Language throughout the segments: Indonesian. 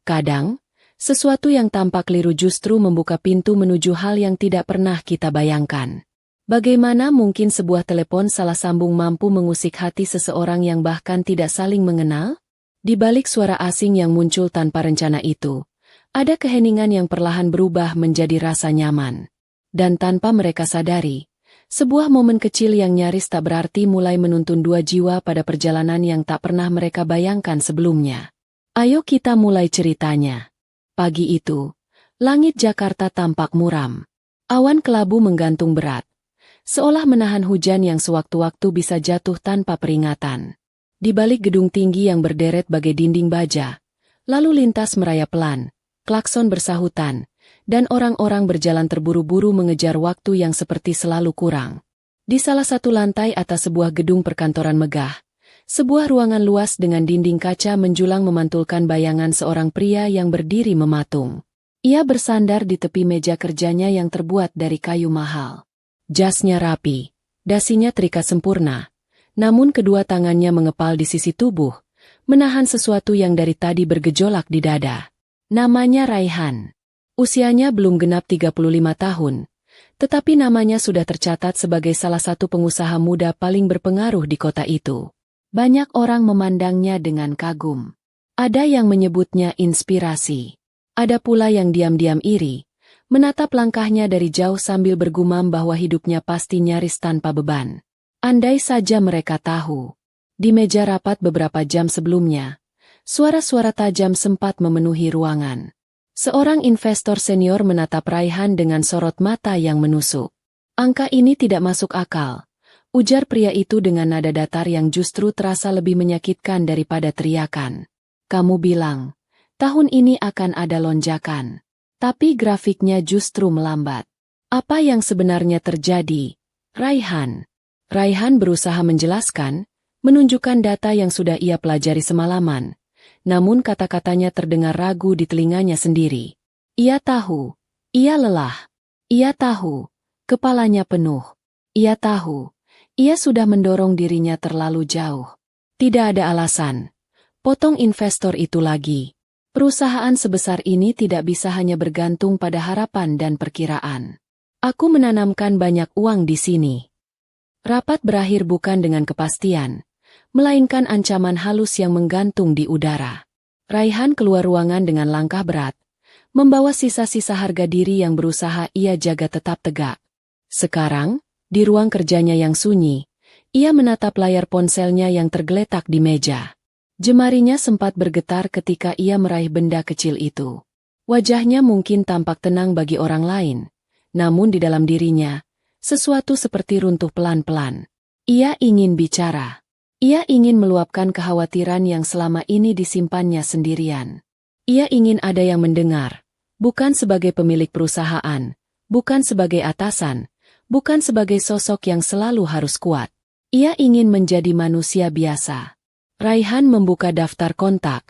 Kadang, sesuatu yang tampak keliru justru membuka pintu menuju hal yang tidak pernah kita bayangkan. Bagaimana mungkin sebuah telepon salah sambung mampu mengusik hati seseorang yang bahkan tidak saling mengenal? Di balik suara asing yang muncul tanpa rencana itu, ada keheningan yang perlahan berubah menjadi rasa nyaman. Dan tanpa mereka sadari, sebuah momen kecil yang nyaris tak berarti mulai menuntun dua jiwa pada perjalanan yang tak pernah mereka bayangkan sebelumnya. Ayo kita mulai ceritanya. Pagi itu, langit Jakarta tampak muram. Awan kelabu menggantung berat, seolah menahan hujan yang sewaktu-waktu bisa jatuh tanpa peringatan. Di balik gedung tinggi yang berderet bagai dinding baja, lalu lintas merayap pelan, klakson bersahutan, dan orang-orang berjalan terburu-buru mengejar waktu yang seperti selalu kurang. Di salah satu lantai atas sebuah gedung perkantoran megah, sebuah ruangan luas dengan dinding kaca menjulang memantulkan bayangan seorang pria yang berdiri mematung. Ia bersandar di tepi meja kerjanya yang terbuat dari kayu mahal. Jasnya rapi, dasinya terikat sempurna, namun kedua tangannya mengepal di sisi tubuh, menahan sesuatu yang dari tadi bergejolak di dada. Namanya Raihan. Usianya belum genap 35 tahun, tetapi namanya sudah tercatat sebagai salah satu pengusaha muda paling berpengaruh di kota itu. Banyak orang memandangnya dengan kagum. Ada yang menyebutnya inspirasi. Ada pula yang diam-diam iri, menatap langkahnya dari jauh sambil bergumam bahwa hidupnya pasti nyaris tanpa beban. Andai saja mereka tahu. Di meja rapat beberapa jam sebelumnya, suara-suara tajam sempat memenuhi ruangan. Seorang investor senior menatap Raihan dengan sorot mata yang menusuk. Angka ini tidak masuk akal, ujar pria itu dengan nada datar yang justru terasa lebih menyakitkan daripada teriakan. Kamu bilang, tahun ini akan ada lonjakan. Tapi grafiknya justru melambat. Apa yang sebenarnya terjadi, Raihan? Raihan berusaha menjelaskan, menunjukkan data yang sudah ia pelajari semalaman. Namun kata-katanya terdengar ragu di telinganya sendiri. Ia tahu, ia lelah. Ia tahu, kepalanya penuh. Ia tahu, ia sudah mendorong dirinya terlalu jauh. Tidak ada alasan. Potong investor itu lagi. Perusahaan sebesar ini tidak bisa hanya bergantung pada harapan dan perkiraan. Aku menanamkan banyak uang di sini. Rapat berakhir bukan dengan kepastian, melainkan ancaman halus yang menggantung di udara. Raihan keluar ruangan dengan langkah berat, membawa sisa-sisa harga diri yang berusaha ia jaga tetap tegak. Sekarang, di ruang kerjanya yang sunyi, ia menatap layar ponselnya yang tergeletak di meja. Jemarinya sempat bergetar ketika ia meraih benda kecil itu. Wajahnya mungkin tampak tenang bagi orang lain, namun di dalam dirinya, sesuatu seperti runtuh pelan-pelan. Ia ingin bicara. Ia ingin meluapkan kekhawatiran yang selama ini disimpannya sendirian. Ia ingin ada yang mendengar, bukan sebagai pemilik perusahaan, bukan sebagai atasan, bukan sebagai sosok yang selalu harus kuat. Ia ingin menjadi manusia biasa. Raihan membuka daftar kontak,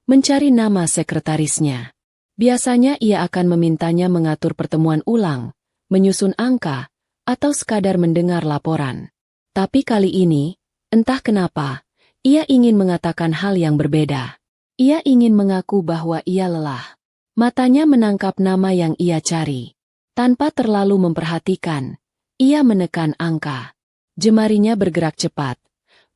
mencari nama sekretarisnya. Biasanya ia akan memintanya mengatur pertemuan ulang, menyusun angka, atau sekadar mendengar laporan. Tapi kali ini, entah kenapa, ia ingin mengatakan hal yang berbeda. Ia ingin mengaku bahwa ia lelah. Matanya menangkap nama yang ia cari. Tanpa terlalu memperhatikan, ia menekan angka. Jemarinya bergerak cepat.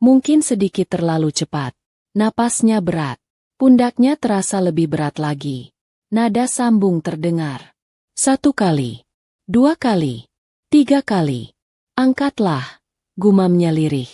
Mungkin sedikit terlalu cepat. Napasnya berat. Pundaknya terasa lebih berat lagi. Nada sambung terdengar. 1 kali. 2 kali. 3 kali. Angkatlah, gumamnya lirih.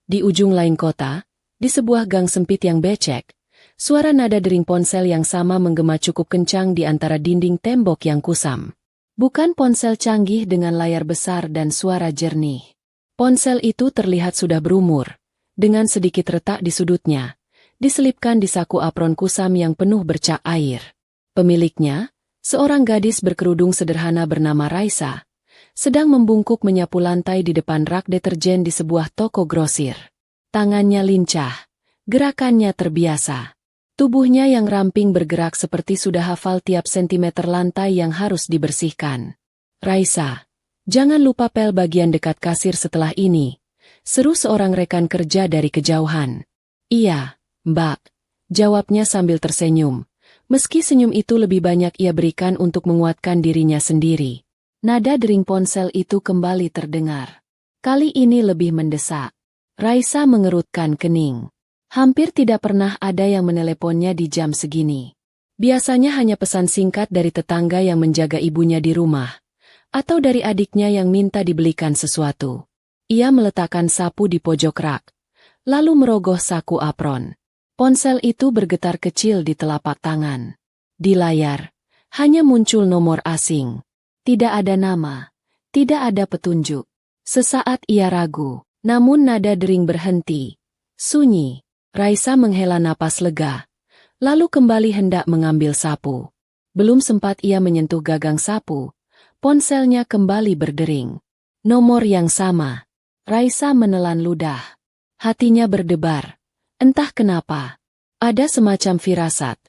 Di ujung lain kota, di sebuah gang sempit yang becek, suara nada dering ponsel yang sama menggema cukup kencang di antara dinding tembok yang kusam. Bukan ponsel canggih dengan layar besar dan suara jernih. Ponsel itu terlihat sudah berumur, dengan sedikit retak di sudutnya, diselipkan di saku apron kusam yang penuh bercak air. Pemiliknya, seorang gadis berkerudung sederhana bernama Raisa, sedang membungkuk menyapu lantai di depan rak deterjen di sebuah toko grosir. Tangannya lincah, gerakannya terbiasa. Tubuhnya yang ramping bergerak seperti sudah hafal tiap sentimeter lantai yang harus dibersihkan. Raisa, jangan lupa pel bagian dekat kasir setelah ini, seru seorang rekan kerja dari kejauhan. Iya, Mbak, jawabnya sambil tersenyum, Meski senyum itu lebih banyak ia berikan untuk menguatkan dirinya sendiri. Nada dering ponsel itu kembali terdengar. Kali ini lebih mendesak. Raisa mengerutkan kening. Hampir tidak pernah ada yang meneleponnya di jam segini. Biasanya hanya pesan singkat dari tetangga yang menjaga ibunya di rumah, atau dari adiknya yang minta dibelikan sesuatu. Ia meletakkan sapu di pojok rak, lalu merogoh saku apron. Ponsel itu bergetar kecil di telapak tangan. Di layar, hanya muncul nomor asing. Tidak ada nama, tidak ada petunjuk. Sesaat ia ragu, namun nada dering berhenti. Sunyi. Raisa menghela napas lega, lalu kembali hendak mengambil sapu. Belum sempat ia menyentuh gagang sapu, ponselnya kembali berdering. Nomor yang sama. Raisa menelan ludah. Hatinya berdebar. Entah kenapa. Ada semacam firasat.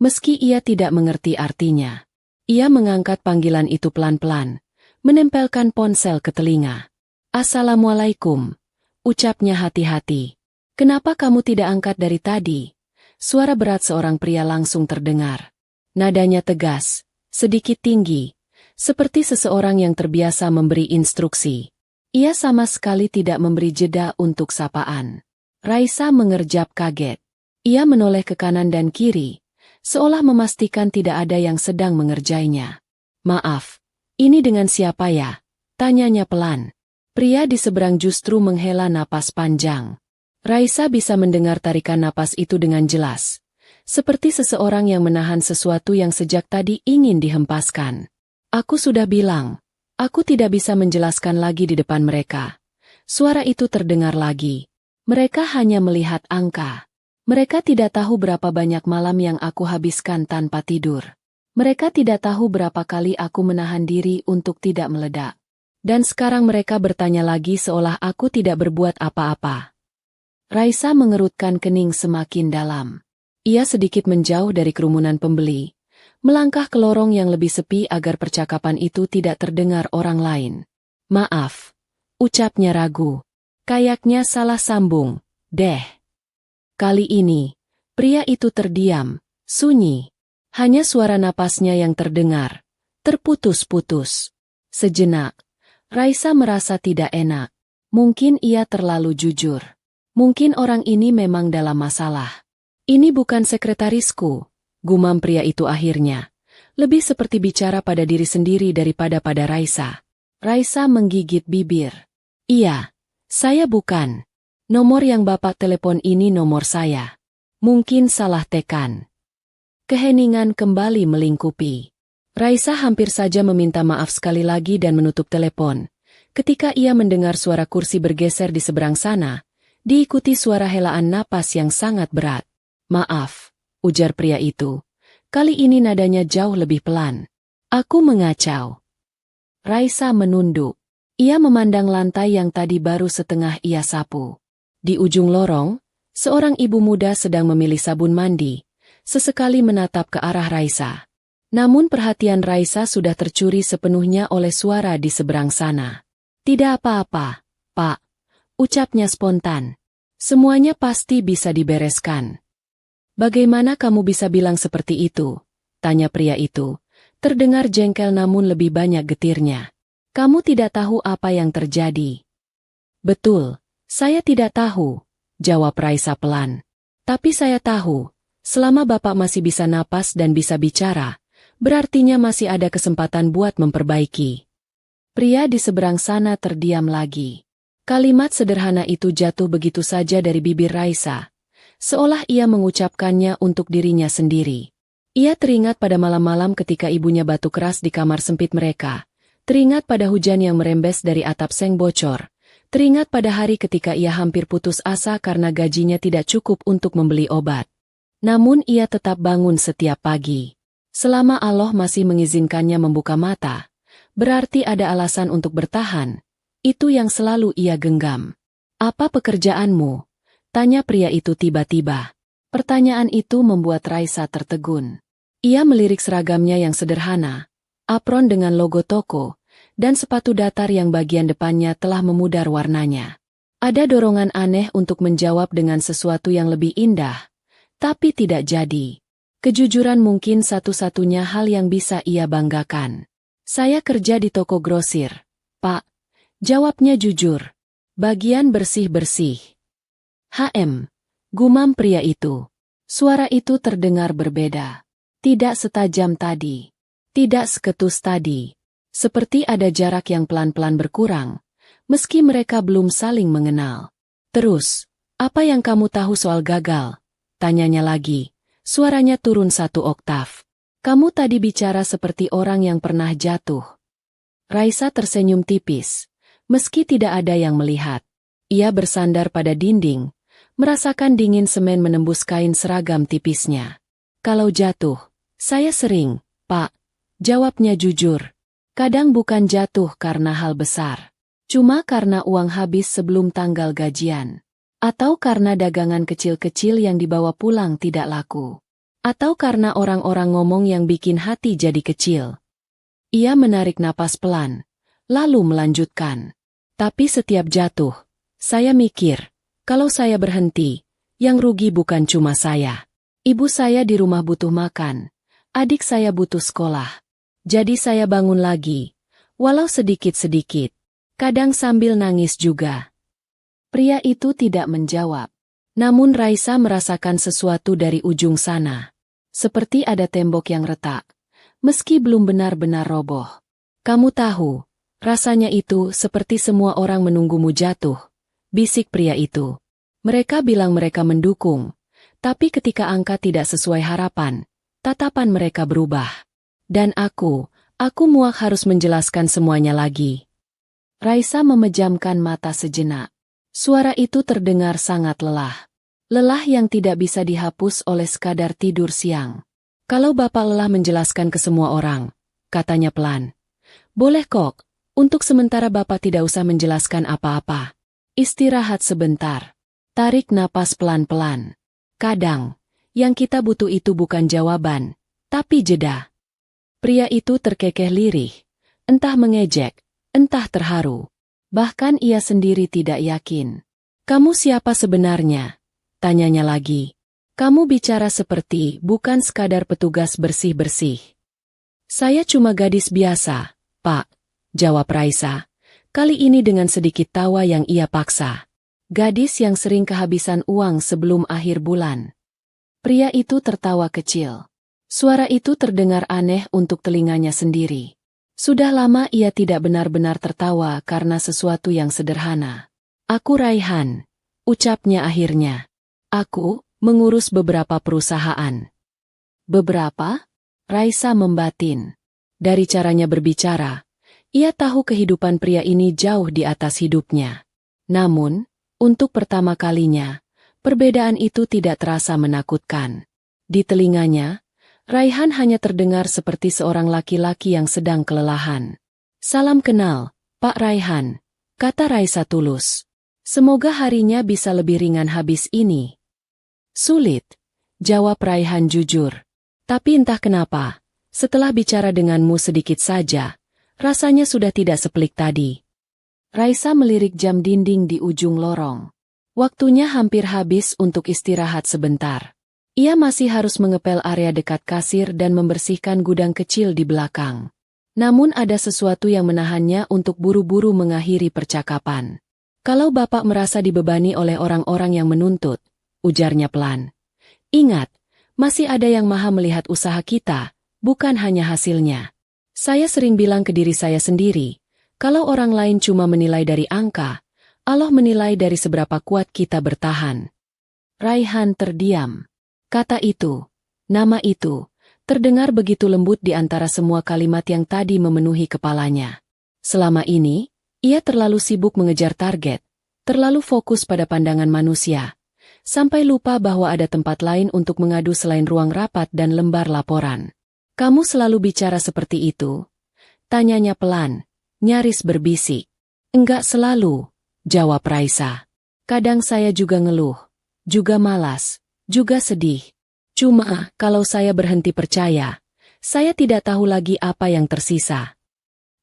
Meski ia tidak mengerti artinya. Ia mengangkat panggilan itu pelan-pelan, menempelkan ponsel ke telinga. "Assalamualaikum," ucapnya hati-hati. "Kenapa kamu tidak angkat dari tadi?" Suara berat seorang pria langsung terdengar. Nadanya tegas, sedikit tinggi, seperti seseorang yang terbiasa memberi instruksi. Ia sama sekali tidak memberi jeda untuk sapaan. Raisa mengerjap kaget. Ia menoleh ke kanan dan kiri, seolah memastikan tidak ada yang sedang mengerjainya. "Maaf, ini dengan siapa ya?" tanyanya pelan. Pria di seberang justru menghela napas panjang. Raisa bisa mendengar tarikan napas itu dengan jelas, seperti seseorang yang menahan sesuatu yang sejak tadi ingin dihempaskan. "Aku sudah bilang, aku tidak bisa menjelaskan lagi di depan mereka." Suara itu terdengar lagi. "Mereka hanya melihat angka. Mereka tidak tahu berapa banyak malam yang aku habiskan tanpa tidur. Mereka tidak tahu berapa kali aku menahan diri untuk tidak meledak. Dan sekarang mereka bertanya lagi seolah aku tidak berbuat apa-apa." Raisa mengerutkan kening semakin dalam. Ia sedikit menjauh dari kerumunan pembeli, melangkah ke lorong yang lebih sepi agar percakapan itu tidak terdengar orang lain. "Maaf," ucapnya ragu. "Kayaknya salah sambung, deh." Kali ini, pria itu terdiam, sunyi. Hanya suara napasnya yang terdengar, terputus-putus. Sejenak, Raisa merasa tidak enak. Mungkin ia terlalu jujur. Mungkin orang ini memang dalam masalah. "Ini bukan sekretarisku," gumam pria itu akhirnya. Lebih seperti bicara pada diri sendiri daripada pada Raisa. Raisa menggigit bibir. "Iya, saya bukan. Nomor yang Bapak telepon ini nomor saya. Mungkin salah tekan." Keheningan kembali melingkupi. Raisa hampir saja meminta maaf sekali lagi dan menutup telepon, ketika ia mendengar suara kursi bergeser di seberang sana, diikuti suara helaan napas yang sangat berat. "Maaf," ujar pria itu. Kali ini nadanya jauh lebih pelan. "Aku mengacau." Raisa menunduk. Ia memandang lantai yang tadi baru setengah ia sapu. Di ujung lorong, seorang ibu muda sedang memilih sabun mandi, sesekali menatap ke arah Raisa. Namun perhatian Raisa sudah tercuri sepenuhnya oleh suara di seberang sana. "Tidak apa-apa, Pak," ucapnya spontan. "Semuanya pasti bisa dibereskan." "Bagaimana kamu bisa bilang seperti itu?" tanya pria itu. Terdengar jengkel namun lebih banyak getirnya. "Kamu tidak tahu apa yang terjadi." "Betul, saya tidak tahu," jawab Raisa pelan. "Tapi saya tahu, selama Bapak masih bisa napas dan bisa bicara, berartinya masih ada kesempatan buat memperbaiki." Pria di seberang sana terdiam lagi. Kalimat sederhana itu jatuh begitu saja dari bibir Raisa, seolah ia mengucapkannya untuk dirinya sendiri. Ia teringat pada malam-malam ketika ibunya batuk keras di kamar sempit mereka, teringat pada hujan yang merembes dari atap seng bocor, teringat pada hari ketika ia hampir putus asa karena gajinya tidak cukup untuk membeli obat. Namun ia tetap bangun setiap pagi. Selama Allah masih mengizinkannya membuka mata, berarti ada alasan untuk bertahan. Itu yang selalu ia genggam. "Apa pekerjaanmu?" tanya pria itu tiba-tiba. Pertanyaan itu membuat Raisa tertegun. Ia melirik seragamnya yang sederhana, apron dengan logo toko, dan sepatu datar yang bagian depannya telah memudar warnanya. Ada dorongan aneh untuk menjawab dengan sesuatu yang lebih indah, tapi tidak jadi. Kejujuran mungkin satu-satunya hal yang bisa ia banggakan. Saya kerja di toko grosir, Pak. Jawabnya jujur. Bagian bersih-bersih. Gumam pria itu. Suara itu terdengar berbeda. Tidak setajam tadi. Tidak seketus tadi. Seperti ada jarak yang pelan-pelan berkurang, meski mereka belum saling mengenal. Terus, apa yang kamu tahu soal gagal? Tanyanya lagi. Suaranya turun 1 oktav. Kamu tadi bicara seperti orang yang pernah jatuh. Raisa tersenyum tipis, meski tidak ada yang melihat. Ia bersandar pada dinding, merasakan dingin semen menembus kain seragam tipisnya. Kalau jatuh, saya sering, Pak. Jawabnya jujur. Kadang bukan jatuh karena hal besar. Cuma karena uang habis sebelum tanggal gajian. Atau karena dagangan kecil-kecil yang dibawa pulang tidak laku. Atau karena orang-orang ngomong yang bikin hati jadi kecil. Ia menarik napas pelan, lalu melanjutkan. Tapi setiap jatuh, saya mikir, kalau saya berhenti, yang rugi bukan cuma saya. Ibu saya di rumah butuh makan, adik saya butuh sekolah. Jadi saya bangun lagi, walau sedikit-sedikit, kadang sambil nangis juga. Pria itu tidak menjawab. Namun Raisa merasakan sesuatu dari ujung sana. Seperti ada tembok yang retak, meski belum benar-benar roboh. Kamu tahu, rasanya itu seperti semua orang menunggumu jatuh, bisik pria itu. Mereka bilang mereka mendukung, tapi ketika angka tidak sesuai harapan, tatapan mereka berubah. Dan aku muak harus menjelaskan semuanya lagi. Raisa memejamkan mata sejenak. Suara itu terdengar sangat lelah. Lelah yang tidak bisa dihapus oleh sekadar tidur siang. Kalau Bapak lelah menjelaskan ke semua orang, katanya pelan. Boleh kok, untuk sementara Bapak tidak usah menjelaskan apa-apa. Istirahat sebentar. Tarik napas pelan-pelan. Kadang, yang kita butuh itu bukan jawaban, tapi jeda. Pria itu terkekeh lirih, entah mengejek, entah terharu. Bahkan ia sendiri tidak yakin. Kamu siapa sebenarnya? Tanyanya lagi. Kamu bicara seperti bukan sekadar petugas bersih-bersih. Saya cuma gadis biasa, Pak, jawab Raisa. Kali ini dengan sedikit tawa yang ia paksa. Gadis yang sering kehabisan uang sebelum akhir bulan. Pria itu tertawa kecil. Suara itu terdengar aneh untuk telinganya sendiri. Sudah lama ia tidak benar-benar tertawa karena sesuatu yang sederhana. Aku Raihan, ucapnya akhirnya. Aku mengurus beberapa perusahaan. Beberapa? Raisa membatin. Dari caranya berbicara, ia tahu kehidupan pria ini jauh di atas hidupnya. Namun, untuk pertama kalinya, perbedaan itu tidak terasa menakutkan. Di telinganya, Raihan hanya terdengar seperti seorang laki-laki yang sedang kelelahan. Salam kenal, Pak Raihan, kata Raisa tulus. Semoga harinya bisa lebih ringan habis ini. Sulit, jawab Raihan jujur. Tapi entah kenapa, setelah bicara denganmu sedikit saja, rasanya sudah tidak sepelik tadi. Raisa melirik jam dinding di ujung lorong. Waktunya hampir habis untuk istirahat sebentar. Ia masih harus mengepel area dekat kasir dan membersihkan gudang kecil di belakang. Namun ada sesuatu yang menahannya untuk buru-buru mengakhiri percakapan. Kalau Bapak merasa dibebani oleh orang-orang yang menuntut, ujarnya pelan. Ingat, masih ada yang maha melihat usaha kita, bukan hanya hasilnya. Saya sering bilang ke diri saya sendiri, kalau orang lain cuma menilai dari angka, Allah menilai dari seberapa kuat kita bertahan. Raihan terdiam. Kata itu, nama itu, terdengar begitu lembut di antara semua kalimat yang tadi memenuhi kepalanya. Selama ini, ia terlalu sibuk mengejar target, terlalu fokus pada pandangan manusia, sampai lupa bahwa ada tempat lain untuk mengadu selain ruang rapat dan lembar laporan. Kamu selalu bicara seperti itu? Tanyanya pelan, nyaris berbisik. Enggak selalu, jawab Raisa. Kadang saya juga ngeluh, juga malas. Juga sedih. Cuma, kalau saya berhenti percaya, saya tidak tahu lagi apa yang tersisa.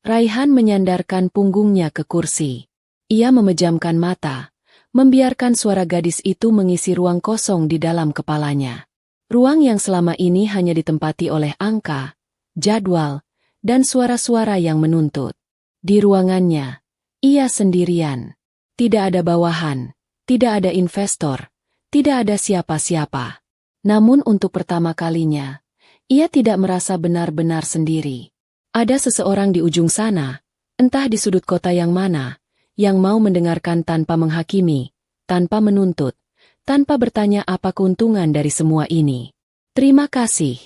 Raihan menyandarkan punggungnya ke kursi. Ia memejamkan mata, membiarkan suara gadis itu mengisi ruang kosong di dalam kepalanya. Ruang yang selama ini hanya ditempati oleh angka, jadwal, dan suara-suara yang menuntut. Di ruangannya, ia sendirian. Tidak ada bawahan, tidak ada investor, tidak ada siapa-siapa. Namun untuk pertama kalinya, ia tidak merasa benar-benar sendiri. Ada seseorang di ujung sana, entah di sudut kota yang mana, yang mau mendengarkan tanpa menghakimi, tanpa menuntut, tanpa bertanya apa keuntungan dari semua ini. Terima kasih,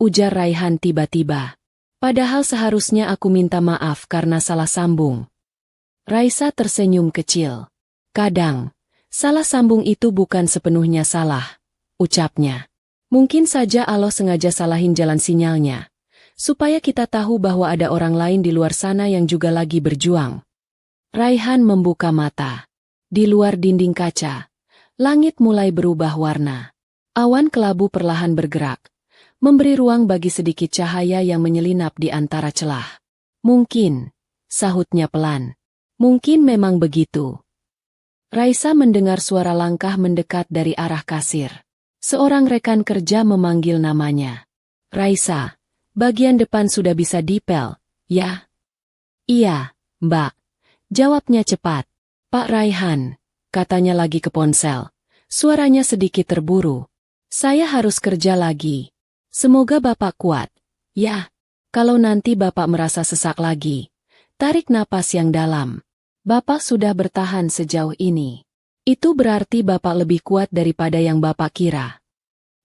ujar Raihan tiba-tiba. Padahal seharusnya aku minta maaf karena salah sambung. Raisa tersenyum kecil. Kadang, salah sambung itu bukan sepenuhnya salah, ucapnya. Mungkin saja Allah sengaja salahin jalan sinyalnya, supaya kita tahu bahwa ada orang lain di luar sana yang juga lagi berjuang. Raihan membuka mata. Di luar dinding kaca, langit mulai berubah warna. Awan kelabu perlahan bergerak, memberi ruang bagi sedikit cahaya yang menyelinap di antara celah. Mungkin, sahutnya pelan. Mungkin memang begitu. Raisa mendengar suara langkah mendekat dari arah kasir. Seorang rekan kerja memanggil namanya. Raisa, bagian depan sudah bisa dipel, ya? Iya, Mbak. Jawabnya cepat. Pak Raihan, katanya lagi ke ponsel. Suaranya sedikit terburu. Saya harus kerja lagi. Semoga Bapak kuat. Ya, kalau nanti Bapak merasa sesak lagi, tarik napas yang dalam. Bapak sudah bertahan sejauh ini. Itu berarti Bapak lebih kuat daripada yang Bapak kira.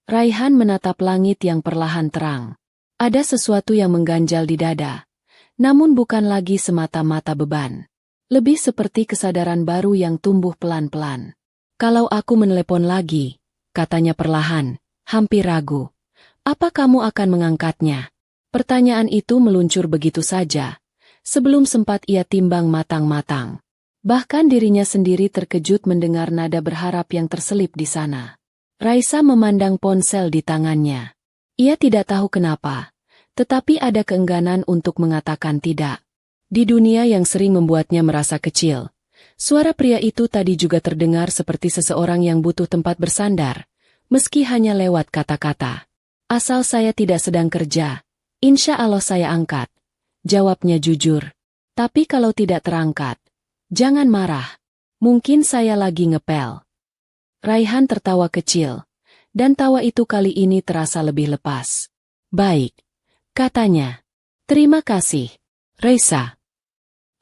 Raihan menatap langit yang perlahan terang. Ada sesuatu yang mengganjal di dada. Namun bukan lagi semata-mata beban. Lebih seperti kesadaran baru yang tumbuh pelan-pelan. Kalau aku menelepon lagi, katanya perlahan, hampir ragu. Apa kamu akan mengangkatnya? Pertanyaan itu meluncur begitu saja. Sebelum sempat ia timbang matang-matang. Bahkan dirinya sendiri terkejut mendengar nada berharap yang terselip di sana. Raisa memandang ponsel di tangannya. Ia tidak tahu kenapa, tetapi ada keengganan untuk mengatakan tidak. Di dunia yang sering membuatnya merasa kecil, suara pria itu tadi juga terdengar seperti seseorang yang butuh tempat bersandar, meski hanya lewat kata-kata. Asal saya tidak sedang kerja, insya Allah saya angkat. Jawabnya jujur. Tapi kalau tidak terangkat, jangan marah. Mungkin saya lagi ngepel. Raihan tertawa kecil, dan tawa itu kali ini terasa lebih lepas. Baik, katanya. Terima kasih, Raisa.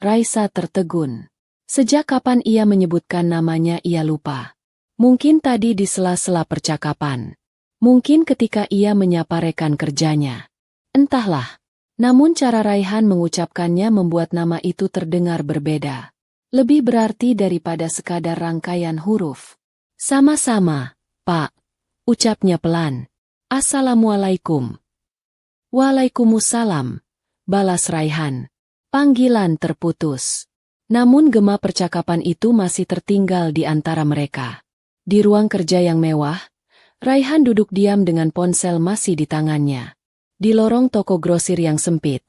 Raisa tertegun. Sejak kapan ia menyebutkan namanya ia lupa. Mungkin tadi di sela-sela percakapan. Mungkin ketika ia menyapa rekan kerjanya. Entahlah. Namun cara Raihan mengucapkannya membuat nama itu terdengar berbeda. Lebih berarti daripada sekadar rangkaian huruf. Sama-sama, Pak. Ucapnya pelan. Assalamualaikum. Waalaikumsalam. Balas Raihan. Panggilan terputus. Namun gema percakapan itu masih tertinggal di antara mereka. Di ruang kerja yang mewah, Raihan duduk diam dengan ponsel masih di tangannya. Di lorong toko grosir yang sempit,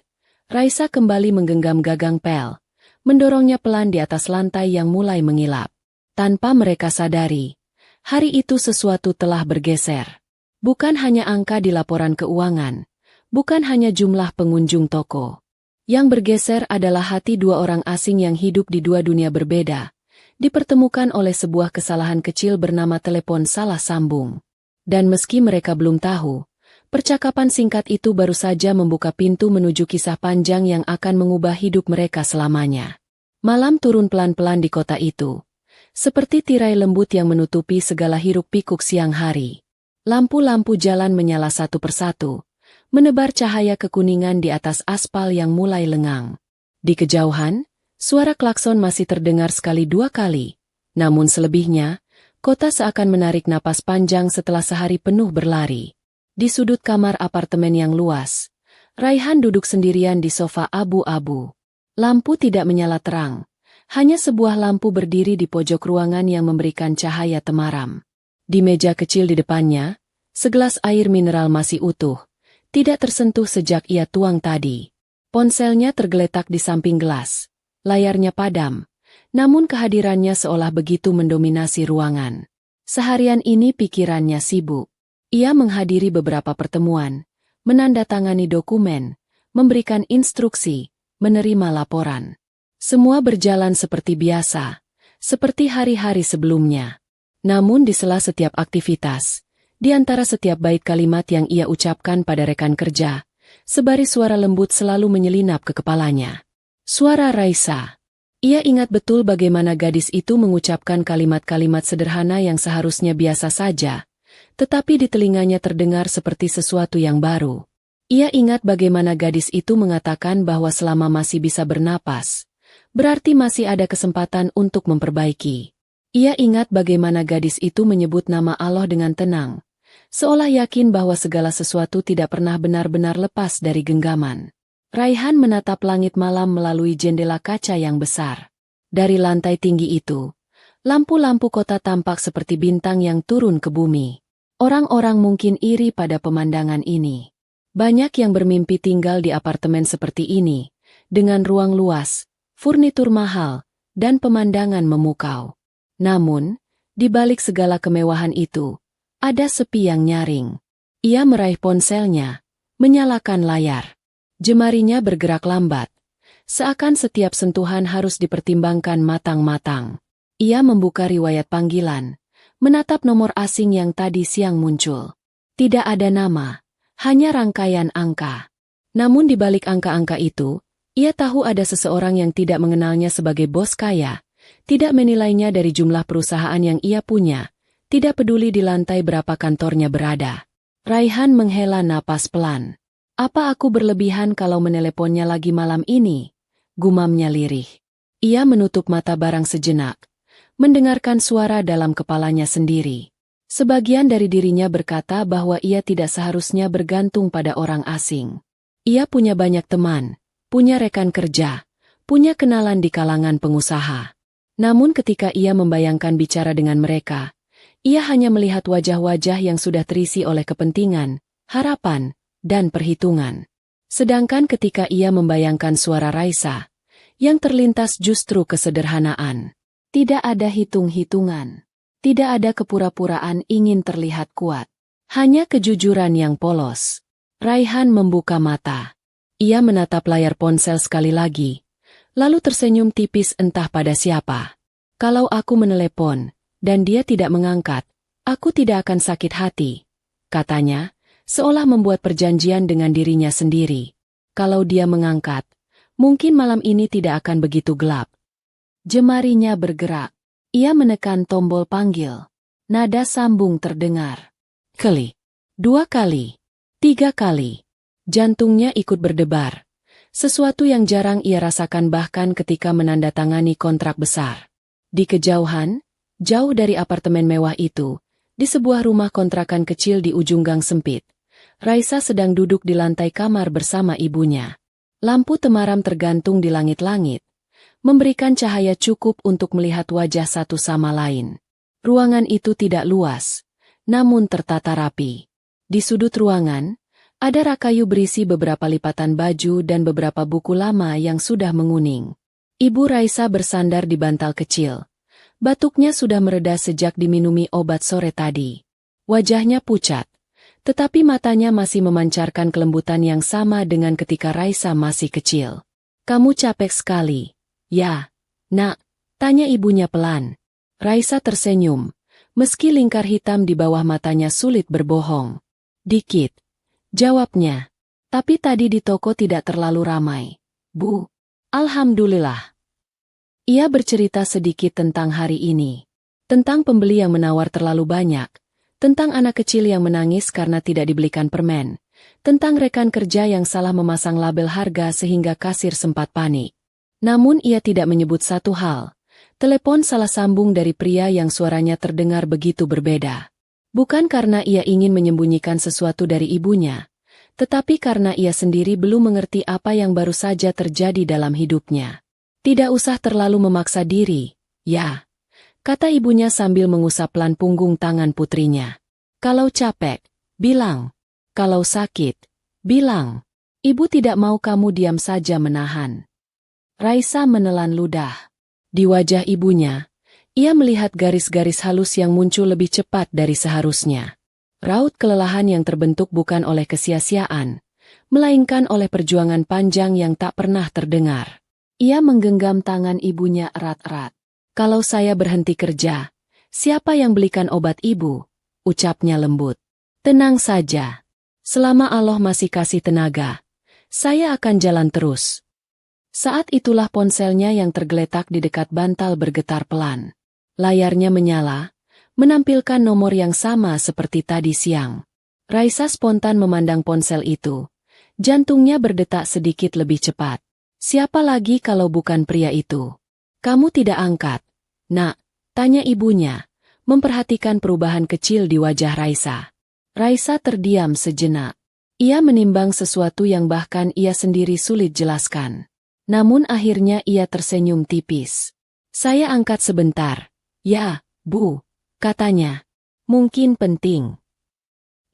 Raisa kembali menggenggam gagang pel, mendorongnya pelan di atas lantai yang mulai mengilap. Tanpa mereka sadari, hari itu sesuatu telah bergeser. Bukan hanya angka di laporan keuangan, bukan hanya jumlah pengunjung toko. Yang bergeser adalah hati dua orang asing yang hidup di dua dunia berbeda, dipertemukan oleh sebuah kesalahan kecil bernama telepon salah sambung. Dan meski mereka belum tahu, percakapan singkat itu baru saja membuka pintu menuju kisah panjang yang akan mengubah hidup mereka selamanya. Malam turun pelan-pelan di kota itu, seperti tirai lembut yang menutupi segala hiruk-pikuk siang hari. Lampu-lampu jalan menyala satu persatu, menebar cahaya kekuningan di atas aspal yang mulai lengang. Di kejauhan, suara klakson masih terdengar sekali dua kali, namun selebihnya, kota seakan menarik napas panjang setelah sehari penuh berlari. Di sudut kamar apartemen yang luas, Raihan duduk sendirian di sofa abu-abu. Lampu tidak menyala terang, hanya sebuah lampu berdiri di pojok ruangan yang memberikan cahaya temaram. Di meja kecil di depannya, segelas air mineral masih utuh, tidak tersentuh sejak ia tuang tadi. Ponselnya tergeletak di samping gelas, layarnya padam, namun kehadirannya seolah begitu mendominasi ruangan. Seharian ini pikirannya sibuk. Ia menghadiri beberapa pertemuan, menandatangani dokumen, memberikan instruksi, menerima laporan. Semua berjalan seperti biasa, seperti hari-hari sebelumnya. Namun di sela setiap aktivitas, di antara setiap bait kalimat yang ia ucapkan pada rekan kerja, sebaris suara lembut selalu menyelinap ke kepalanya. Suara Raisa. Ia ingat betul bagaimana gadis itu mengucapkan kalimat-kalimat sederhana yang seharusnya biasa saja, tetapi di telinganya terdengar seperti sesuatu yang baru. Ia ingat bagaimana gadis itu mengatakan bahwa selama masih bisa bernapas, berarti masih ada kesempatan untuk memperbaiki. Ia ingat bagaimana gadis itu menyebut nama Allah dengan tenang, seolah yakin bahwa segala sesuatu tidak pernah benar-benar lepas dari genggaman. Raihan menatap langit malam melalui jendela kaca yang besar. Dari lantai tinggi itu, lampu-lampu kota tampak seperti bintang yang turun ke bumi. Orang-orang mungkin iri pada pemandangan ini. Banyak yang bermimpi tinggal di apartemen seperti ini, dengan ruang luas, furnitur mahal, dan pemandangan memukau. Namun, di balik segala kemewahan itu, ada sepi yang nyaring. Ia meraih ponselnya, menyalakan layar. Jemarinya bergerak lambat, seakan setiap sentuhan harus dipertimbangkan matang-matang. Ia membuka riwayat panggilan, menatap nomor asing yang tadi siang muncul. Tidak ada nama, hanya rangkaian angka. Namun di balik angka-angka itu, ia tahu ada seseorang yang tidak mengenalnya sebagai bos kaya, tidak menilainya dari jumlah perusahaan yang ia punya, tidak peduli di lantai berapa kantornya berada. Raihan menghela napas pelan. Apa aku berlebihan kalau meneleponnya lagi malam ini? Gumamnya lirih. Ia menutup mata barang sejenak, mendengarkan suara dalam kepalanya sendiri. Sebagian dari dirinya berkata bahwa ia tidak seharusnya bergantung pada orang asing. Ia punya banyak teman, punya rekan kerja, punya kenalan di kalangan pengusaha. Namun ketika ia membayangkan bicara dengan mereka, ia hanya melihat wajah-wajah yang sudah terisi oleh kepentingan, harapan, dan perhitungan. Sedangkan ketika ia membayangkan suara Raisa, yang terlintas justru kesederhanaan. Tidak ada hitung-hitungan. Tidak ada kepura-puraan ingin terlihat kuat. Hanya kejujuran yang polos. Raihan membuka mata. Ia menatap layar ponsel sekali lagi, lalu tersenyum tipis entah pada siapa. Kalau aku menelepon, dan dia tidak mengangkat, aku tidak akan sakit hati, katanya, seolah membuat perjanjian dengan dirinya sendiri. Kalau dia mengangkat, mungkin malam ini tidak akan begitu gelap. Jemarinya bergerak. Ia menekan tombol panggil. Nada sambung terdengar. Kali. 2 kali. 3 kali. Jantungnya ikut berdebar. Sesuatu yang jarang ia rasakan bahkan ketika menandatangani kontrak besar. Di kejauhan, jauh dari apartemen mewah itu, di sebuah rumah kontrakan kecil di ujung gang sempit, Raisa sedang duduk di lantai kamar bersama ibunya. Lampu temaram tergantung di langit-langit, memberikan cahaya cukup untuk melihat wajah satu sama lain. Ruangan itu tidak luas, namun tertata rapi. Di sudut ruangan, ada rak kayu berisi beberapa lipatan baju dan beberapa buku lama yang sudah menguning. Ibu Raisa bersandar di bantal kecil. Batuknya sudah mereda sejak diminumi obat sore tadi. Wajahnya pucat, tetapi matanya masih memancarkan kelembutan yang sama dengan ketika Raisa masih kecil. Kamu capek sekali. Ya, nak, tanya ibunya pelan. Raisa tersenyum, meski lingkar hitam di bawah matanya sulit berbohong. Dikit, jawabnya. Tapi tadi di toko tidak terlalu ramai. Bu, alhamdulillah. Ia bercerita sedikit tentang hari ini. Tentang pembeli yang menawar terlalu banyak. Tentang anak kecil yang menangis karena tidak dibelikan permen. Tentang rekan kerja yang salah memasang label harga sehingga kasir sempat panik. Namun ia tidak menyebut satu hal. Telepon salah sambung dari pria yang suaranya terdengar begitu berbeda. Bukan karena ia ingin menyembunyikan sesuatu dari ibunya, tetapi karena ia sendiri belum mengerti apa yang baru saja terjadi dalam hidupnya. Tidak usah terlalu memaksa diri, ya, kata ibunya sambil mengusap pelan punggung tangan putrinya. Kalau capek, bilang. Kalau sakit, bilang. Ibu tidak mau kamu diam saja menahan. Raisa menelan ludah. Di wajah ibunya, ia melihat garis-garis halus yang muncul lebih cepat dari seharusnya. Raut kelelahan yang terbentuk bukan oleh kesia-siaan, melainkan oleh perjuangan panjang yang tak pernah terdengar. Ia menggenggam tangan ibunya erat-erat. "Kalau saya berhenti kerja, siapa yang belikan obat ibu?" ucapnya lembut. "Tenang saja. Selama Allah masih kasih tenaga, saya akan jalan terus." Saat itulah ponselnya yang tergeletak di dekat bantal bergetar pelan. Layarnya menyala, menampilkan nomor yang sama seperti tadi siang. Raisa spontan memandang ponsel itu. Jantungnya berdetak sedikit lebih cepat. "Siapa lagi kalau bukan pria itu?" "Kamu tidak angkat, Nak?" tanya ibunya, memperhatikan perubahan kecil di wajah Raisa. Raisa terdiam sejenak. Ia menimbang sesuatu yang bahkan ia sendiri sulit jelaskan. Namun akhirnya ia tersenyum tipis. "Saya angkat sebentar." "Ya, Bu," katanya. "Mungkin penting."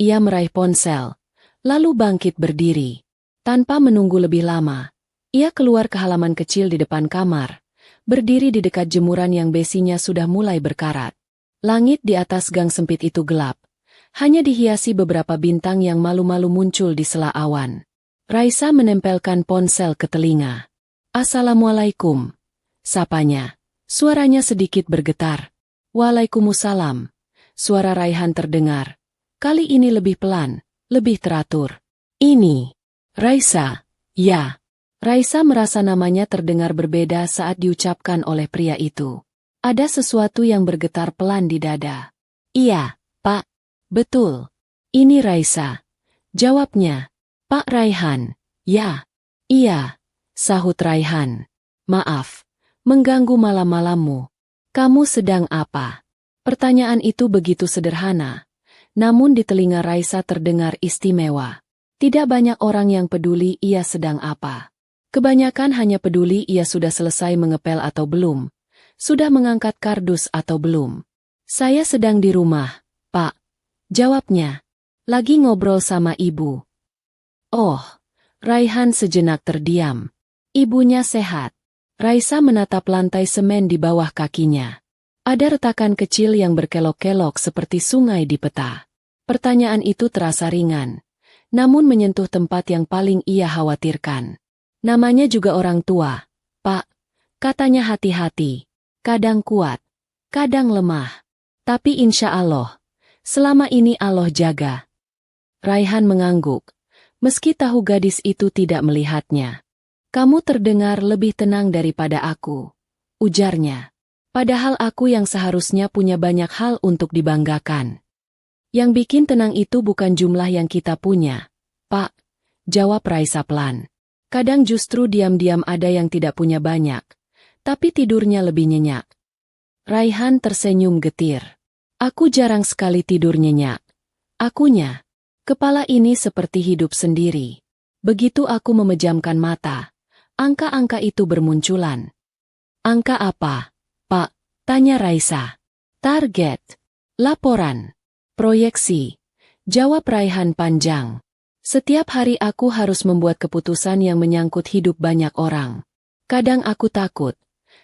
Ia meraih ponsel, lalu bangkit berdiri. Tanpa menunggu lebih lama, ia keluar ke halaman kecil di depan kamar, berdiri di dekat jemuran yang besinya sudah mulai berkarat. Langit di atas gang sempit itu gelap, hanya dihiasi beberapa bintang yang malu-malu muncul di sela awan. Raisa menempelkan ponsel ke telinga. "Assalamualaikum," sapanya. Suaranya sedikit bergetar. "Waalaikumsalam." Suara Raihan terdengar. Kali ini lebih pelan, lebih teratur. "Ini Raisa." "Ya." Raisa merasa namanya terdengar berbeda saat diucapkan oleh pria itu. Ada sesuatu yang bergetar pelan di dada. "Iya, Pak." "Betul. Ini Raisa." Jawabnya. "Pak Raihan." "Ya." "Iya," sahut Raihan. "Maaf, mengganggu malam-malammu. Kamu sedang apa?" Pertanyaan itu begitu sederhana, namun di telinga Raisa terdengar istimewa. Tidak banyak orang yang peduli ia sedang apa. Kebanyakan hanya peduli ia sudah selesai mengepel atau belum, sudah mengangkat kardus atau belum. "Saya sedang di rumah, Pak." Jawabnya. "Lagi ngobrol sama ibu." "Oh." Raihan sejenak terdiam. "Ibunya sehat?" Raisa menatap lantai semen di bawah kakinya. Ada retakan kecil yang berkelok-kelok seperti sungai di peta. Pertanyaan itu terasa ringan, namun menyentuh tempat yang paling ia khawatirkan. Namanya juga orang tua. "Pak," katanya hati-hati. "Kadang kuat, kadang lemah. Tapi insya Allah, selama ini Allah jaga." Raihan mengangguk, meski tahu gadis itu tidak melihatnya. "Kamu terdengar lebih tenang daripada aku," ujarnya. "Padahal aku yang seharusnya punya banyak hal untuk dibanggakan." "Yang bikin tenang itu bukan jumlah yang kita punya, Pak," jawab Raisa pelan. "Kadang justru diam-diam ada yang tidak punya banyak, tapi tidurnya lebih nyenyak." Raihan tersenyum getir. "Aku jarang sekali tidur nyenyak. Akunya, kepala ini seperti hidup sendiri. Begitu aku memejamkan mata, angka-angka itu bermunculan." "Angka apa, Pak?" tanya Raisa. "Target, laporan, proyeksi," jawab Raihan panjang. "Setiap hari aku harus membuat keputusan yang menyangkut hidup banyak orang. Kadang aku takut,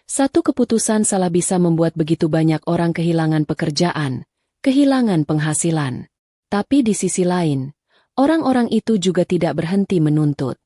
satu keputusan salah bisa membuat begitu banyak orang kehilangan pekerjaan, kehilangan penghasilan. Tapi di sisi lain, orang-orang itu juga tidak berhenti menuntut."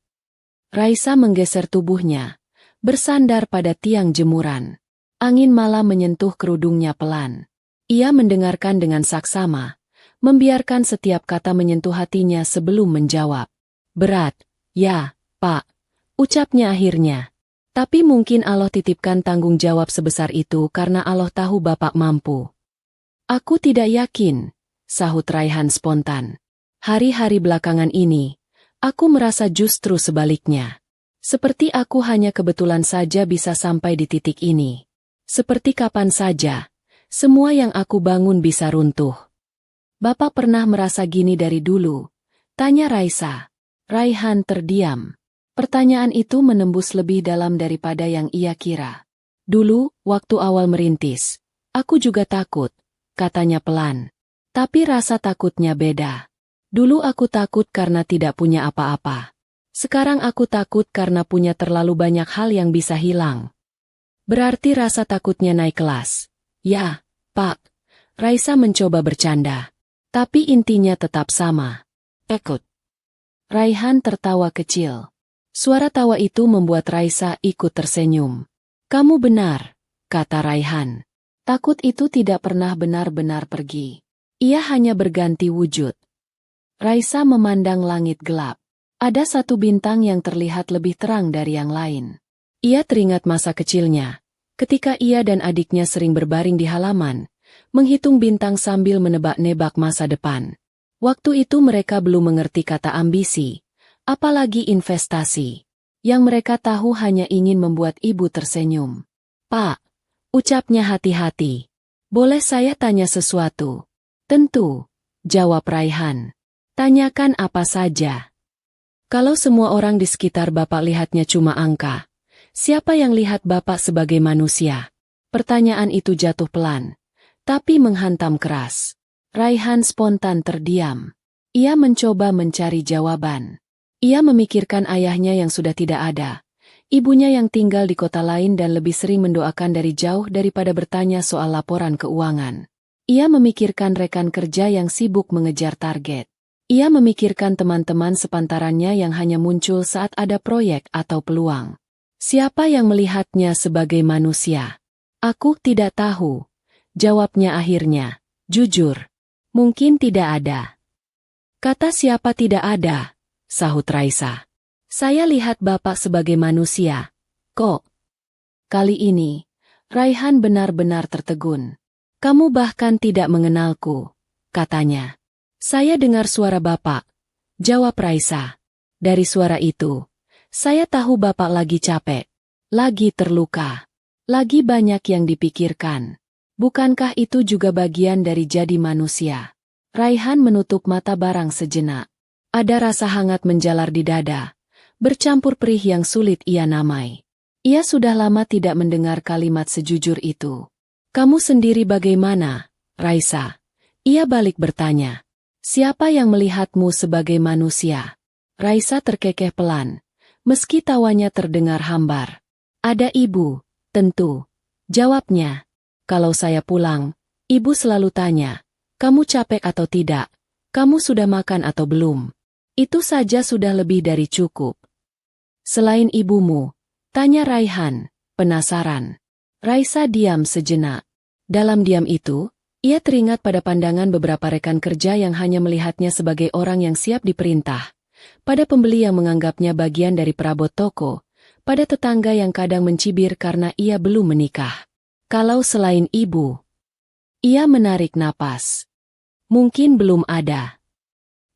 Raisa menggeser tubuhnya, bersandar pada tiang jemuran. Angin malam menyentuh kerudungnya pelan. Ia mendengarkan dengan saksama, membiarkan setiap kata menyentuh hatinya sebelum menjawab. "Berat, ya, Pak," ucapnya akhirnya. "Tapi mungkin Allah titipkan tanggung jawab sebesar itu karena Allah tahu Bapak mampu." "Aku tidak yakin," sahut Raihan spontan. "Hari-hari belakangan ini, aku merasa justru sebaliknya. Seperti aku hanya kebetulan saja bisa sampai di titik ini. Seperti kapan saja, semua yang aku bangun bisa runtuh." "Bapak pernah merasa gini dari dulu?" tanya Raisa. Raihan terdiam. Pertanyaan itu menembus lebih dalam daripada yang ia kira. "Dulu, waktu awal merintis, aku juga takut," katanya pelan. "Tapi rasa takutnya beda. Dulu aku takut karena tidak punya apa-apa. Sekarang aku takut karena punya terlalu banyak hal yang bisa hilang." "Berarti rasa takutnya naik kelas?" "Ya, Pak." Raisa mencoba bercanda. Tapi intinya tetap sama. Takut. Raihan tertawa kecil. Suara tawa itu membuat Raisa ikut tersenyum. Kamu benar, kata Raihan. Takut itu tidak pernah benar-benar pergi. Ia hanya berganti wujud. Raisa memandang langit gelap. Ada satu bintang yang terlihat lebih terang dari yang lain. Ia teringat masa kecilnya, ketika ia dan adiknya sering berbaring di halaman, menghitung bintang sambil menebak-nebak masa depan. Waktu itu mereka belum mengerti kata ambisi, apalagi investasi. Yang mereka tahu hanya ingin membuat ibu tersenyum. Pak, ucapnya hati-hati. Boleh saya tanya sesuatu? Tentu, jawab Raihan. Tanyakan apa saja. Kalau semua orang di sekitar Bapak lihatnya cuma angka, siapa yang lihat Bapak sebagai manusia? Pertanyaan itu jatuh pelan, tapi menghantam keras. Raihan spontan terdiam. Ia mencoba mencari jawaban. Ia memikirkan ayahnya yang sudah tidak ada, ibunya yang tinggal di kota lain dan lebih sering mendoakan dari jauh daripada bertanya soal laporan keuangan. Ia memikirkan rekan kerja yang sibuk mengejar target. Ia memikirkan teman-teman sepantarannya yang hanya muncul saat ada proyek atau peluang. Siapa yang melihatnya sebagai manusia? Aku tidak tahu, jawabnya akhirnya. Jujur, mungkin tidak ada. Kata siapa tidak ada, sahut Raisa. Saya lihat Bapak sebagai manusia. Kok? Kali ini, Raihan benar-benar tertegun. Kamu bahkan tidak mengenalku, katanya. Saya dengar suara Bapak, jawab Raisa. Dari suara itu, saya tahu Bapak lagi capek, lagi terluka, lagi banyak yang dipikirkan. Bukankah itu juga bagian dari jadi manusia? Raihan menutup mata barang sejenak. Ada rasa hangat menjalar di dada, bercampur perih yang sulit ia namai. Ia sudah lama tidak mendengar kalimat sejujur itu. Kamu sendiri bagaimana, Raisa? Ia balik bertanya. Siapa yang melihatmu sebagai manusia? Raisa terkekeh pelan, meski tawanya terdengar hambar. Ada ibu, tentu. Jawabnya. Kalau saya pulang, ibu selalu tanya, kamu capek atau tidak? Kamu sudah makan atau belum? Itu saja sudah lebih dari cukup. Selain ibumu, tanya Raihan, penasaran. Raisa diam sejenak. Dalam diam itu, ia teringat pada pandangan beberapa rekan kerja yang hanya melihatnya sebagai orang yang siap diperintah, pada pembeli yang menganggapnya bagian dari perabot toko, pada tetangga yang kadang mencibir karena ia belum menikah. Kalau selain ibu, ia menarik napas. Mungkin belum ada.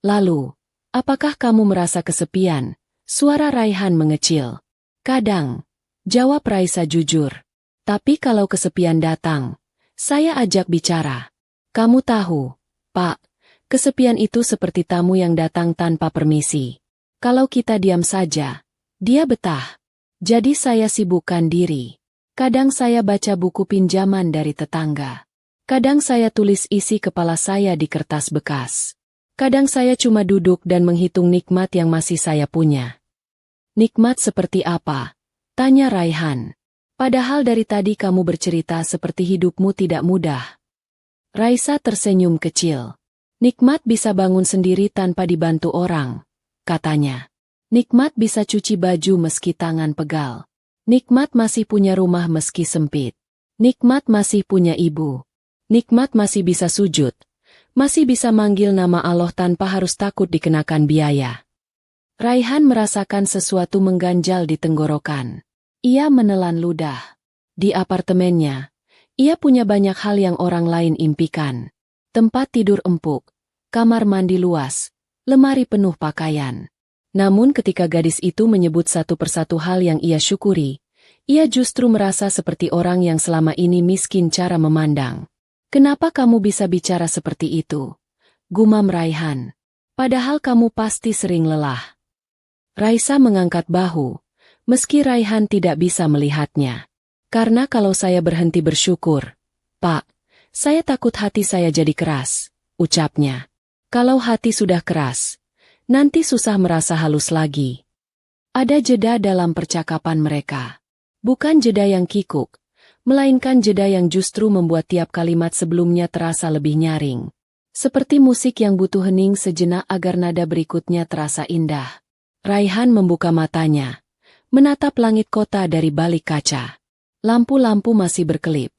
Lalu, apakah kamu merasa kesepian? Suara Raihan mengecil. Kadang, jawab Raisa jujur. Tapi kalau kesepian datang, saya ajak bicara. Kamu tahu, Pak, kesepian itu seperti tamu yang datang tanpa permisi. Kalau kita diam saja, dia betah. Jadi saya sibukkan diri. Kadang saya baca buku pinjaman dari tetangga. Kadang saya tulis isi kepala saya di kertas bekas. Kadang saya cuma duduk dan menghitung nikmat yang masih saya punya. Nikmat seperti apa? Tanya Raihan. Padahal dari tadi kamu bercerita seperti hidupmu tidak mudah. Raisa tersenyum kecil. Nikmat bisa bangun sendiri tanpa dibantu orang, katanya. Nikmat bisa cuci baju meski tangan pegal. Nikmat masih punya rumah meski sempit. Nikmat masih punya ibu. Nikmat masih bisa sujud. Masih bisa manggil nama Allah tanpa harus takut dikenakan biaya. Raihan merasakan sesuatu mengganjal di tenggorokan. Ia menelan ludah. Di apartemennya, ia punya banyak hal yang orang lain impikan. Tempat tidur empuk, kamar mandi luas, lemari penuh pakaian. Namun ketika gadis itu menyebut satu persatu hal yang ia syukuri, ia justru merasa seperti orang yang selama ini miskin cara memandang. Kenapa kamu bisa bicara seperti itu? Gumam Raihan. Padahal kamu pasti sering lelah. Raisa mengangkat bahu, meski Raihan tidak bisa melihatnya. Karena kalau saya berhenti bersyukur, Pak, saya takut hati saya jadi keras, ucapnya. Kalau hati sudah keras, nanti susah merasa halus lagi. Ada jeda dalam percakapan mereka. Bukan jeda yang kikuk, melainkan jeda yang justru membuat tiap kalimat sebelumnya terasa lebih nyaring. Seperti musik yang butuh hening sejenak agar nada berikutnya terasa indah. Raihan membuka matanya, menatap langit kota dari balik kaca. Lampu-lampu masih berkelip,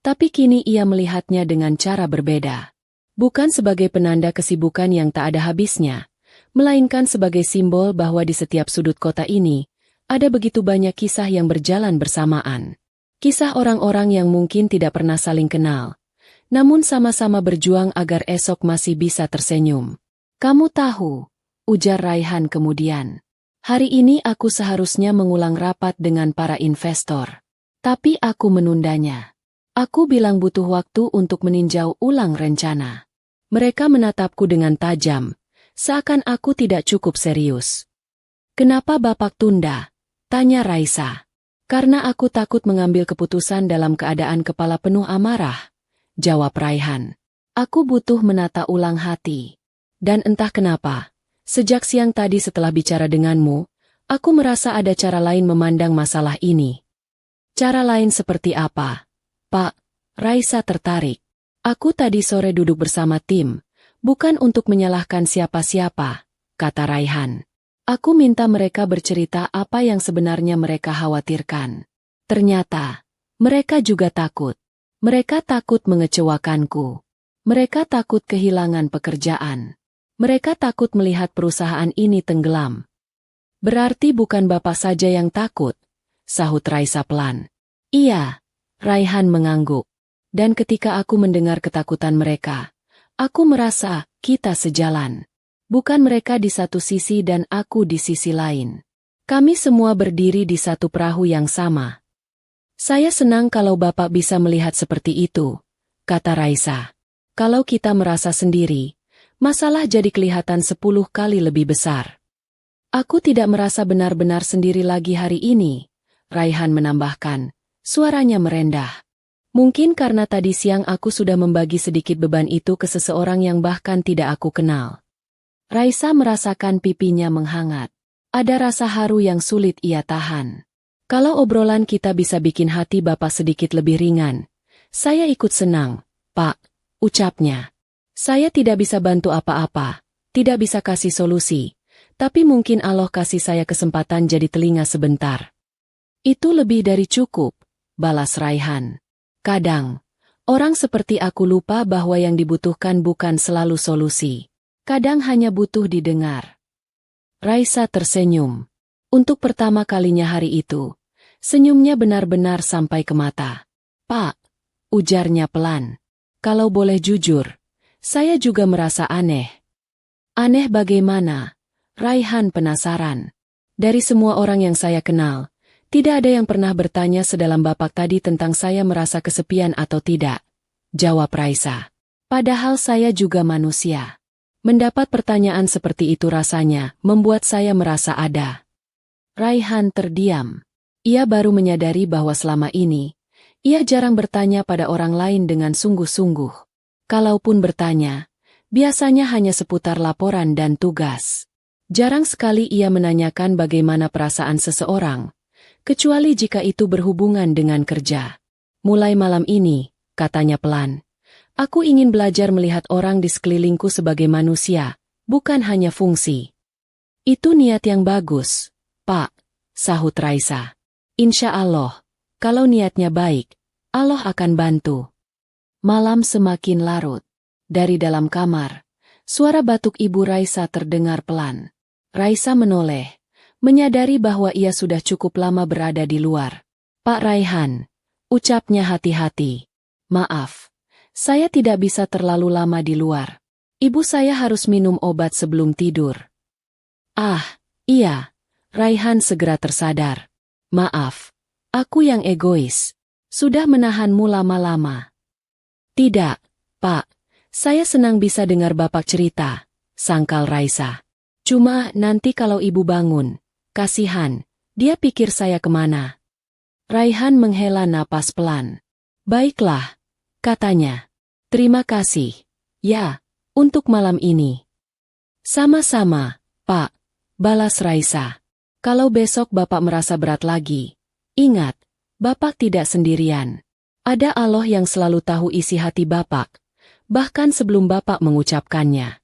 tapi kini ia melihatnya dengan cara berbeda. Bukan sebagai penanda kesibukan yang tak ada habisnya, melainkan sebagai simbol bahwa di setiap sudut kota ini, ada begitu banyak kisah yang berjalan bersamaan. Kisah orang-orang yang mungkin tidak pernah saling kenal, namun sama-sama berjuang agar esok masih bisa tersenyum. Kamu tahu, ujar Raihan kemudian. Hari ini aku seharusnya mengulang rapat dengan para investor. Tapi aku menundanya. Aku bilang butuh waktu untuk meninjau ulang rencana. Mereka menatapku dengan tajam, seakan aku tidak cukup serius. Kenapa Bapak tunda? Tanya Raisa. Karena aku takut mengambil keputusan dalam keadaan kepala penuh amarah, jawab Raihan. Aku butuh menata ulang hati. Dan entah kenapa, sejak siang tadi setelah bicara denganmu, aku merasa ada cara lain memandang masalah ini. Cara lain seperti apa? Pak, Raisa tertarik. Aku tadi sore duduk bersama tim, bukan untuk menyalahkan siapa-siapa, kata Raihan. Aku minta mereka bercerita apa yang sebenarnya mereka khawatirkan. Ternyata, mereka juga takut. Mereka takut mengecewakanku. Mereka takut kehilangan pekerjaan. Mereka takut melihat perusahaan ini tenggelam. Berarti bukan Bapak saja yang takut, sahut Raisa pelan. Iya, Raihan mengangguk. Dan ketika aku mendengar ketakutan mereka, aku merasa kita sejalan. Bukan mereka di satu sisi dan aku di sisi lain. Kami semua berdiri di satu perahu yang sama. Saya senang kalau Bapak bisa melihat seperti itu, kata Raisa. Kalau kita merasa sendiri, masalah jadi kelihatan 10 kali lebih besar. Aku tidak merasa benar-benar sendiri lagi hari ini, Raihan menambahkan, suaranya merendah. Mungkin karena tadi siang aku sudah membagi sedikit beban itu ke seseorang yang bahkan tidak aku kenal. Raisa merasakan pipinya menghangat. Ada rasa haru yang sulit ia tahan. Kalau obrolan kita bisa bikin hati Bapak sedikit lebih ringan, saya ikut senang, Pak, ucapnya. Saya tidak bisa bantu apa-apa, tidak bisa kasih solusi, tapi mungkin Allah kasih saya kesempatan jadi telinga sebentar. Itu lebih dari cukup, balas Raihan. Kadang, orang seperti aku lupa bahwa yang dibutuhkan bukan selalu solusi. Kadang hanya butuh didengar. Raisa tersenyum. Untuk pertama kalinya hari itu, senyumnya benar-benar sampai ke mata. Pak, ujarnya pelan. Kalau boleh jujur, saya juga merasa aneh. Aneh bagaimana? Raihan penasaran. Dari semua orang yang saya kenal, tidak ada yang pernah bertanya sedalam Bapak tadi tentang saya merasa kesepian atau tidak, jawab Raisa. Padahal saya juga manusia. Mendapat pertanyaan seperti itu rasanya membuat saya merasa ada. Raihan terdiam. Ia baru menyadari bahwa selama ini, ia jarang bertanya pada orang lain dengan sungguh-sungguh. Kalaupun bertanya, biasanya hanya seputar laporan dan tugas. Jarang sekali ia menanyakan bagaimana perasaan seseorang, kecuali jika itu berhubungan dengan kerja. Mulai malam ini, katanya pelan, aku ingin belajar melihat orang di sekelilingku sebagai manusia, bukan hanya fungsi. Itu niat yang bagus, Pak, sahut Raisa. Insya Allah, kalau niatnya baik, Allah akan bantu. Malam semakin larut. Dari dalam kamar, suara batuk Ibu Raisa terdengar pelan. Raisa menoleh, menyadari bahwa ia sudah cukup lama berada di luar. Pak Raihan, ucapnya hati-hati. Maaf, saya tidak bisa terlalu lama di luar. Ibu saya harus minum obat sebelum tidur. Ah, iya, Raihan segera tersadar. Maaf, aku yang egois. Sudah menahanmu lama-lama. Tidak, Pak, saya senang bisa dengar Bapak cerita, sangkal Raisa. Cuma nanti kalau Ibu bangun, kasihan, dia pikir saya kemana. Raihan menghela napas pelan. Baiklah, katanya. Terima kasih. Ya, untuk malam ini. Sama-sama, Pak, balas Raisa. Kalau besok Bapak merasa berat lagi, ingat, Bapak tidak sendirian. Ada Allah yang selalu tahu isi hati Bapak. bahkan sebelum Bapak mengucapkannya.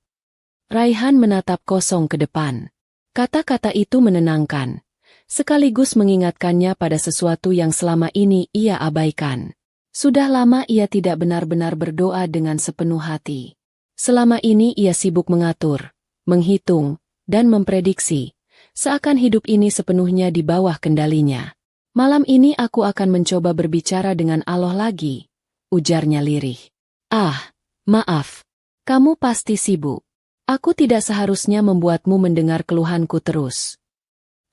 Raihan menatap kosong ke depan. Kata-kata itu menenangkan, sekaligus mengingatkannya pada sesuatu yang selama ini ia abaikan. Sudah lama ia tidak benar-benar berdoa dengan sepenuh hati. Selama ini ia sibuk mengatur, menghitung, dan memprediksi, seakan hidup ini sepenuhnya di bawah kendalinya. Malam ini aku akan mencoba berbicara dengan Allah lagi, ujarnya lirih. Ah, maaf, kamu pasti sibuk. Aku tidak seharusnya membuatmu mendengar keluhanku terus.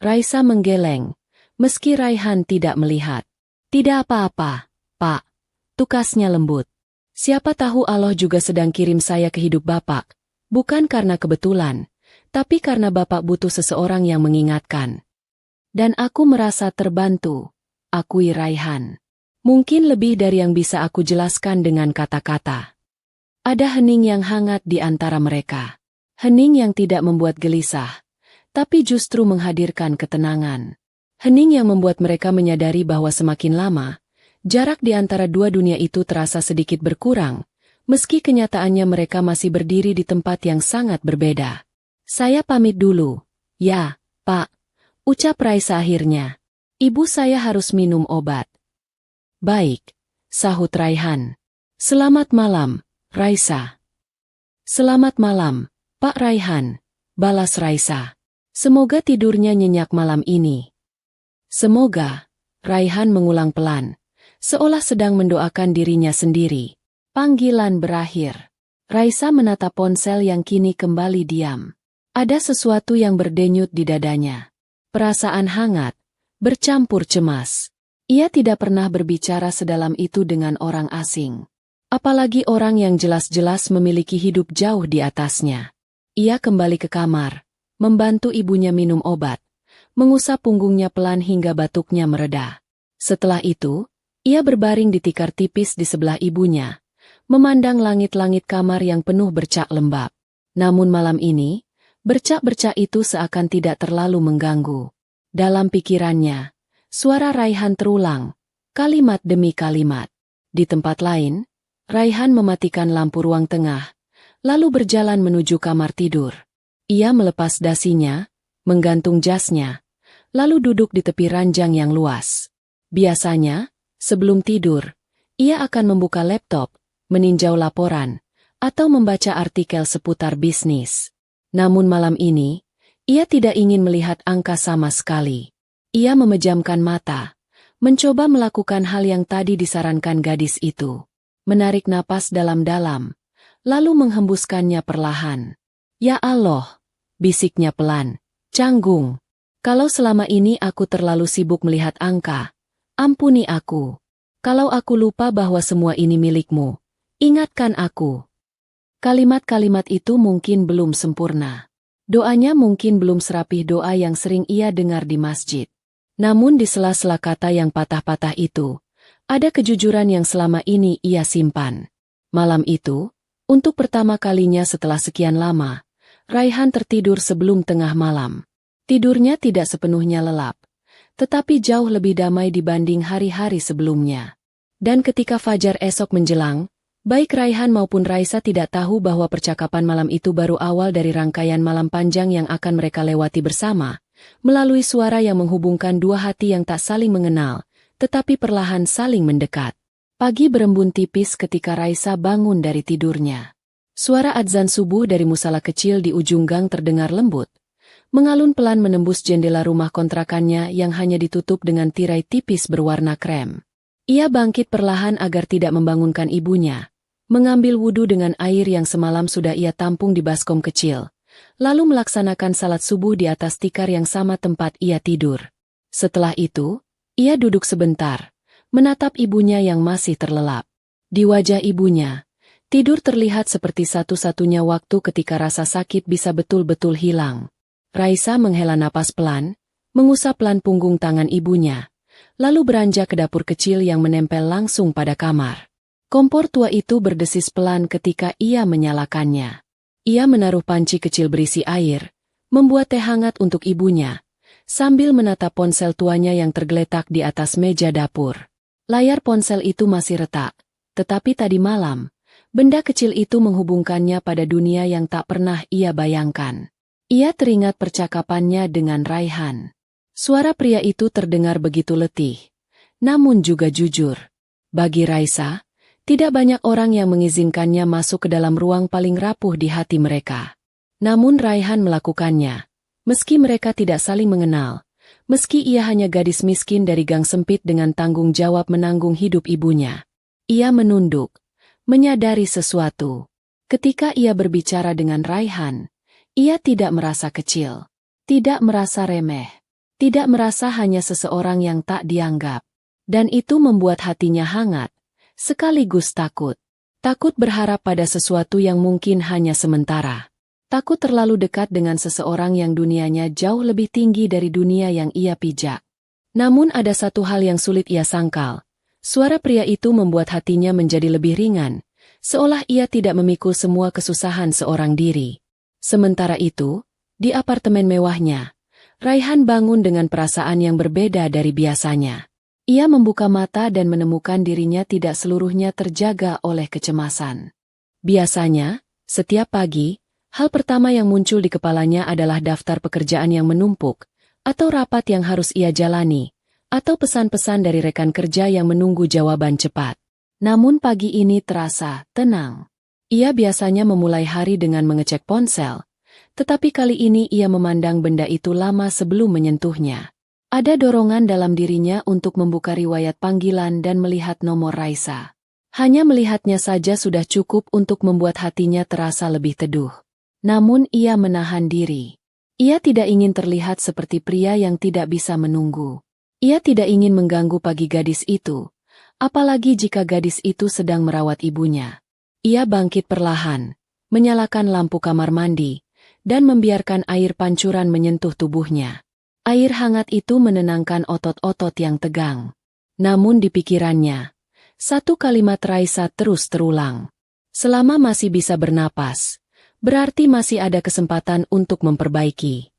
Raisa menggeleng, meski Raihan tidak melihat. Tidak apa-apa, Pak, tukasnya lembut. Siapa tahu Allah juga sedang kirim saya ke hidup Bapak, bukan karena kebetulan, tapi karena Bapak butuh seseorang yang mengingatkan. Dan aku merasa terbantu, akui Raihan. Mungkin lebih dari yang bisa aku jelaskan dengan kata-kata. Ada hening yang hangat di antara mereka. Hening yang tidak membuat gelisah, tapi justru menghadirkan ketenangan. Hening yang membuat mereka menyadari bahwa semakin lama, jarak di antara dua dunia itu terasa sedikit berkurang, meski kenyataannya mereka masih berdiri di tempat yang sangat berbeda. Saya pamit dulu. Ya, Pak. Ucap Raisa akhirnya. Ibu saya harus minum obat. Baik, sahut Raihan. Selamat malam, Raisa. Selamat malam, Pak Raihan, balas Raisa. Semoga tidurnya nyenyak malam ini. Semoga, Raihan mengulang pelan, seolah sedang mendoakan dirinya sendiri. Panggilan berakhir. Raisa menatap ponsel yang kini kembali diam. Ada sesuatu yang berdenyut di dadanya. Perasaan hangat, bercampur cemas. Ia tidak pernah berbicara sedalam itu dengan orang asing. Apalagi orang yang jelas-jelas memiliki hidup jauh di atasnya. Ia kembali ke kamar, membantu ibunya minum obat, mengusap punggungnya pelan hingga batuknya mereda. Setelah itu, ia berbaring di tikar tipis di sebelah ibunya, memandang langit-langit kamar yang penuh bercak lembab. Namun malam ini, bercak-bercak itu seakan tidak terlalu mengganggu. Dalam pikirannya, suara Raihan terulang, kalimat demi kalimat. Di tempat lain, Raihan mematikan lampu ruang tengah, lalu berjalan menuju kamar tidur. Ia melepas dasinya, menggantung jasnya, lalu duduk di tepi ranjang yang luas. Biasanya, sebelum tidur, ia akan membuka laptop, meninjau laporan, atau membaca artikel seputar bisnis. Namun malam ini, ia tidak ingin melihat angka sama sekali. Ia memejamkan mata, mencoba melakukan hal yang tadi disarankan gadis itu. Menarik napas dalam-dalam, lalu menghembuskannya perlahan. Ya Allah, bisiknya pelan, canggung. Kalau selama ini aku terlalu sibuk melihat angka, ampuni aku. Kalau aku lupa bahwa semua ini milikmu, ingatkan aku. Kalimat-kalimat itu mungkin belum sempurna. Doanya mungkin belum serapih doa yang sering ia dengar di masjid. Namun di sela-sela kata yang patah-patah itu, ada kejujuran yang selama ini ia simpan. Malam itu, untuk pertama kalinya setelah sekian lama, Raihan tertidur sebelum tengah malam. Tidurnya tidak sepenuhnya lelap, tetapi jauh lebih damai dibanding hari-hari sebelumnya. Dan ketika fajar esok menjelang, baik Raihan maupun Raisa tidak tahu bahwa percakapan malam itu baru awal dari rangkaian malam panjang yang akan mereka lewati bersama, melalui suara yang menghubungkan dua hati yang tak saling mengenal, tetapi perlahan saling mendekat. Pagi berembun tipis ketika Raisa bangun dari tidurnya. Suara adzan subuh dari musala kecil di ujung gang terdengar lembut, mengalun pelan menembus jendela rumah kontrakannya yang hanya ditutup dengan tirai tipis berwarna krem. Ia bangkit perlahan agar tidak membangunkan ibunya, mengambil wudhu dengan air yang semalam sudah ia tampung di baskom kecil, lalu melaksanakan salat subuh di atas tikar yang sama tempat ia tidur. Setelah itu, ia duduk sebentar, menatap ibunya yang masih terlelap. Di wajah ibunya, tidur terlihat seperti satu-satunya waktu ketika rasa sakit bisa betul-betul hilang. Raisa menghela napas pelan, mengusap pelan punggung tangan ibunya, lalu beranjak ke dapur kecil yang menempel langsung pada kamar. Kompor tua itu berdesis pelan ketika ia menyalakannya. Ia menaruh panci kecil berisi air, membuat teh hangat untuk ibunya, sambil menatap ponsel tuanya yang tergeletak di atas meja dapur. Layar ponsel itu masih retak, tetapi tadi malam, Benda kecil itu menghubungkannya pada dunia yang tak pernah ia bayangkan. Ia teringat percakapannya dengan Raihan. Suara pria itu terdengar begitu letih, namun juga jujur. Bagi Raisa, tidak banyak orang yang mengizinkannya masuk ke dalam ruang paling rapuh di hati mereka. Namun Raihan melakukannya, meski mereka tidak saling mengenal, meski ia hanya gadis miskin dari gang sempit dengan tanggung jawab menanggung hidup ibunya. Ia menunduk, menyadari sesuatu. Ketika ia berbicara dengan Raihan, ia tidak merasa kecil, tidak merasa remeh, tidak merasa hanya seseorang yang tak dianggap. Dan itu membuat hatinya hangat, sekaligus takut. Takut berharap pada sesuatu yang mungkin hanya sementara. Takut terlalu dekat dengan seseorang yang dunianya jauh lebih tinggi dari dunia yang ia pijak. Namun ada satu hal yang sulit ia sangkal. Suara pria itu membuat hatinya menjadi lebih ringan, seolah ia tidak memikul semua kesusahan seorang diri. Sementara itu, di apartemen mewahnya, Raihan bangun dengan perasaan yang berbeda dari biasanya. Ia membuka mata dan menemukan dirinya tidak seluruhnya terjaga oleh kecemasan. Biasanya, setiap pagi, hal pertama yang muncul di kepalanya adalah daftar pekerjaan yang menumpuk, atau rapat yang harus ia jalani, atau pesan-pesan dari rekan kerja yang menunggu jawaban cepat. Namun pagi ini terasa tenang. Ia biasanya memulai hari dengan mengecek ponsel, tetapi kali ini ia memandang benda itu lama sebelum menyentuhnya. Ada dorongan dalam dirinya untuk membuka riwayat panggilan dan melihat nomor Raisa. Hanya melihatnya saja sudah cukup untuk membuat hatinya terasa lebih teduh. Namun ia menahan diri. Ia tidak ingin terlihat seperti pria yang tidak bisa menunggu. Ia tidak ingin mengganggu pagi gadis itu, apalagi jika gadis itu sedang merawat ibunya. Ia bangkit perlahan, menyalakan lampu kamar mandi, dan membiarkan air pancuran menyentuh tubuhnya. Air hangat itu menenangkan otot-otot yang tegang. Namun di pikirannya, satu kalimat Raisa terus terulang. Selama masih bisa bernapas, berarti masih ada kesempatan untuk memperbaiki.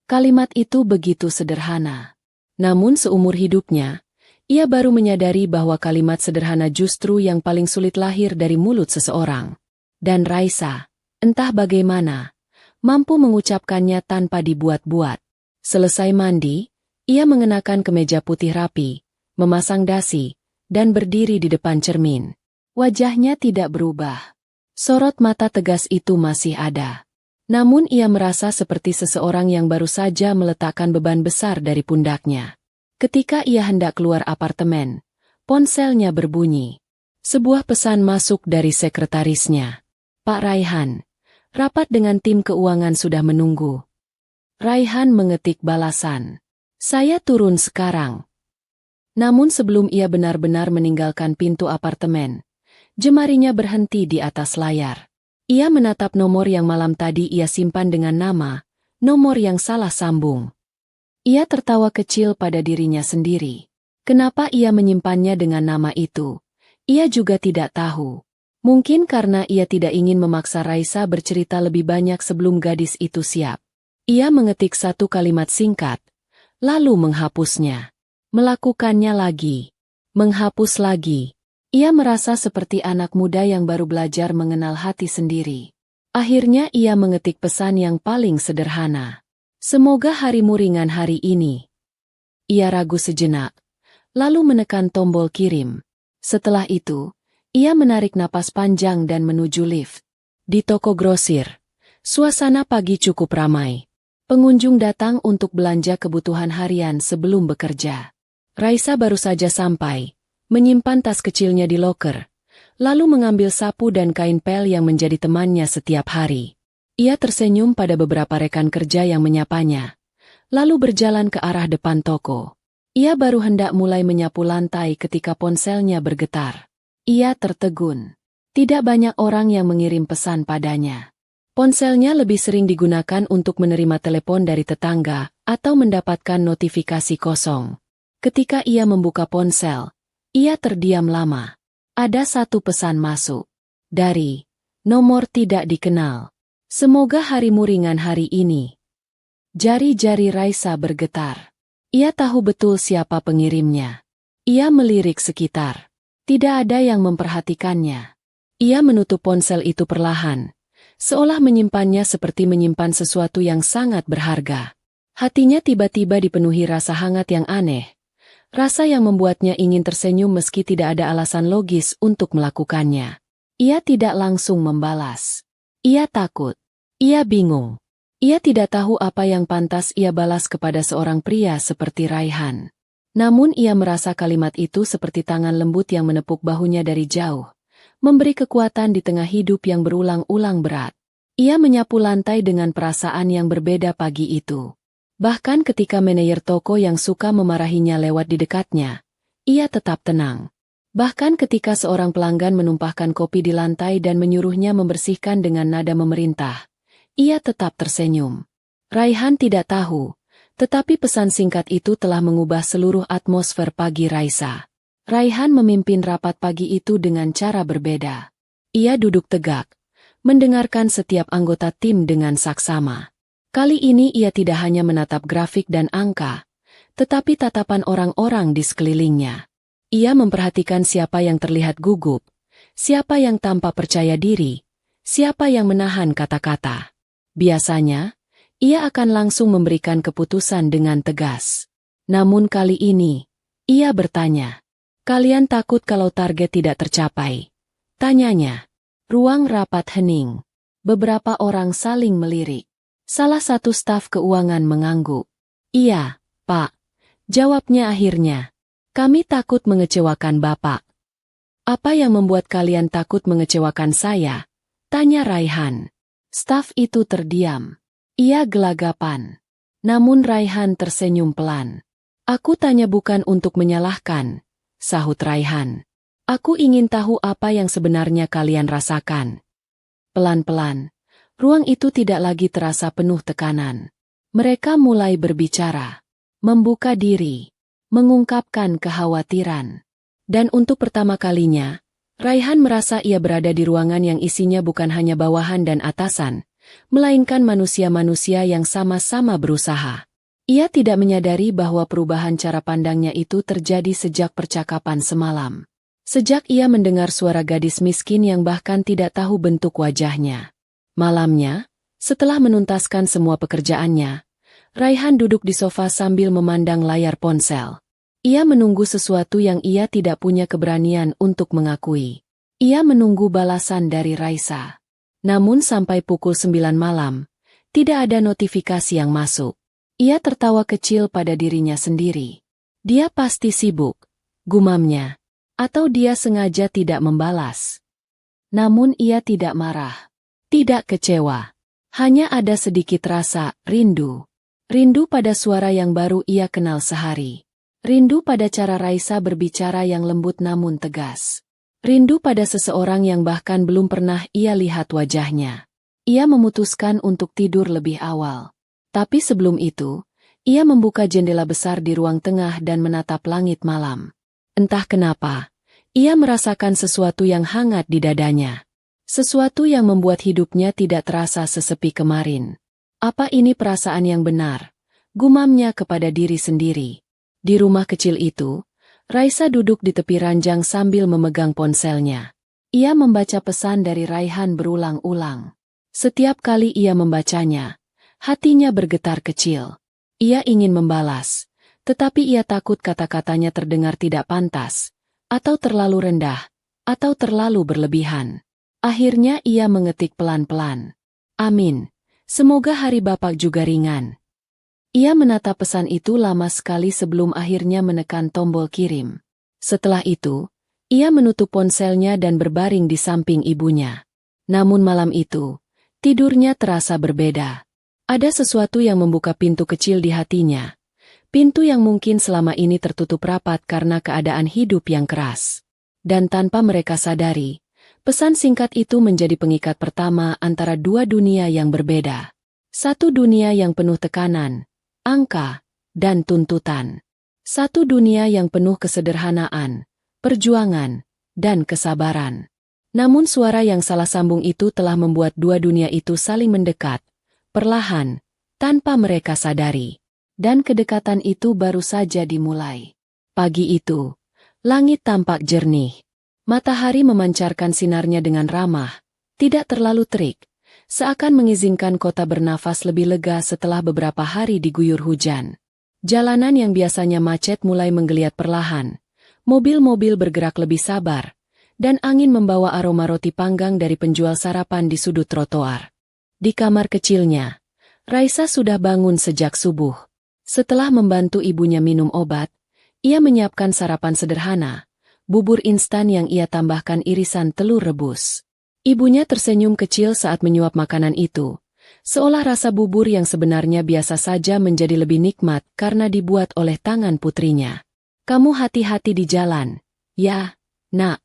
Kalimat itu begitu sederhana. Namun seumur hidupnya, ia baru menyadari bahwa kalimat sederhana justru yang paling sulit lahir dari mulut seseorang. Dan Raisa, entah bagaimana, mampu mengucapkannya tanpa dibuat-buat. Selesai mandi, ia mengenakan kemeja putih rapi, memasang dasi, dan berdiri di depan cermin. Wajahnya tidak berubah. Sorot mata tegas itu masih ada. Namun ia merasa seperti seseorang yang baru saja meletakkan beban besar dari pundaknya. Ketika ia hendak keluar apartemen, ponselnya berbunyi. Sebuah pesan masuk dari sekretarisnya. Pak Raihan, rapat dengan tim keuangan sudah menunggu. Raihan mengetik balasan. Saya turun sekarang. Namun sebelum ia benar-benar meninggalkan pintu apartemen, jemarinya berhenti di atas layar. Ia menatap nomor yang malam tadi ia simpan dengan nama, nomor yang salah sambung. Ia tertawa kecil pada dirinya sendiri. Kenapa ia menyimpannya dengan nama itu? Ia juga tidak tahu. Mungkin karena ia tidak ingin memaksa Raisa bercerita lebih banyak sebelum gadis itu siap. Ia mengetik satu kalimat singkat, lalu menghapusnya. Melakukannya lagi. Menghapus lagi. Ia merasa seperti anak muda yang baru belajar mengenal hati sendiri. Akhirnya ia mengetik pesan yang paling sederhana. Semoga harimu ringan hari ini. Ia ragu sejenak, lalu menekan tombol kirim. Setelah itu, ia menarik napas panjang dan menuju lift. Di toko grosir, suasana pagi cukup ramai. Pengunjung datang untuk belanja kebutuhan harian sebelum bekerja. Raisa baru saja sampai, menyimpan tas kecilnya di loker, lalu mengambil sapu dan kain pel yang menjadi temannya setiap hari. Ia tersenyum pada beberapa rekan kerja yang menyapanya, lalu berjalan ke arah depan toko. Ia baru hendak mulai menyapu lantai ketika ponselnya bergetar. Ia tertegun. Tidak banyak orang yang mengirim pesan padanya. Ponselnya lebih sering digunakan untuk menerima telepon dari tetangga atau mendapatkan notifikasi kosong. Ketika ia membuka ponsel, ia terdiam lama. Ada satu pesan masuk. Dari nomor tidak dikenal. Semoga harimu ringan hari ini. Jari-jari Raisa bergetar. Ia tahu betul siapa pengirimnya. Ia melirik sekitar. Tidak ada yang memperhatikannya. Ia menutup ponsel itu perlahan, seolah menyimpannya seperti menyimpan sesuatu yang sangat berharga. Hatinya tiba-tiba dipenuhi rasa hangat yang aneh, rasa yang membuatnya ingin tersenyum meski tidak ada alasan logis untuk melakukannya. Ia tidak langsung membalas. Ia takut. Ia bingung. Ia tidak tahu apa yang pantas ia balas kepada seorang pria seperti Raihan. Namun ia merasa kalimat itu seperti tangan lembut yang menepuk bahunya dari jauh, memberi kekuatan di tengah hidup yang berulang-ulang berat. Ia menyapu lantai dengan perasaan yang berbeda pagi itu. Bahkan ketika manajer toko yang suka memarahinya lewat di dekatnya, ia tetap tenang. Bahkan ketika seorang pelanggan menumpahkan kopi di lantai dan menyuruhnya membersihkan dengan nada memerintah, ia tetap tersenyum. Raihan tidak tahu, tetapi pesan singkat itu telah mengubah seluruh atmosfer pagi Raisa. Raihan memimpin rapat pagi itu dengan cara berbeda. Ia duduk tegak, mendengarkan setiap anggota tim dengan saksama. Kali ini ia tidak hanya menatap grafik dan angka, tetapi tatapan orang-orang di sekelilingnya. Ia memperhatikan siapa yang terlihat gugup, siapa yang tanpa percaya diri, siapa yang menahan kata-kata. Biasanya, ia akan langsung memberikan keputusan dengan tegas. Namun kali ini, ia bertanya, "Kalian takut kalau target tidak tercapai?" Tanyanya. Ruang rapat hening. Beberapa orang saling melirik. Salah satu staf keuangan mengangguk. "Iya, Pak," jawabnya akhirnya. "Kami takut mengecewakan Bapak." "Apa yang membuat kalian takut mengecewakan saya?" tanya Raihan. Staf itu terdiam. Ia gelagapan. Namun Raihan tersenyum pelan. "Aku tanya bukan untuk menyalahkan," sahut Raihan. "Aku ingin tahu apa yang sebenarnya kalian rasakan." Pelan-pelan, ruang itu tidak lagi terasa penuh tekanan. Mereka mulai berbicara, membuka diri, mengungkapkan kekhawatiran. Dan untuk pertama kalinya, Raihan merasa ia berada di ruangan yang isinya bukan hanya bawahan dan atasan, melainkan manusia-manusia yang sama-sama berusaha. Ia tidak menyadari bahwa perubahan cara pandangnya itu terjadi sejak percakapan semalam. Sejak ia mendengar suara gadis miskin yang bahkan tidak tahu bentuk wajahnya. Malamnya, setelah menuntaskan semua pekerjaannya, Raihan duduk di sofa sambil memandang layar ponsel. Ia menunggu sesuatu yang ia tidak punya keberanian untuk mengakui. Ia menunggu balasan dari Raisa. Namun sampai pukul 9 malam, tidak ada notifikasi yang masuk. Ia tertawa kecil pada dirinya sendiri. Dia pasti sibuk, gumamnya. Atau dia sengaja tidak membalas. Namun ia tidak marah. Tidak kecewa. Hanya ada sedikit rasa rindu. Rindu pada suara yang baru ia kenal sehari. Rindu pada cara Raisa berbicara yang lembut namun tegas. Rindu pada seseorang yang bahkan belum pernah ia lihat wajahnya. Ia memutuskan untuk tidur lebih awal. Tapi sebelum itu, ia membuka jendela besar di ruang tengah dan menatap langit malam. Entah kenapa, ia merasakan sesuatu yang hangat di dadanya. Sesuatu yang membuat hidupnya tidak terasa sesepi kemarin. Apa ini perasaan yang benar? Gumamnya kepada diri sendiri. Di rumah kecil itu, Raisa duduk di tepi ranjang sambil memegang ponselnya. Ia membaca pesan dari Raihan berulang-ulang. Setiap kali ia membacanya, hatinya bergetar kecil. Ia ingin membalas, tetapi ia takut kata-katanya terdengar tidak pantas, atau terlalu rendah, atau terlalu berlebihan. Akhirnya ia mengetik pelan-pelan. "Amin. Semoga hari Bapak juga ringan." Ia menatap pesan itu lama sekali sebelum akhirnya menekan tombol kirim. Setelah itu, ia menutup ponselnya dan berbaring di samping ibunya. Namun malam itu, tidurnya terasa berbeda. Ada sesuatu yang membuka pintu kecil di hatinya. Pintu yang mungkin selama ini tertutup rapat karena keadaan hidup yang keras. Dan tanpa mereka sadari, pesan singkat itu menjadi pengikat pertama antara dua dunia yang berbeda. Satu dunia yang penuh tekanan, angka, dan tuntutan. Satu dunia yang penuh kesederhanaan, perjuangan, dan kesabaran. Namun suara yang salah sambung itu telah membuat dua dunia itu saling mendekat, perlahan, tanpa mereka sadari. Dan kedekatan itu baru saja dimulai. Pagi itu, langit tampak jernih. Matahari memancarkan sinarnya dengan ramah, tidak terlalu terik, seakan mengizinkan kota bernafas lebih lega setelah beberapa hari diguyur hujan. Jalanan yang biasanya macet mulai menggeliat perlahan, mobil-mobil bergerak lebih sabar, dan angin membawa aroma roti panggang dari penjual sarapan di sudut trotoar. Di kamar kecilnya, Raisa sudah bangun sejak subuh. Setelah membantu ibunya minum obat, ia menyiapkan sarapan sederhana, bubur instan yang ia tambahkan irisan telur rebus. Ibunya tersenyum kecil saat menyuap makanan itu, seolah rasa bubur yang sebenarnya biasa saja menjadi lebih nikmat karena dibuat oleh tangan putrinya. "Kamu hati-hati di jalan, ya, nak,"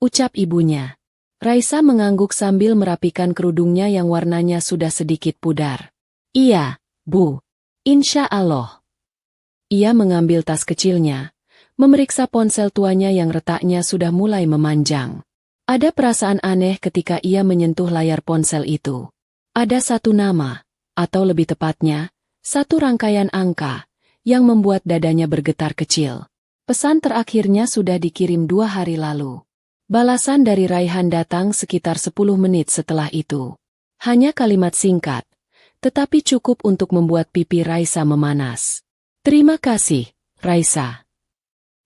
ucap ibunya. Raisa mengangguk sambil merapikan kerudungnya yang warnanya sudah sedikit pudar. "Iya, Bu. Insya Allah." Ia mengambil tas kecilnya, memeriksa ponsel tuanya yang retaknya sudah mulai memanjang. Ada perasaan aneh ketika ia menyentuh layar ponsel itu. Ada satu nama, atau lebih tepatnya, satu rangkaian angka, yang membuat dadanya bergetar kecil. Pesan terakhirnya sudah dikirim 2 hari lalu. Balasan dari Raihan datang sekitar 10 menit setelah itu. Hanya kalimat singkat, tetapi cukup untuk membuat pipi Raisa memanas. "Terima kasih, Raisa."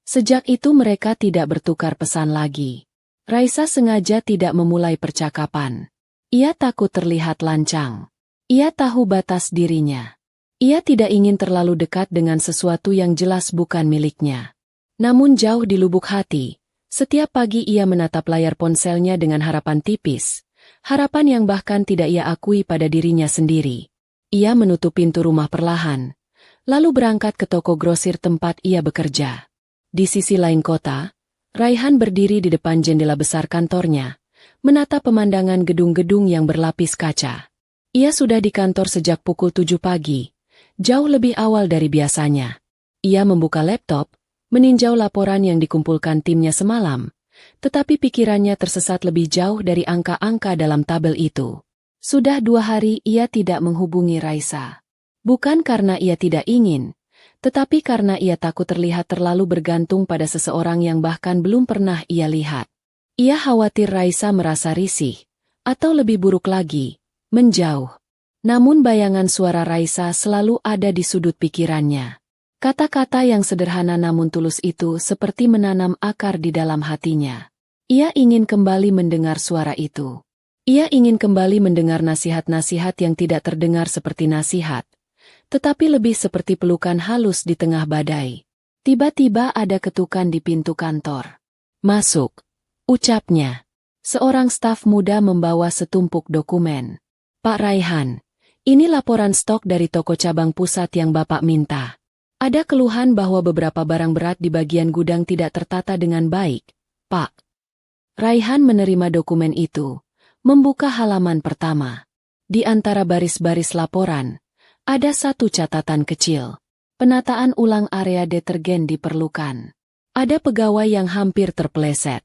Sejak itu mereka tidak bertukar pesan lagi. Raisa sengaja tidak memulai percakapan. Ia takut terlihat lancang. Ia tahu batas dirinya. Ia tidak ingin terlalu dekat dengan sesuatu yang jelas bukan miliknya. Namun jauh di lubuk hati, setiap pagi ia menatap layar ponselnya dengan harapan tipis. Harapan yang bahkan tidak ia akui pada dirinya sendiri. Ia menutup pintu rumah perlahan, lalu berangkat ke toko grosir tempat ia bekerja. Di sisi lain kota, Raihan berdiri di depan jendela besar kantornya, menatap pemandangan gedung-gedung yang berlapis kaca. Ia sudah di kantor sejak pukul 7 pagi, jauh lebih awal dari biasanya. Ia membuka laptop, meninjau laporan yang dikumpulkan timnya semalam, tetapi pikirannya tersesat lebih jauh dari angka-angka dalam tabel itu. Sudah 2 hari ia tidak menghubungi Raisa. Bukan karena ia tidak ingin, tetapi karena ia takut terlihat terlalu bergantung pada seseorang yang bahkan belum pernah ia lihat. Ia khawatir Raisa merasa risih, atau lebih buruk lagi, menjauh. Namun bayangan suara Raisa selalu ada di sudut pikirannya. Kata-kata yang sederhana namun tulus itu seperti menanam akar di dalam hatinya. Ia ingin kembali mendengar suara itu. Ia ingin kembali mendengar nasihat-nasihat yang tidak terdengar seperti nasihat, tetapi lebih seperti pelukan halus di tengah badai. Tiba-tiba ada ketukan di pintu kantor. "Masuk," ucapnya. Seorang staf muda membawa setumpuk dokumen. "Pak Raihan, ini laporan stok dari toko cabang pusat yang Bapak minta. Ada keluhan bahwa beberapa barang berat di bagian gudang tidak tertata dengan baik, Pak." Raihan menerima dokumen itu, membuka halaman pertama. Di antara baris-baris laporan, ada satu catatan kecil. Penataan ulang area detergen diperlukan. Ada pegawai yang hampir terpeleset.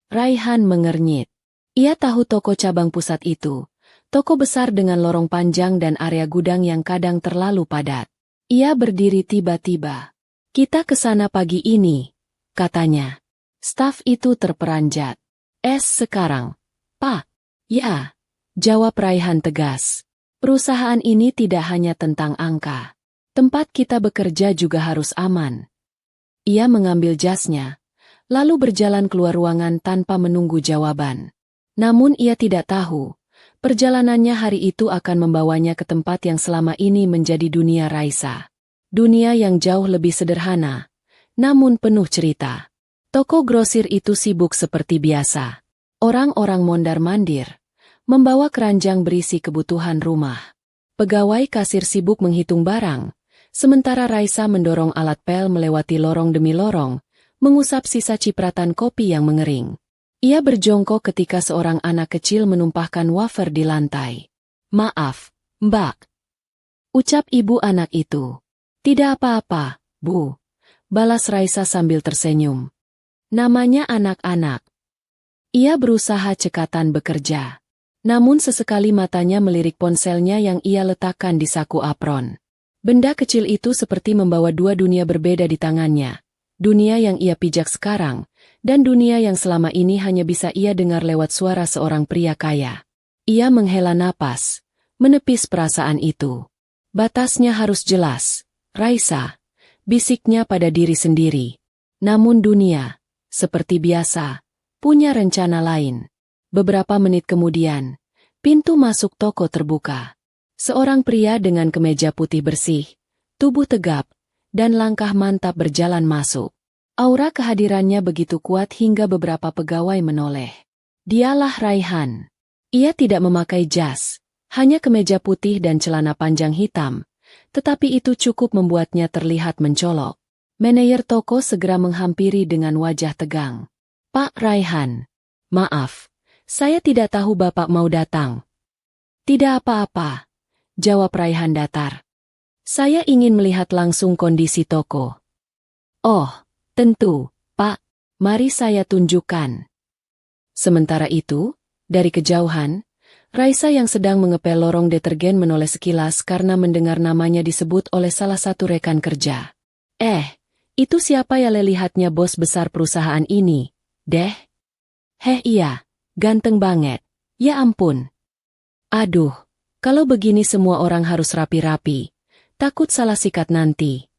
Raihan mengernyit. Ia tahu toko cabang pusat itu, toko besar dengan lorong panjang dan area gudang yang kadang terlalu padat. Ia berdiri tiba-tiba. "Kita ke sana pagi ini," katanya. Staf itu terperanjat. Sekarang, Pak?" "Ya," jawab Raihan tegas. "Perusahaan ini tidak hanya tentang angka. Tempat kita bekerja juga harus aman." Ia mengambil jasnya, lalu berjalan keluar ruangan tanpa menunggu jawaban. Namun ia tidak tahu, perjalanannya hari itu akan membawanya ke tempat yang selama ini menjadi dunia Raisa. Dunia yang jauh lebih sederhana, namun penuh cerita. Toko grosir itu sibuk seperti biasa. Orang-orang mondar-mandir membawa keranjang berisi kebutuhan rumah. Pegawai kasir sibuk menghitung barang, sementara Raisa mendorong alat pel melewati lorong demi lorong, mengusap sisa cipratan kopi yang mengering. Ia berjongkok ketika seorang anak kecil menumpahkan wafer di lantai. "Maaf, Mbak," ucap ibu anak itu. "Tidak apa-apa, Bu," balas Raisa sambil tersenyum. Namanya anak-anak. Ia berusaha cekatan bekerja. Namun sesekali matanya melirik ponselnya yang ia letakkan di saku apron. Benda kecil itu seperti membawa 2 dunia berbeda di tangannya. dunia yang ia pijak sekarang, dan dunia yang selama ini hanya bisa ia dengar lewat suara seorang pria kaya. Ia menghela napas, menepis perasaan itu. Batasnya harus jelas, Raisa, bisiknya pada diri sendiri. Namun dunia, seperti biasa, punya rencana lain. Beberapa menit kemudian, pintu masuk toko terbuka. Seorang pria dengan kemeja putih bersih, tubuh tegap, dan langkah mantap berjalan masuk. Aura kehadirannya begitu kuat hingga beberapa pegawai menoleh. Dialah Raihan. Ia tidak memakai jas, hanya kemeja putih dan celana panjang hitam, tetapi itu cukup membuatnya terlihat mencolok. Manajer toko segera menghampiri dengan wajah tegang. "Pak Raihan, maaf, saya tidak tahu Bapak mau datang." "Tidak apa-apa," jawab Raihan datar. "Saya ingin melihat langsung kondisi toko." "Oh, tentu, Pak. Mari saya tunjukkan." Sementara itu, dari kejauhan, Raisa yang sedang mengepel lorong detergen menoleh sekilas karena mendengar namanya disebut oleh salah satu rekan kerja. Itu siapa ya, lihatnya bos besar perusahaan ini, deh?" "Heh iya, ganteng banget. Ya ampun. Aduh, kalau begini semua orang harus rapi-rapi. Takut salah sikat nanti."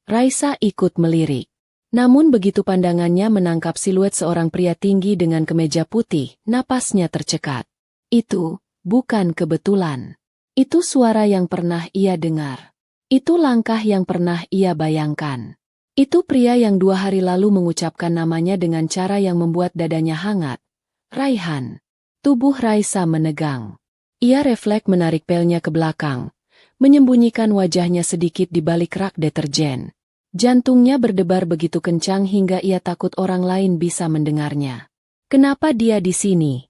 Raisa ikut melirik. Namun begitu pandangannya menangkap siluet seorang pria tinggi dengan kemeja putih, napasnya tercekat. Itu bukan kebetulan. Itu suara yang pernah ia dengar. Itu langkah yang pernah ia bayangkan. Itu pria yang 2 hari lalu mengucapkan namanya dengan cara yang membuat dadanya hangat. Raihan. Tubuh Raisa menegang. Ia refleks menarik pelnya ke belakang, menyembunyikan wajahnya sedikit di balik rak deterjen. Jantungnya berdebar begitu kencang hingga ia takut orang lain bisa mendengarnya. "Kenapa dia di sini?"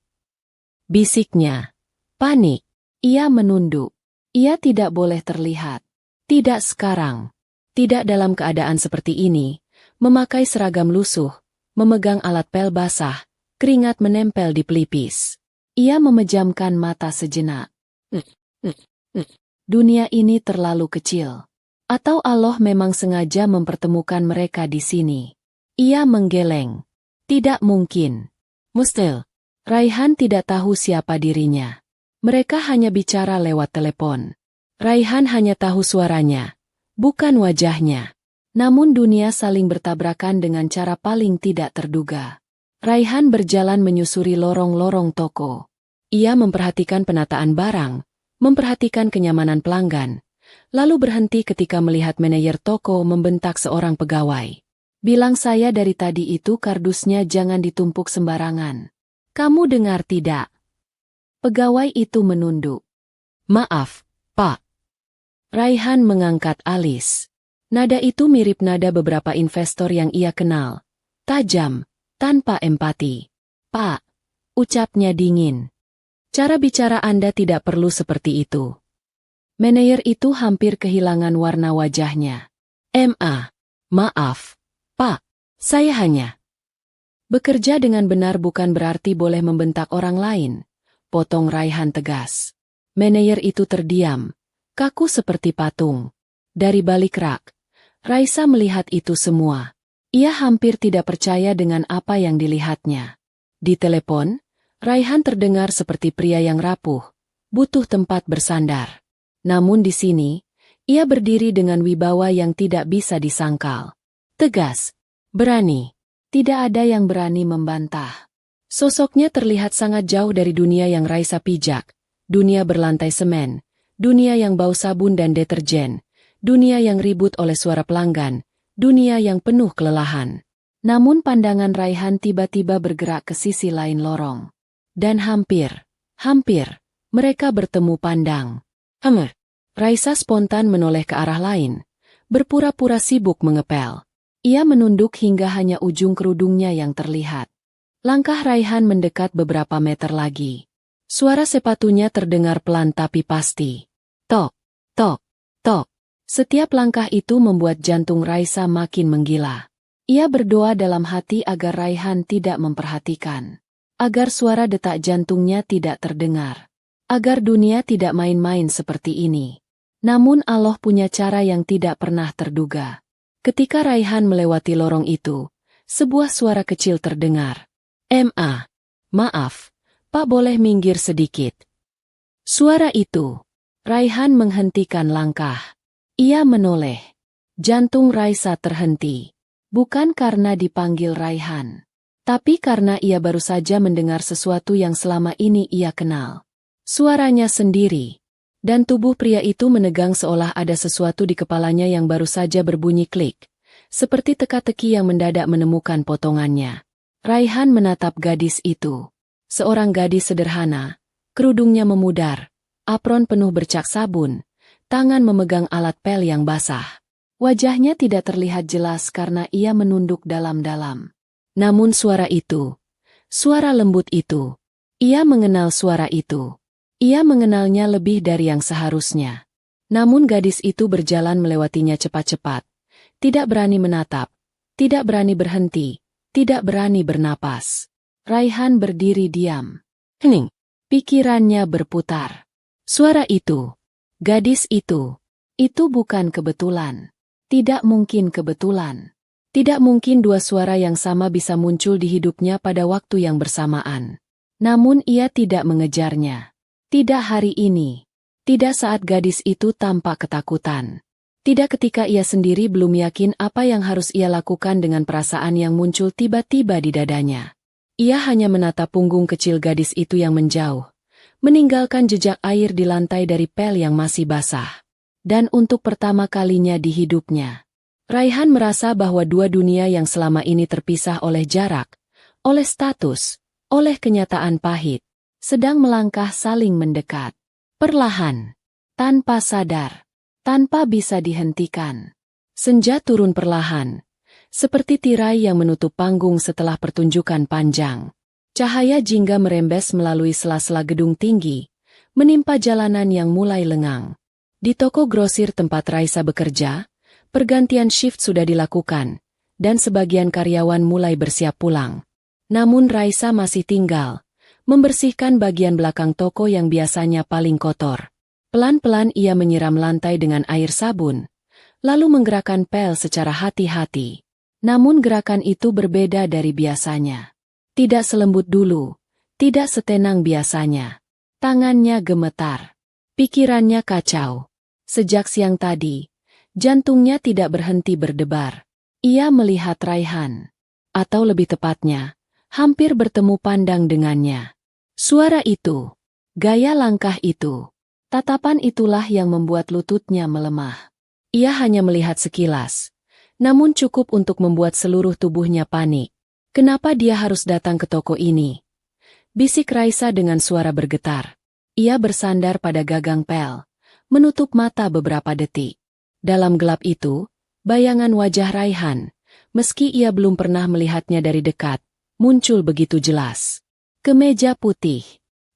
bisiknya. Panik. Ia menunduk. Ia tidak boleh terlihat. Tidak sekarang. Tidak dalam keadaan seperti ini, memakai seragam lusuh, memegang alat pel basah, keringat menempel di pelipis. Ia memejamkan mata sejenak. Dunia ini terlalu kecil. Atau Allah memang sengaja mempertemukan mereka di sini? Ia menggeleng. Tidak mungkin. Mustil. Raihan tidak tahu siapa dirinya. Mereka hanya bicara lewat telepon. Raihan hanya tahu suaranya, bukan wajahnya. Namun dunia saling bertabrakan dengan cara paling tidak terduga. Raihan berjalan menyusuri lorong-lorong toko. Ia memperhatikan penataan barang, memperhatikan kenyamanan pelanggan, lalu berhenti ketika melihat manajer toko membentak seorang pegawai. "Bilang saya dari tadi itu kardusnya jangan ditumpuk sembarangan. Kamu dengar tidak?" Pegawai itu menunduk. "Maaf, Pak." Raihan mengangkat alis. Nada itu mirip nada beberapa investor yang ia kenal. Tajam, tanpa empati. "Pak," ucapnya dingin. "Cara bicara Anda tidak perlu seperti itu." Manajer itu hampir kehilangan warna wajahnya. Maaf, Pak. Saya hanya..." "Bekerja dengan benar bukan berarti boleh membentak orang lain," potong Raihan tegas. Manajer itu terdiam, kaku seperti patung. Dari balik rak, Raisa melihat itu semua. Ia hampir tidak percaya dengan apa yang dilihatnya. Di telepon, Raihan terdengar seperti pria yang rapuh, butuh tempat bersandar. Namun di sini, ia berdiri dengan wibawa yang tidak bisa disangkal. Tegas, berani. Tidak ada yang berani membantah. Sosoknya terlihat sangat jauh dari dunia yang Raisa pijak, dunia berlantai semen, dunia yang bau sabun dan deterjen, dunia yang ribut oleh suara pelanggan, dunia yang penuh kelelahan. Namun pandangan Raihan tiba-tiba bergerak ke sisi lain lorong. Dan hampir, mereka bertemu pandang. Raisa spontan menoleh ke arah lain, berpura-pura sibuk mengepel. Ia menunduk hingga hanya ujung kerudungnya yang terlihat. Langkah Raihan mendekat beberapa meter lagi. Suara sepatunya terdengar pelan tapi pasti. Tok, tok, tok. Setiap langkah itu membuat jantung Raisa makin menggila. Ia berdoa dalam hati agar Raihan tidak memperhatikan. Agar suara detak jantungnya tidak terdengar. Agar dunia tidak main-main seperti ini. Namun Allah punya cara yang tidak pernah terduga. Ketika Raihan melewati lorong itu, sebuah suara kecil terdengar. Maaf, Pak, boleh minggir sedikit?" Suara itu. Raihan menghentikan langkah. Ia menoleh. Jantung Raisa terhenti. Bukan karena dipanggil Raihan, tapi karena ia baru saja mendengar sesuatu yang selama ini ia kenal. Suaranya sendiri. Dan tubuh pria itu menegang seolah ada sesuatu di kepalanya yang baru saja berbunyi klik. Seperti teka-teki yang mendadak menemukan potongannya. Raihan menatap gadis itu. Seorang gadis sederhana, kerudungnya memudar, apron penuh bercak sabun, tangan memegang alat pel yang basah. Wajahnya tidak terlihat jelas karena ia menunduk dalam-dalam. Namun suara itu, suara lembut itu, ia mengenal suara itu. Ia mengenalnya lebih dari yang seharusnya. Namun gadis itu berjalan melewatinya cepat-cepat. Tidak berani menatap, tidak berani berhenti, tidak berani bernapas. Raihan berdiri diam. Hening. Pikirannya berputar. Suara itu, gadis itu bukan kebetulan. Tidak mungkin kebetulan. Tidak mungkin dua suara yang sama bisa muncul di hidupnya pada waktu yang bersamaan. Namun ia tidak mengejarnya. Tidak hari ini. Tidak saat gadis itu tampak ketakutan. Tidak ketika ia sendiri belum yakin apa yang harus ia lakukan dengan perasaan yang muncul tiba-tiba di dadanya. Ia hanya menatap punggung kecil gadis itu yang menjauh, meninggalkan jejak air di lantai dari pel yang masih basah. Dan untuk pertama kalinya di hidupnya, Raihan merasa bahwa dua dunia yang selama ini terpisah oleh jarak, oleh status, oleh kenyataan pahit, sedang melangkah saling mendekat. Perlahan, tanpa sadar, tanpa bisa dihentikan. Senja turun perlahan, seperti tirai yang menutup panggung setelah pertunjukan panjang. Cahaya jingga merembes melalui sela-sela gedung tinggi, menimpa jalanan yang mulai lengang. Di toko grosir tempat Raisa bekerja, pergantian shift sudah dilakukan, dan sebagian karyawan mulai bersiap pulang. Namun Raisa masih tinggal, membersihkan bagian belakang toko yang biasanya paling kotor. Pelan-pelan ia menyiram lantai dengan air sabun, lalu menggerakkan pel secara hati-hati. Namun gerakan itu berbeda dari biasanya. Tidak selembut dulu, tidak setenang biasanya. Tangannya gemetar, pikirannya kacau. Sejak siang tadi, jantungnya tidak berhenti berdebar. Ia melihat Raihan, atau lebih tepatnya, hampir bertemu pandang dengannya. Suara itu, gaya langkah itu, tatapan itulah yang membuat lututnya melemah. Ia hanya melihat sekilas, namun cukup untuk membuat seluruh tubuhnya panik. Kenapa dia harus datang ke toko ini? Bisik Raisa dengan suara bergetar. Ia bersandar pada gagang pel, menutup mata beberapa detik. Dalam gelap itu, bayangan wajah Raihan, meski ia belum pernah melihatnya dari dekat, muncul begitu jelas. Kemeja putih,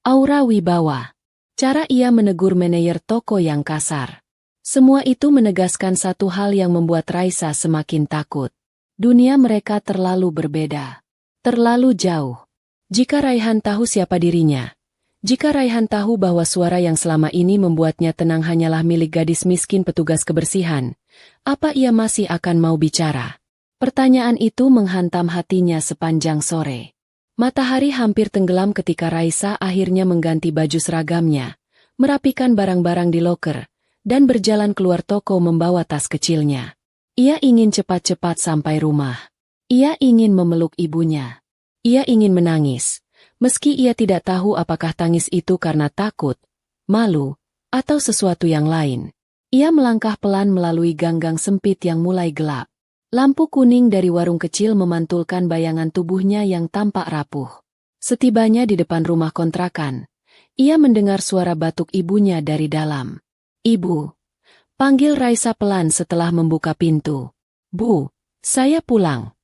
aura wibawa, cara ia menegur manajer toko yang kasar. Semua itu menegaskan satu hal yang membuat Raisa semakin takut. Dunia mereka terlalu berbeda, terlalu jauh. Jika Raihan tahu siapa dirinya, jika Raihan tahu bahwa suara yang selama ini membuatnya tenang hanyalah milik gadis miskin petugas kebersihan, apa ia masih akan mau bicara? Pertanyaan itu menghantam hatinya sepanjang sore. Matahari hampir tenggelam ketika Raisa akhirnya mengganti baju seragamnya, merapikan barang-barang di loker, dan berjalan keluar toko membawa tas kecilnya. Ia ingin cepat-cepat sampai rumah. Ia ingin memeluk ibunya. Ia ingin menangis, meski ia tidak tahu apakah tangis itu karena takut, malu, atau sesuatu yang lain. Ia melangkah pelan melalui gang-gang sempit yang mulai gelap. Lampu kuning dari warung kecil memantulkan bayangan tubuhnya yang tampak rapuh. Setibanya di depan rumah kontrakan, ia mendengar suara batuk ibunya dari dalam. "Ibu," panggil Raisa pelan setelah membuka pintu. "Bu, saya pulang."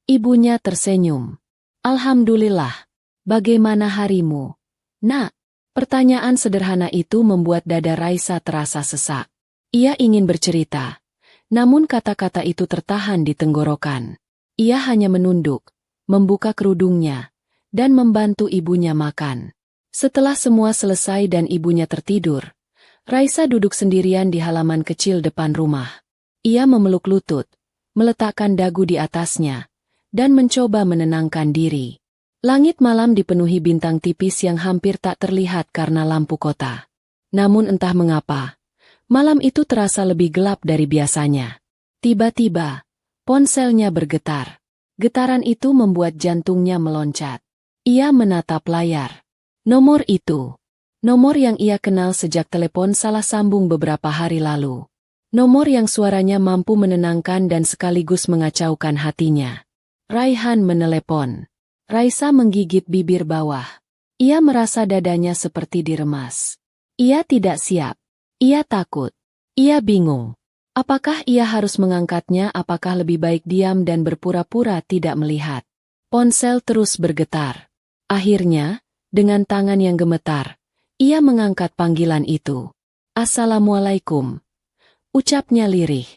Ibunya tersenyum. "Alhamdulillah. Bagaimana harimu, Nak?" Pertanyaan sederhana itu membuat dada Raisa terasa sesak. Ia ingin bercerita, namun kata-kata itu tertahan di tenggorokan. Ia hanya menunduk, membuka kerudungnya, dan membantu ibunya makan. Setelah semua selesai dan ibunya tertidur, Raisa duduk sendirian di halaman kecil depan rumah. Ia memeluk lutut, meletakkan dagu di atasnya, dan mencoba menenangkan diri. Langit malam dipenuhi bintang tipis yang hampir tak terlihat karena lampu kota. Namun entah mengapa, malam itu terasa lebih gelap dari biasanya. Tiba-tiba, ponselnya bergetar. Getaran itu membuat jantungnya meloncat. Ia menatap layar. Nomor itu. Nomor yang ia kenal sejak telepon salah sambung beberapa hari lalu. Nomor yang suaranya mampu menenangkan dan sekaligus mengacaukan hatinya. Raihan menelepon. Raisa menggigit bibir bawah. Ia merasa dadanya seperti diremas. Ia tidak siap. Ia takut. Ia bingung. Apakah ia harus mengangkatnya? Apakah lebih baik diam dan berpura-pura tidak melihat? Ponsel terus bergetar. Akhirnya, dengan tangan yang gemetar, ia mengangkat panggilan itu. Assalamualaikum. Ucapnya lirih.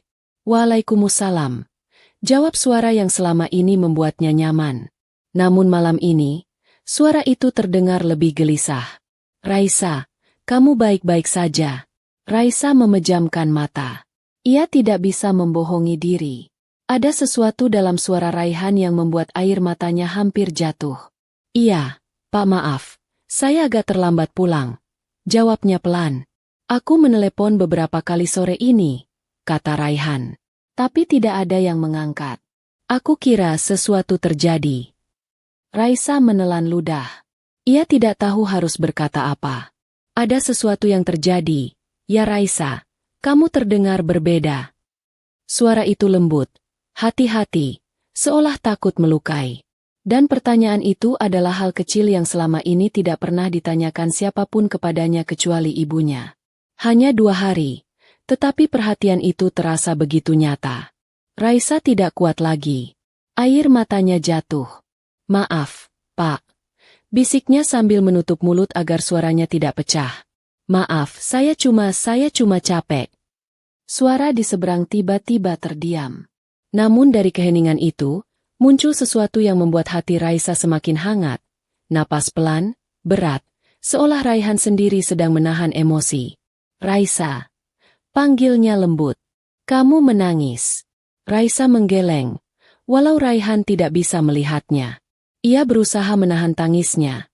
Waalaikumsalam. Jawab suara yang selama ini membuatnya nyaman. Namun malam ini, suara itu terdengar lebih gelisah. Raisa, kamu baik-baik saja. Raisa memejamkan mata. Ia tidak bisa membohongi diri. Ada sesuatu dalam suara Raihan yang membuat air matanya hampir jatuh. Iya, Pak, maaf. Saya agak terlambat pulang. Jawabnya pelan. Aku menelepon beberapa kali sore ini, kata Raihan. Tapi tidak ada yang mengangkat. Aku kira sesuatu terjadi. Raisa menelan ludah. Ia tidak tahu harus berkata apa. Ada sesuatu yang terjadi. Ya Raisa, kamu terdengar berbeda. Suara itu lembut. Hati-hati, seolah takut melukai. Dan pertanyaan itu adalah hal kecil yang selama ini tidak pernah ditanyakan siapapun kepadanya kecuali ibunya. Hanya 2 hari, tetapi perhatian itu terasa begitu nyata. Raisa tidak kuat lagi. Air matanya jatuh. Maaf, Pak. Bisiknya sambil menutup mulut agar suaranya tidak pecah. Maaf, saya cuma capek. Suara di seberang tiba-tiba terdiam. Namun dari keheningan itu, muncul sesuatu yang membuat hati Raisa semakin hangat. Napas pelan, berat, seolah Raihan sendiri sedang menahan emosi. Raisa. Panggilnya lembut. Kamu menangis. Raisa menggeleng, walau Raihan tidak bisa melihatnya. Ia berusaha menahan tangisnya,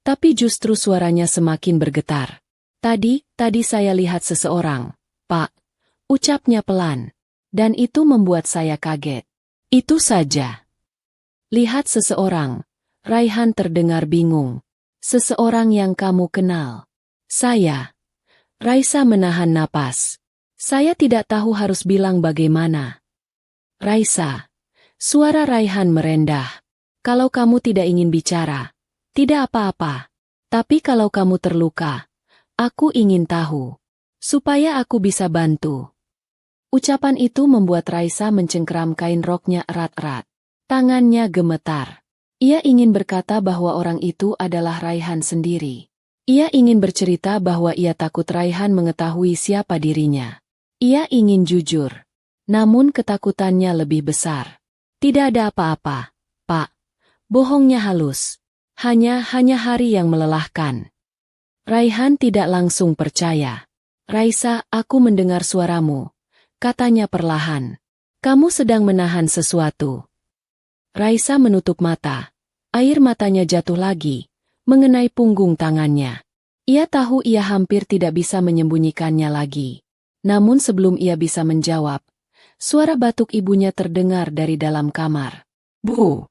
tapi justru suaranya semakin bergetar. Tadi saya lihat seseorang, Pak. Ucapnya pelan, dan itu membuat saya kaget. Itu saja. Lihat seseorang. Raihan terdengar bingung. Seseorang yang kamu kenal. Saya. Raisa menahan napas. Saya tidak tahu harus bilang bagaimana. Raisa. Suara Raihan merendah. Kalau kamu tidak ingin bicara, tidak apa-apa. Tapi kalau kamu terluka, aku ingin tahu. Supaya aku bisa bantu. Ucapan itu membuat Raisa mencengkeram kain roknya erat-erat. Tangannya gemetar. Ia ingin berkata bahwa orang itu adalah Raihan sendiri. Ia ingin bercerita bahwa ia takut Raihan mengetahui siapa dirinya. Ia ingin jujur. Namun ketakutannya lebih besar. Tidak ada apa-apa, Pak. Bohongnya halus. Hanya hari yang melelahkan. Raihan tidak langsung percaya. Raisa, aku mendengar suaramu. Katanya perlahan. Kamu sedang menahan sesuatu. Raisa menutup mata. Air matanya jatuh lagi, mengenai punggung tangannya. Ia tahu ia hampir tidak bisa menyembunyikannya lagi. Namun sebelum ia bisa menjawab, suara batuk ibunya terdengar dari dalam kamar. Bu!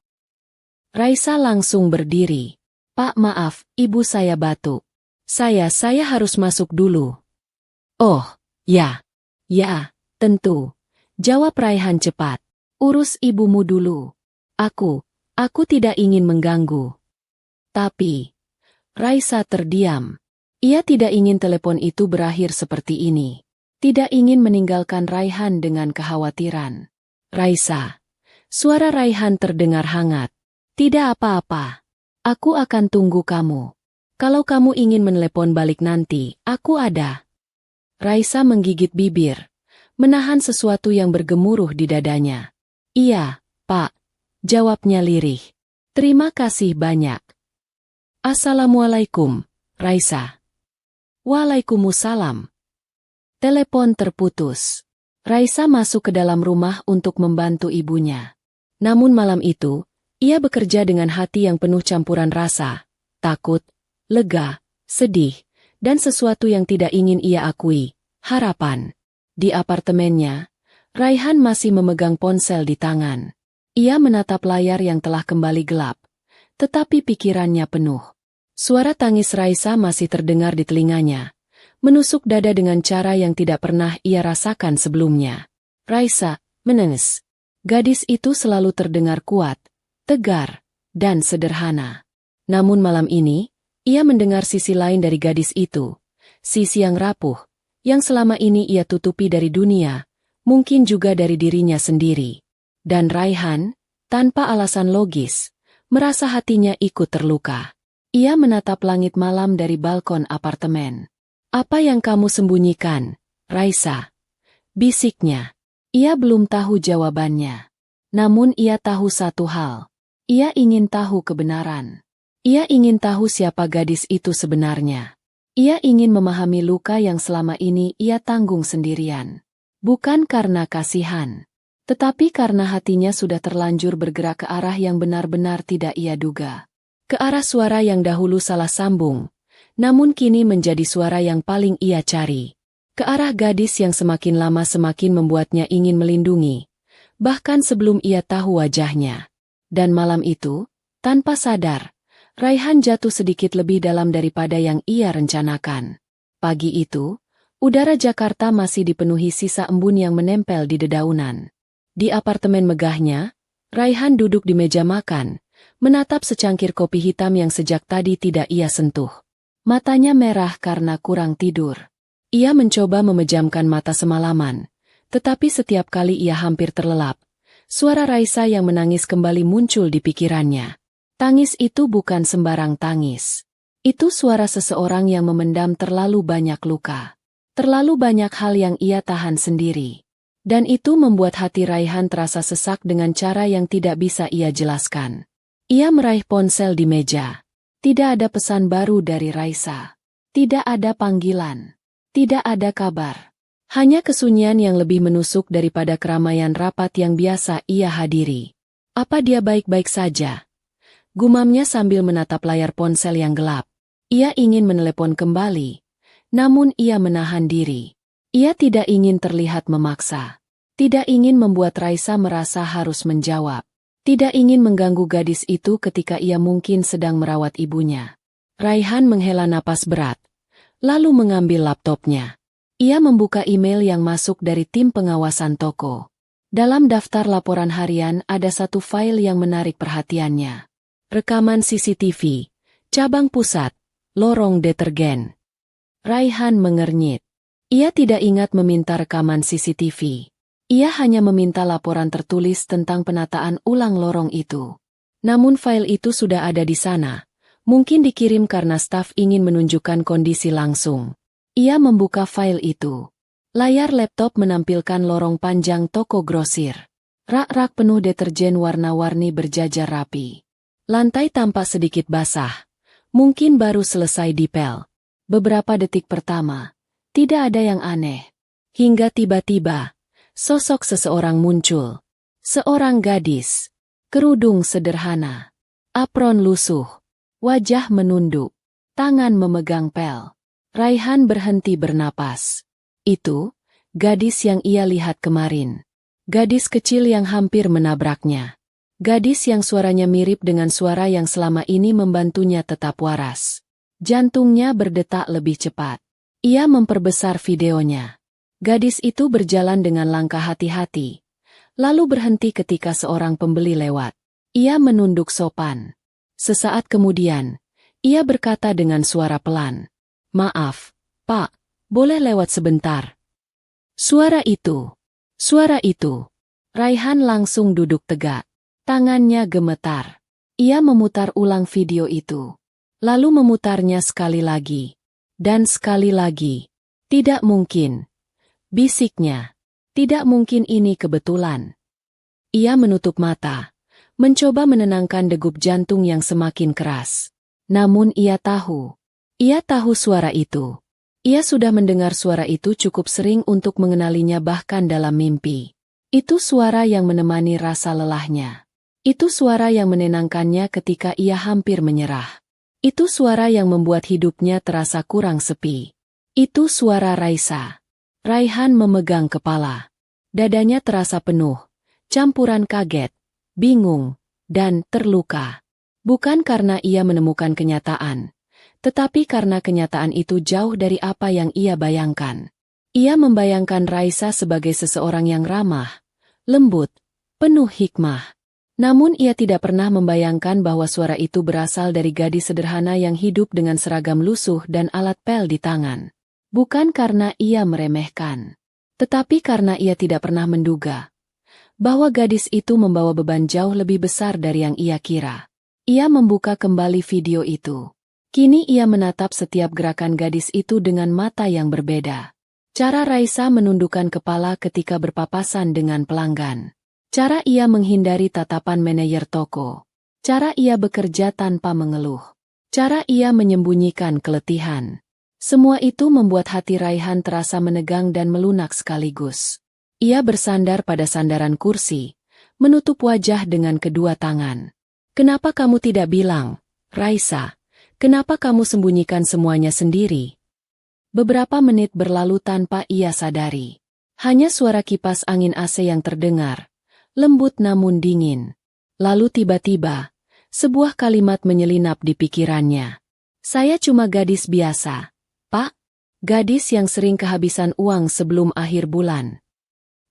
Raisa langsung berdiri. Pak, maaf, ibu saya batuk. Saya harus masuk dulu. Oh, ya. Ya, tentu. Jawab Raihan cepat. Urus ibumu dulu. Aku tidak ingin mengganggu. Tapi, Raisa terdiam. Ia tidak ingin telepon itu berakhir seperti ini. Tidak ingin meninggalkan Raihan dengan kekhawatiran. Raisa. Suara Raihan terdengar hangat. Tidak apa-apa. Aku akan tunggu kamu. Kalau kamu ingin menelepon balik nanti, aku ada. Raisa menggigit bibir, menahan sesuatu yang bergemuruh di dadanya. Iya, Pak. Jawabnya lirih. Terima kasih banyak. Assalamualaikum, Raisa. Waalaikumsalam. Telepon terputus. Raisa masuk ke dalam rumah untuk membantu ibunya. Namun malam itu, ia bekerja dengan hati yang penuh campuran rasa, takut, lega, sedih, dan sesuatu yang tidak ingin ia akui, harapan. Di apartemennya, Raihan masih memegang ponsel di tangan. Ia menatap layar yang telah kembali gelap, tetapi pikirannya penuh. Suara tangis Raisa masih terdengar di telinganya, menusuk dada dengan cara yang tidak pernah ia rasakan sebelumnya. Raisa menangis. Gadis itu selalu terdengar kuat, tegar, dan sederhana. Namun malam ini, ia mendengar sisi lain dari gadis itu, sisi yang rapuh, yang selama ini ia tutupi dari dunia, mungkin juga dari dirinya sendiri. Dan Raihan, tanpa alasan logis, merasa hatinya ikut terluka. Ia menatap langit malam dari balkon apartemen. "Apa yang kamu sembunyikan, Raisa?" bisiknya. Ia belum tahu jawabannya. Namun ia tahu satu hal. Ia ingin tahu kebenaran. Ia ingin tahu siapa gadis itu sebenarnya. Ia ingin memahami luka yang selama ini ia tanggung sendirian. Bukan karena kasihan, tetapi karena hatinya sudah terlanjur bergerak ke arah yang benar-benar tidak ia duga. Ke arah suara yang dahulu salah sambung, namun kini menjadi suara yang paling ia cari. Ke arah gadis yang semakin lama semakin membuatnya ingin melindungi, bahkan sebelum ia tahu wajahnya. Dan malam itu, tanpa sadar, Raihan jatuh sedikit lebih dalam daripada yang ia rencanakan. Pagi itu, udara Jakarta masih dipenuhi sisa embun yang menempel di dedaunan. Di apartemen megahnya, Raihan duduk di meja makan, menatap secangkir kopi hitam yang sejak tadi tidak ia sentuh. Matanya merah karena kurang tidur. Ia mencoba memejamkan mata semalaman, tetapi setiap kali ia hampir terlelap, suara Raisa yang menangis kembali muncul di pikirannya. Tangis itu bukan sembarang tangis. Itu suara seseorang yang memendam terlalu banyak luka. Terlalu banyak hal yang ia tahan sendiri. Dan itu membuat hati Raihan terasa sesak dengan cara yang tidak bisa ia jelaskan. Ia meraih ponsel di meja. Tidak ada pesan baru dari Raisa. Tidak ada panggilan. Tidak ada kabar. Hanya kesunyian yang lebih menusuk daripada keramaian rapat yang biasa ia hadiri. Apa dia baik-baik saja? Gumamnya sambil menatap layar ponsel yang gelap. Ia ingin menelepon kembali. Namun ia menahan diri. Ia tidak ingin terlihat memaksa. Tidak ingin membuat Raisa merasa harus menjawab. Tidak ingin mengganggu gadis itu ketika ia mungkin sedang merawat ibunya. Raihan menghela napas berat, lalu mengambil laptopnya. Ia membuka email yang masuk dari tim pengawasan toko. Dalam daftar laporan harian ada satu file yang menarik perhatiannya. Rekaman CCTV, cabang pusat, lorong detergen. Raihan mengernyit. Ia tidak ingat meminta rekaman CCTV. Ia hanya meminta laporan tertulis tentang penataan ulang lorong itu. Namun file itu sudah ada di sana. Mungkin dikirim karena staf ingin menunjukkan kondisi langsung. Ia membuka file itu. Layar laptop menampilkan lorong panjang toko grosir. Rak-rak penuh deterjen warna-warni berjajar rapi. Lantai tampak sedikit basah. Mungkin baru selesai dipel. Beberapa detik pertama, tidak ada yang aneh. Hingga tiba-tiba, sosok seseorang muncul. Seorang gadis. Kerudung sederhana. Apron lusuh. Wajah menunduk. Tangan memegang pel. Raihan berhenti bernapas. Itu, gadis yang ia lihat kemarin. Gadis kecil yang hampir menabraknya. Gadis yang suaranya mirip dengan suara yang selama ini membantunya tetap waras. Jantungnya berdetak lebih cepat. Ia memperbesar videonya. Gadis itu berjalan dengan langkah hati-hati. Lalu berhenti ketika seorang pembeli lewat. Ia menunduk sopan. Sesaat kemudian, ia berkata dengan suara pelan. "Maaf, Pak, boleh lewat sebentar?" Suara itu. Raihan langsung duduk tegak. Tangannya gemetar. Ia memutar ulang video itu. Lalu memutarnya sekali lagi. Dan sekali lagi. Tidak mungkin. Bisiknya. Tidak mungkin ini kebetulan. Ia menutup mata. Mencoba menenangkan degup jantung yang semakin keras. Namun ia tahu. Ia tahu suara itu. Ia sudah mendengar suara itu cukup sering untuk mengenalinya bahkan dalam mimpi. Itu suara yang menemani rasa lelahnya. Itu suara yang menenangkannya ketika ia hampir menyerah. Itu suara yang membuat hidupnya terasa kurang sepi. Itu suara Raisa. Raihan memegang kepala. Dadanya terasa penuh, campuran kaget, bingung, dan terluka. Bukan karena ia menemukan kenyataan, tetapi karena kenyataan itu jauh dari apa yang ia bayangkan. Ia membayangkan Raisa sebagai seseorang yang ramah, lembut, penuh hikmah. Namun ia tidak pernah membayangkan bahwa suara itu berasal dari gadis sederhana yang hidup dengan seragam lusuh dan alat pel di tangan. Bukan karena ia meremehkan, tetapi karena ia tidak pernah menduga bahwa gadis itu membawa beban jauh lebih besar dari yang ia kira. Ia membuka kembali video itu. Kini ia menatap setiap gerakan gadis itu dengan mata yang berbeda. Cara Raisa menundukkan kepala ketika berpapasan dengan pelanggan. Cara ia menghindari tatapan manajer toko. Cara ia bekerja tanpa mengeluh. Cara ia menyembunyikan keletihan. Semua itu membuat hati Raihan terasa menegang dan melunak sekaligus. Ia bersandar pada sandaran kursi, menutup wajah dengan kedua tangan. Kenapa kamu tidak bilang, Raisa? Kenapa kamu sembunyikan semuanya sendiri? Beberapa menit berlalu tanpa ia sadari. Hanya suara kipas angin AC yang terdengar, lembut namun dingin. Lalu tiba-tiba, sebuah kalimat menyelinap di pikirannya. Saya cuma gadis biasa. Pak, gadis yang sering kehabisan uang sebelum akhir bulan.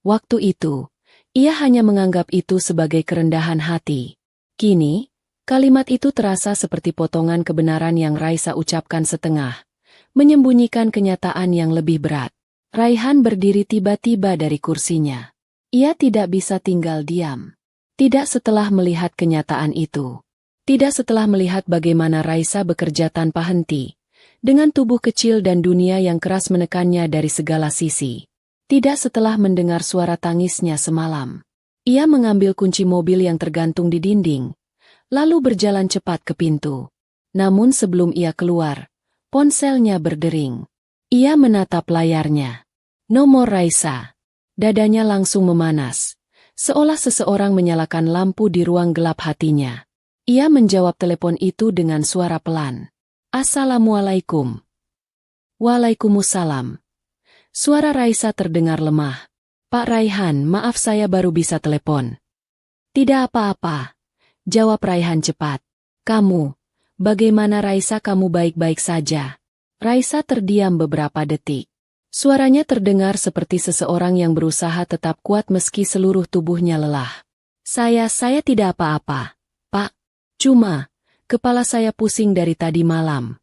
Waktu itu, ia hanya menganggap itu sebagai kerendahan hati. Kini, kalimat itu terasa seperti potongan kebenaran yang Raisa ucapkan setengah, menyembunyikan kenyataan yang lebih berat. Raihan berdiri tiba-tiba dari kursinya. Ia tidak bisa tinggal diam. Tidak setelah melihat kenyataan itu. Tidak setelah melihat bagaimana Raisa bekerja tanpa henti. Dengan tubuh kecil dan dunia yang keras menekannya dari segala sisi. Tidak setelah mendengar suara tangisnya semalam. Ia mengambil kunci mobil yang tergantung di dinding, lalu berjalan cepat ke pintu. Namun sebelum ia keluar, ponselnya berdering. Ia menatap layarnya. Nomor Raisa. Dadanya langsung memanas, seolah seseorang menyalakan lampu di ruang gelap hatinya. Ia menjawab telepon itu dengan suara pelan. Assalamualaikum. Waalaikumsalam. Suara Raisa terdengar lemah. Pak Raihan, maaf saya baru bisa telepon. Tidak apa-apa. Jawab Raihan cepat. Kamu, bagaimana Raisa, kamu baik-baik saja? Raisa terdiam beberapa detik. Suaranya terdengar seperti seseorang yang berusaha tetap kuat meski seluruh tubuhnya lelah. Saya tidak apa-apa, Pak. Cuma, kepala saya pusing dari tadi malam.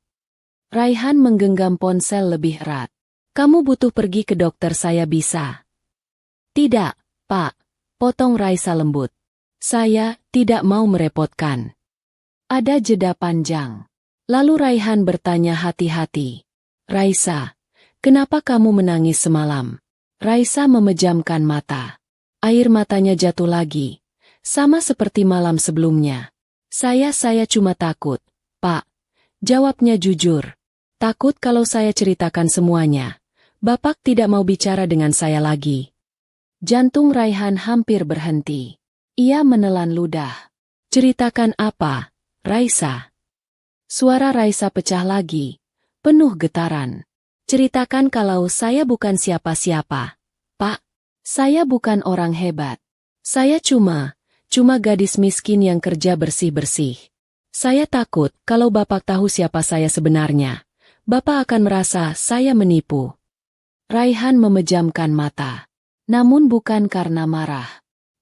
Raihan menggenggam ponsel lebih erat. Kamu butuh pergi ke dokter, saya bisa. Tidak, Pak. Potong Raisa lembut. Saya tidak mau merepotkan. Ada jeda panjang. Lalu Raihan bertanya hati-hati. Raisa, kenapa kamu menangis semalam? Raisa memejamkan mata. Air matanya jatuh lagi. Sama seperti malam sebelumnya. Saya cuma takut, Pak. Jawabnya jujur. Takut kalau saya ceritakan semuanya. Bapak tidak mau bicara dengan saya lagi. Jantung Raihan hampir berhenti. Ia menelan ludah. Ceritakan apa, Raisa? Suara Raisa pecah lagi, penuh getaran. Ceritakan kalau saya bukan siapa-siapa. Pak, saya bukan orang hebat. Saya cuma gadis miskin yang kerja bersih-bersih. Saya takut kalau Bapak tahu siapa saya sebenarnya. Bapak akan merasa saya menipu. Raihan memejamkan mata. Namun bukan karena marah.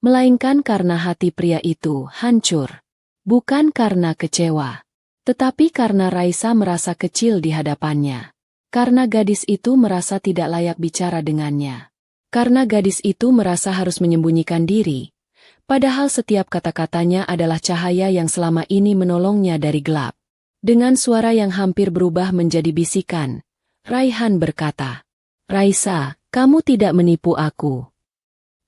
Melainkan karena hati pria itu hancur. Bukan karena kecewa. Tetapi karena Raisa merasa kecil di hadapannya. Karena gadis itu merasa tidak layak bicara dengannya. Karena gadis itu merasa harus menyembunyikan diri. Padahal setiap kata-katanya adalah cahaya yang selama ini menolongnya dari gelap. Dengan suara yang hampir berubah menjadi bisikan, Raihan berkata, Raisa, kamu tidak menipu aku.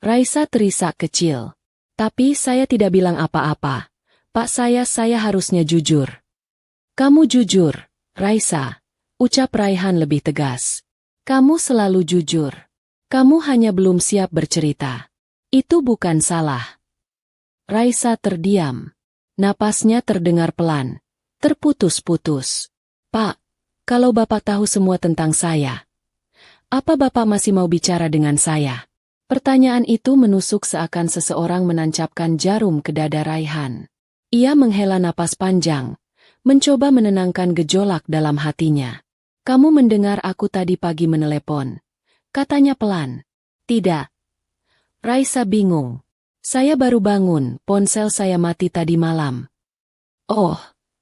Raisa terisak kecil. Tapi saya tidak bilang apa-apa. Pak, saya harusnya jujur. Kamu jujur, Raisa. Ucap Raihan lebih tegas. Kamu selalu jujur. Kamu hanya belum siap bercerita. Itu bukan salah. Raisa terdiam. Napasnya terdengar pelan. Terputus-putus. Pak, kalau Bapak tahu semua tentang saya, apa Bapak masih mau bicara dengan saya? Pertanyaan itu menusuk seakan seseorang menancapkan jarum ke dada Raihan. Ia menghela napas panjang, mencoba menenangkan gejolak dalam hatinya. Kamu mendengar aku tadi pagi menelepon? Katanya pelan. Tidak. Raisa bingung. Saya baru bangun, ponsel saya mati tadi malam. Oh.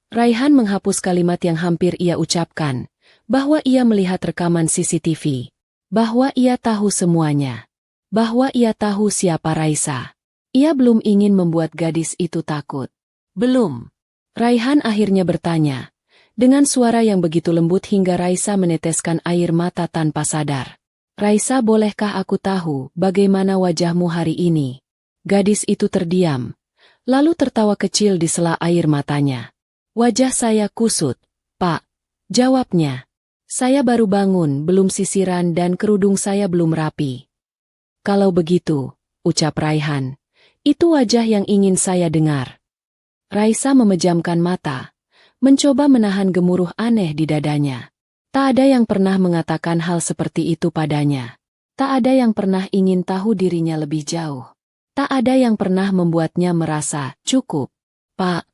Raihan menghapus kalimat yang hampir ia ucapkan, bahwa ia melihat rekaman CCTV. Bahwa ia tahu semuanya. Bahwa ia tahu siapa Raisa. Ia belum ingin membuat gadis itu takut. Belum. Raihan akhirnya bertanya, dengan suara yang begitu lembut hingga Raisa meneteskan air mata tanpa sadar. Raisa, bolehkah aku tahu bagaimana wajahmu hari ini? Gadis itu terdiam, lalu tertawa kecil di sela air matanya. Wajah saya kusut, Pak. Jawabnya. Saya baru bangun, belum sisiran dan kerudung saya belum rapi. Kalau begitu, ucap Raihan, itu wajah yang ingin saya dengar. Raisa memejamkan mata, mencoba menahan gemuruh aneh di dadanya. Tak ada yang pernah mengatakan hal seperti itu padanya. Tak ada yang pernah ingin tahu dirinya lebih jauh. Tak ada yang pernah membuatnya merasa cukup. Pak,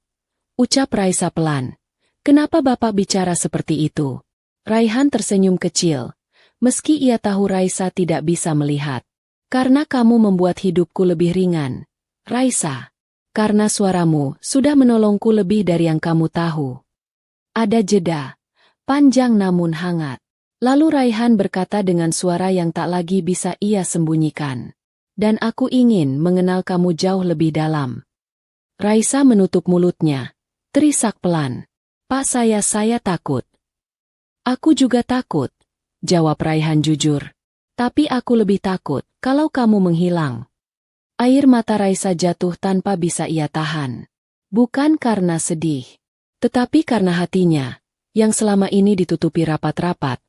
ucap Raisa pelan. Kenapa Bapak bicara seperti itu? Raihan tersenyum kecil, meski ia tahu Raisa tidak bisa melihat. Karena kamu membuat hidupku lebih ringan, Raisa. Karena suaramu sudah menolongku lebih dari yang kamu tahu. Ada jeda, panjang namun hangat. Lalu Raihan berkata dengan suara yang tak lagi bisa ia sembunyikan. Dan aku ingin mengenal kamu jauh lebih dalam. Raisa menutup mulutnya, terisak pelan. Pak, saya takut. Aku juga takut, jawab Raihan jujur. Tapi aku lebih takut kalau kamu menghilang. Air mata Raisa jatuh tanpa bisa ia tahan. Bukan karena sedih, tetapi karena hatinya, yang selama ini ditutupi rapat-rapat,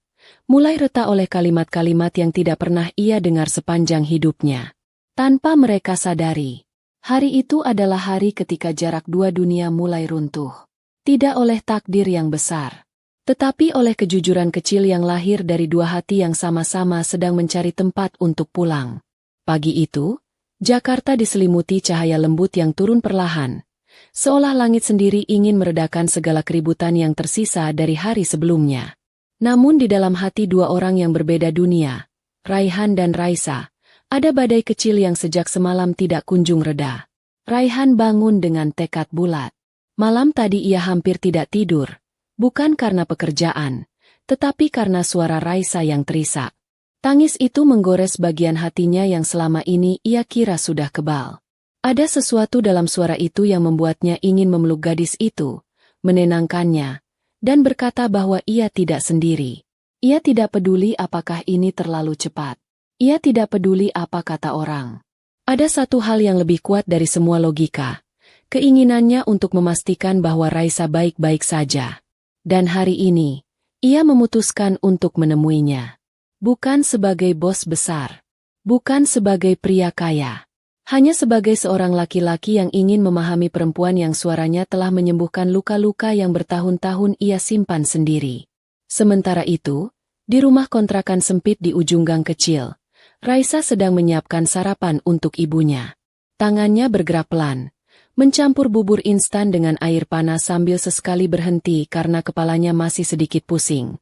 mulai retak oleh kalimat-kalimat yang tidak pernah ia dengar sepanjang hidupnya. Tanpa mereka sadari, hari itu adalah hari ketika jarak dua dunia mulai runtuh. Tidak oleh takdir yang besar, tetapi oleh kejujuran kecil yang lahir dari dua hati yang sama-sama sedang mencari tempat untuk pulang. Pagi itu, Jakarta diselimuti cahaya lembut yang turun perlahan, seolah langit sendiri ingin meredakan segala keributan yang tersisa dari hari sebelumnya. Namun di dalam hati dua orang yang berbeda dunia, Raihan dan Raisa, ada badai kecil yang sejak semalam tidak kunjung reda. Raihan bangun dengan tekad bulat. Malam tadi ia hampir tidak tidur. Bukan karena pekerjaan, tetapi karena suara Raisa yang terisak. Tangis itu menggores bagian hatinya yang selama ini ia kira sudah kebal. Ada sesuatu dalam suara itu yang membuatnya ingin memeluk gadis itu, menenangkannya, dan berkata bahwa ia tidak sendiri. Ia tidak peduli apakah ini terlalu cepat. Ia tidak peduli apa kata orang. Ada satu hal yang lebih kuat dari semua logika. Keinginannya untuk memastikan bahwa Raisa baik-baik saja. Dan hari ini, ia memutuskan untuk menemuinya. Bukan sebagai bos besar. Bukan sebagai pria kaya. Hanya sebagai seorang laki-laki yang ingin memahami perempuan yang suaranya telah menyembuhkan luka-luka yang bertahun-tahun ia simpan sendiri. Sementara itu, di rumah kontrakan sempit di ujung gang kecil, Raisa sedang menyiapkan sarapan untuk ibunya. Tangannya bergerak pelan, mencampur bubur instan dengan air panas sambil sesekali berhenti karena kepalanya masih sedikit pusing.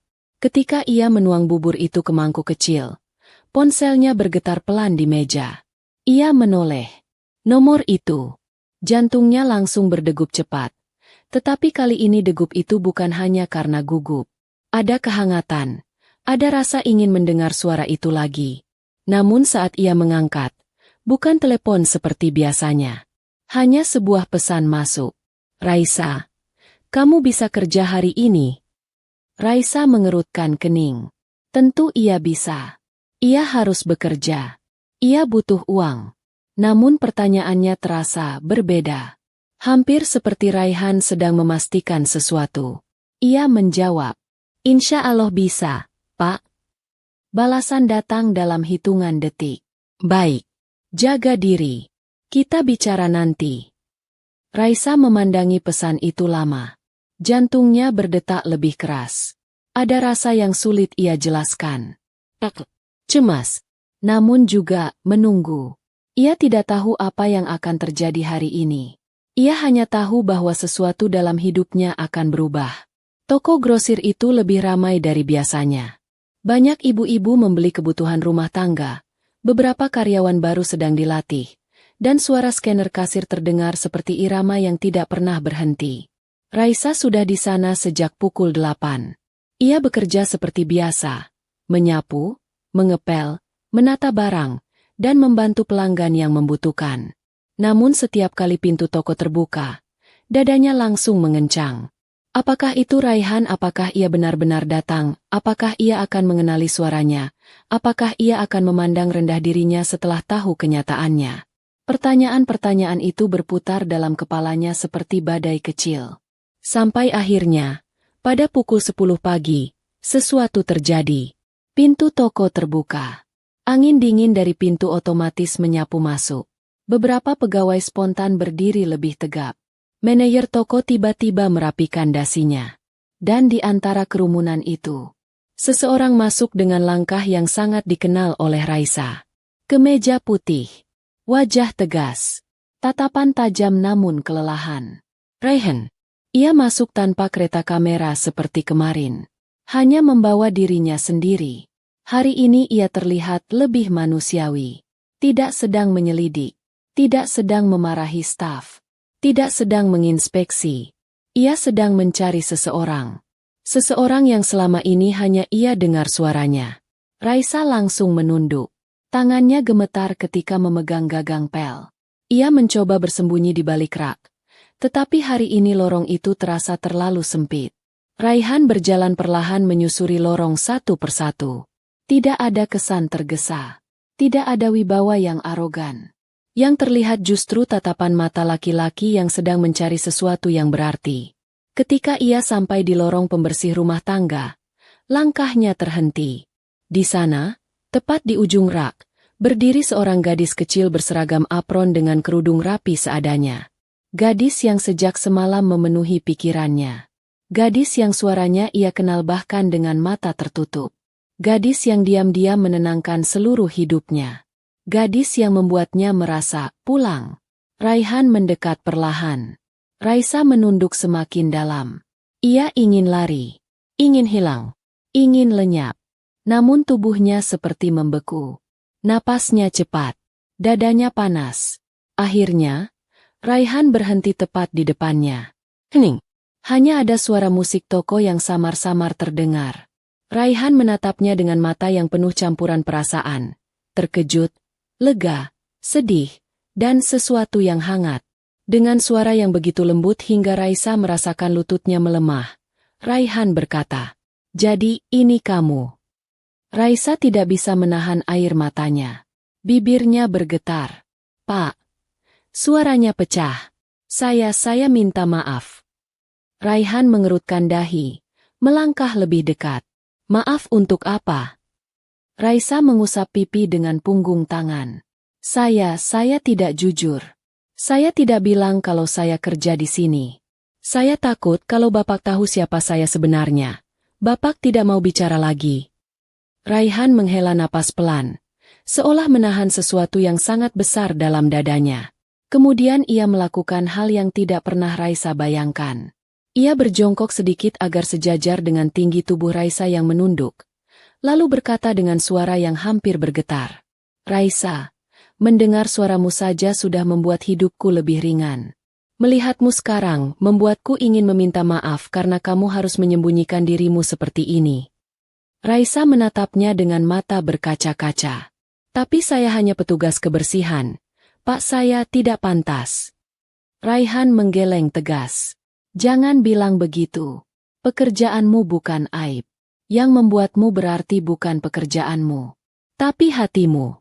Ketika ia menuang bubur itu ke mangkuk kecil, ponselnya bergetar pelan di meja. Ia menoleh. Nomor itu. Jantungnya langsung berdegup cepat. Tetapi kali ini degup itu bukan hanya karena gugup. Ada kehangatan. Ada rasa ingin mendengar suara itu lagi. Namun saat ia mengangkat, bukan telepon seperti biasanya. Hanya sebuah pesan masuk. Raisa, kamu bisa kerja hari ini? Raisa mengerutkan kening. Tentu ia bisa. Ia harus bekerja. Ia butuh uang. Namun pertanyaannya terasa berbeda. Hampir seperti Raihan sedang memastikan sesuatu. Ia menjawab, Insya Allah bisa, Pak. Balasan datang dalam hitungan detik. Baik. Jaga diri. Kita bicara nanti. Raisa memandangi pesan itu lama. Jantungnya berdetak lebih keras. Ada rasa yang sulit ia jelaskan. Cemas. Namun juga menunggu. Ia tidak tahu apa yang akan terjadi hari ini. Ia hanya tahu bahwa sesuatu dalam hidupnya akan berubah. Toko grosir itu lebih ramai dari biasanya. Banyak ibu-ibu membeli kebutuhan rumah tangga. Beberapa karyawan baru sedang dilatih. Dan suara scanner kasir terdengar seperti irama yang tidak pernah berhenti. Raisa sudah di sana sejak pukul 8. Ia bekerja seperti biasa. Menyapu, mengepel, menata barang, dan membantu pelanggan yang membutuhkan. Namun setiap kali pintu toko terbuka, dadanya langsung mengencang. Apakah itu Raihan? Apakah ia benar-benar datang? Apakah ia akan mengenali suaranya? Apakah ia akan memandang rendah dirinya setelah tahu kenyataannya? Pertanyaan-pertanyaan itu berputar dalam kepalanya seperti badai kecil. Sampai akhirnya, pada pukul 10 pagi, sesuatu terjadi. Pintu toko terbuka. Angin dingin dari pintu otomatis menyapu masuk. Beberapa pegawai spontan berdiri lebih tegap. Manajer toko tiba-tiba merapikan dasinya. Dan di antara kerumunan itu, seseorang masuk dengan langkah yang sangat dikenal oleh Raisa. Kemeja putih. Wajah tegas. Tatapan tajam namun kelelahan. Raihan. Ia masuk tanpa kereta kamera seperti kemarin. Hanya membawa dirinya sendiri. Hari ini ia terlihat lebih manusiawi. Tidak sedang menyelidik. Tidak sedang memarahi staf. Tidak sedang menginspeksi. Ia sedang mencari seseorang. Seseorang yang selama ini hanya ia dengar suaranya. Raisa langsung menunduk. Tangannya gemetar ketika memegang gagang pel. Ia mencoba bersembunyi di balik rak. Tetapi hari ini lorong itu terasa terlalu sempit. Raihan berjalan perlahan menyusuri lorong satu persatu. Tidak ada kesan tergesa. Tidak ada wibawa yang arogan. Yang terlihat justru tatapan mata laki-laki yang sedang mencari sesuatu yang berarti. Ketika ia sampai di lorong pembersih rumah tangga, langkahnya terhenti. Di sana, tepat di ujung rak, berdiri seorang gadis kecil berseragam apron dengan kerudung rapi seadanya. Gadis yang sejak semalam memenuhi pikirannya. Gadis yang suaranya ia kenal bahkan dengan mata tertutup. Gadis yang diam-diam menenangkan seluruh hidupnya. Gadis yang membuatnya merasa pulang. Raihan mendekat perlahan. Raisa menunduk semakin dalam. Ia ingin lari. Ingin hilang. Ingin lenyap. Namun tubuhnya seperti membeku. Napasnya cepat. Dadanya panas. Akhirnya, Raihan berhenti tepat di depannya. Hening. Hanya ada suara musik toko yang samar-samar terdengar. Raihan menatapnya dengan mata yang penuh campuran perasaan. Terkejut, lega, sedih, dan sesuatu yang hangat. Dengan suara yang begitu lembut hingga Raisa merasakan lututnya melemah. Raihan berkata, "Jadi ini kamu." Raisa tidak bisa menahan air matanya. Bibirnya bergetar. "Pak." Suaranya pecah. Saya minta maaf." Raihan mengerutkan dahi, melangkah lebih dekat. "Maaf untuk apa?" Raisa mengusap pipi dengan punggung tangan. Saya tidak jujur. Saya tidak bilang kalau saya kerja di sini. Saya takut kalau Bapak tahu siapa saya sebenarnya. Bapak tidak mau bicara lagi." Raihan menghela napas pelan, seolah menahan sesuatu yang sangat besar dalam dadanya. Kemudian ia melakukan hal yang tidak pernah Raisa bayangkan. Ia berjongkok sedikit agar sejajar dengan tinggi tubuh Raisa yang menunduk, lalu berkata dengan suara yang hampir bergetar, "Raisa, mendengar suaramu saja sudah membuat hidupku lebih ringan. Melihatmu sekarang membuatku ingin meminta maaf karena kamu harus menyembunyikan dirimu seperti ini." Raisa menatapnya dengan mata berkaca-kaca. "Tapi saya hanya petugas kebersihan. Pak, saya tidak pantas." Raihan menggeleng tegas. "Jangan bilang begitu. Pekerjaanmu bukan aib. Yang membuatmu berarti bukan pekerjaanmu, tapi hatimu."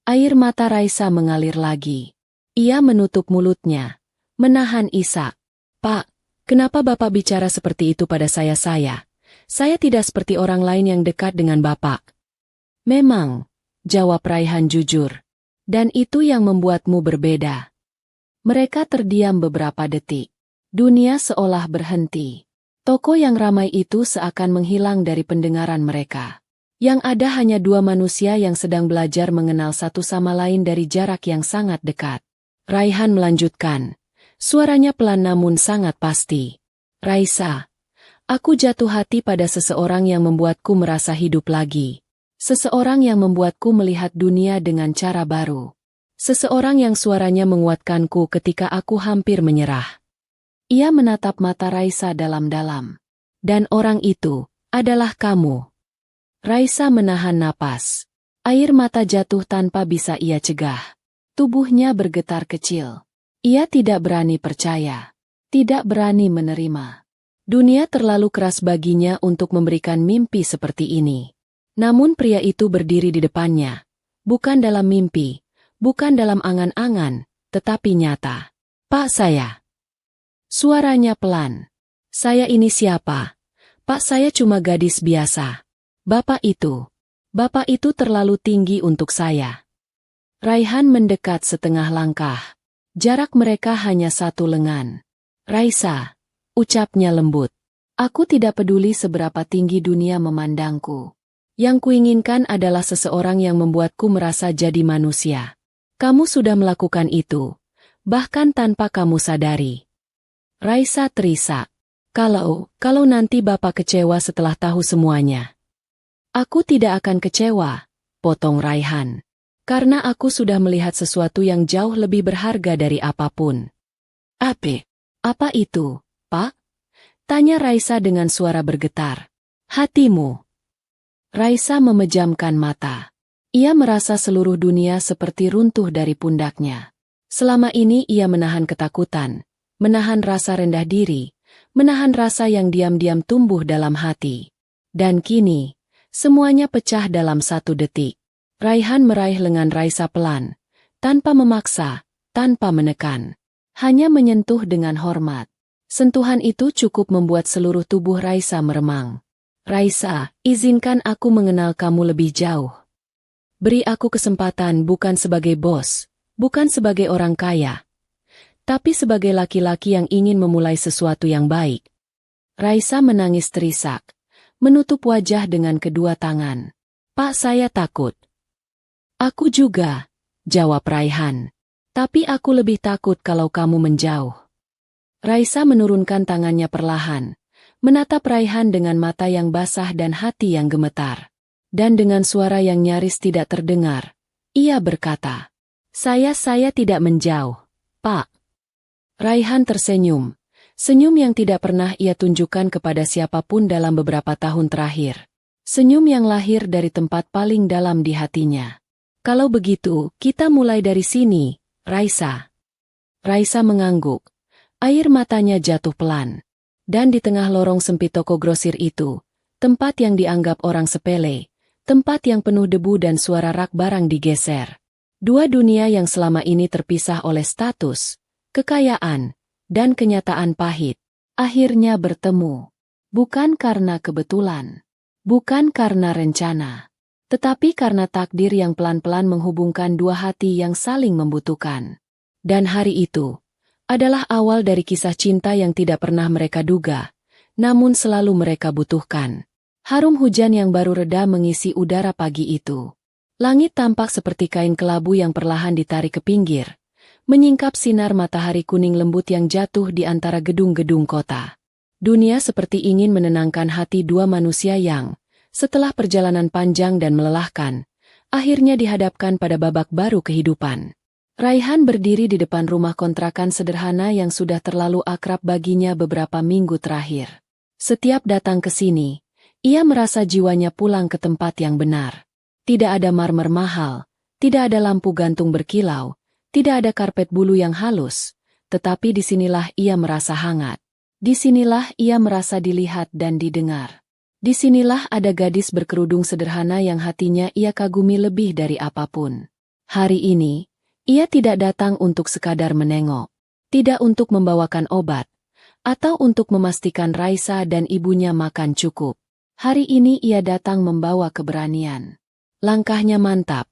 Air mata Raisa mengalir lagi. Ia menutup mulutnya, menahan isak. "Pak, kenapa Bapak bicara seperti itu pada saya? Saya tidak seperti orang lain yang dekat dengan Bapak. Memang, jawab Raihan jujur. Dan itu yang membuatmu berbeda. Mereka terdiam beberapa detik. Dunia seolah berhenti. Toko yang ramai itu seakan menghilang dari pendengaran mereka. Yang ada hanya dua manusia yang sedang belajar mengenal satu sama lain dari jarak yang sangat dekat. Raihan melanjutkan. Suaranya pelan namun sangat pasti. Raisa, aku jatuh hati pada seseorang yang membuatku merasa hidup lagi. Seseorang yang membuatku melihat dunia dengan cara baru. Seseorang yang suaranya menguatkanku ketika aku hampir menyerah. Ia menatap mata Raisa dalam-dalam. Dan orang itu adalah kamu. Raisa menahan napas. Air mata jatuh tanpa bisa ia cegah. Tubuhnya bergetar kecil. Ia tidak berani percaya. Tidak berani menerima. Dunia terlalu keras baginya untuk memberikan mimpi seperti ini. Namun pria itu berdiri di depannya. Bukan dalam mimpi. Bukan dalam angan-angan, tetapi nyata. Pak saya. Suaranya pelan. Saya ini siapa? Pak saya cuma gadis biasa. Bapak itu terlalu tinggi untuk saya. Raihan mendekat setengah langkah. Jarak mereka hanya satu lengan. Raisa, ucapnya lembut. Aku tidak peduli seberapa tinggi dunia memandangku. Yang kuinginkan adalah seseorang yang membuatku merasa jadi manusia. Kamu sudah melakukan itu, bahkan tanpa kamu sadari. Raisa terisak. Kalau nanti Bapak kecewa setelah tahu semuanya. Aku tidak akan kecewa, potong Raihan. Karena aku sudah melihat sesuatu yang jauh lebih berharga dari apapun. Apa itu, Pak? Tanya Raisa dengan suara bergetar. Hatimu. Raisa memejamkan mata. Ia merasa seluruh dunia seperti runtuh dari pundaknya. Selama ini ia menahan ketakutan. Menahan rasa rendah diri, menahan rasa yang diam-diam tumbuh dalam hati. Dan kini, semuanya pecah dalam satu detik. Raihan meraih lengan Raisa pelan, tanpa memaksa, tanpa menekan. Hanya menyentuh dengan hormat. Sentuhan itu cukup membuat seluruh tubuh Raisa meremang. Raisa, izinkan aku mengenal kamu lebih jauh. Beri aku kesempatan bukan sebagai bos, bukan sebagai orang kaya, tapi sebagai laki-laki yang ingin memulai sesuatu yang baik. Raisa menangis terisak, menutup wajah dengan kedua tangan. Pak saya takut. Aku juga, jawab Raihan. Tapi aku lebih takut kalau kamu menjauh. Raisa menurunkan tangannya perlahan, menatap Raihan dengan mata yang basah dan hati yang gemetar. Dan dengan suara yang nyaris tidak terdengar, ia berkata, Saya tidak menjauh, Pak. Raihan tersenyum, senyum yang tidak pernah ia tunjukkan kepada siapapun dalam beberapa tahun terakhir. Senyum yang lahir dari tempat paling dalam di hatinya. Kalau begitu, kita mulai dari sini, Raisa. Raisa mengangguk. Air matanya jatuh pelan. Dan di tengah lorong sempit toko grosir itu, tempat yang dianggap orang sepele, tempat yang penuh debu dan suara rak barang digeser. Dua dunia yang selama ini terpisah oleh status, kekayaan, dan kenyataan pahit, akhirnya bertemu. Bukan karena kebetulan, bukan karena rencana, tetapi karena takdir yang pelan-pelan menghubungkan dua hati yang saling membutuhkan. Dan hari itu adalah awal dari kisah cinta yang tidak pernah mereka duga, namun selalu mereka butuhkan. Harum hujan yang baru reda mengisi udara pagi itu. Langit tampak seperti kain kelabu yang perlahan ditarik ke pinggir, menyingkap sinar matahari kuning lembut yang jatuh di antara gedung-gedung kota. Dunia seperti ingin menenangkan hati dua manusia yang, setelah perjalanan panjang dan melelahkan, akhirnya dihadapkan pada babak baru kehidupan. Raihan berdiri di depan rumah kontrakan sederhana yang sudah terlalu akrab baginya beberapa minggu terakhir. Setiap datang ke sini, ia merasa jiwanya pulang ke tempat yang benar. Tidak ada marmer mahal, tidak ada lampu gantung berkilau, tidak ada karpet bulu yang halus, tetapi disinilah ia merasa hangat. Disinilah ia merasa dilihat dan didengar. Disinilah ada gadis berkerudung sederhana yang hatinya ia kagumi lebih dari apapun. Hari ini, ia tidak datang untuk sekadar menengok, tidak untuk membawakan obat, Atau untuk memastikan Raisa dan ibunya makan cukup. Hari ini ia datang membawa keberanian. Langkahnya mantap,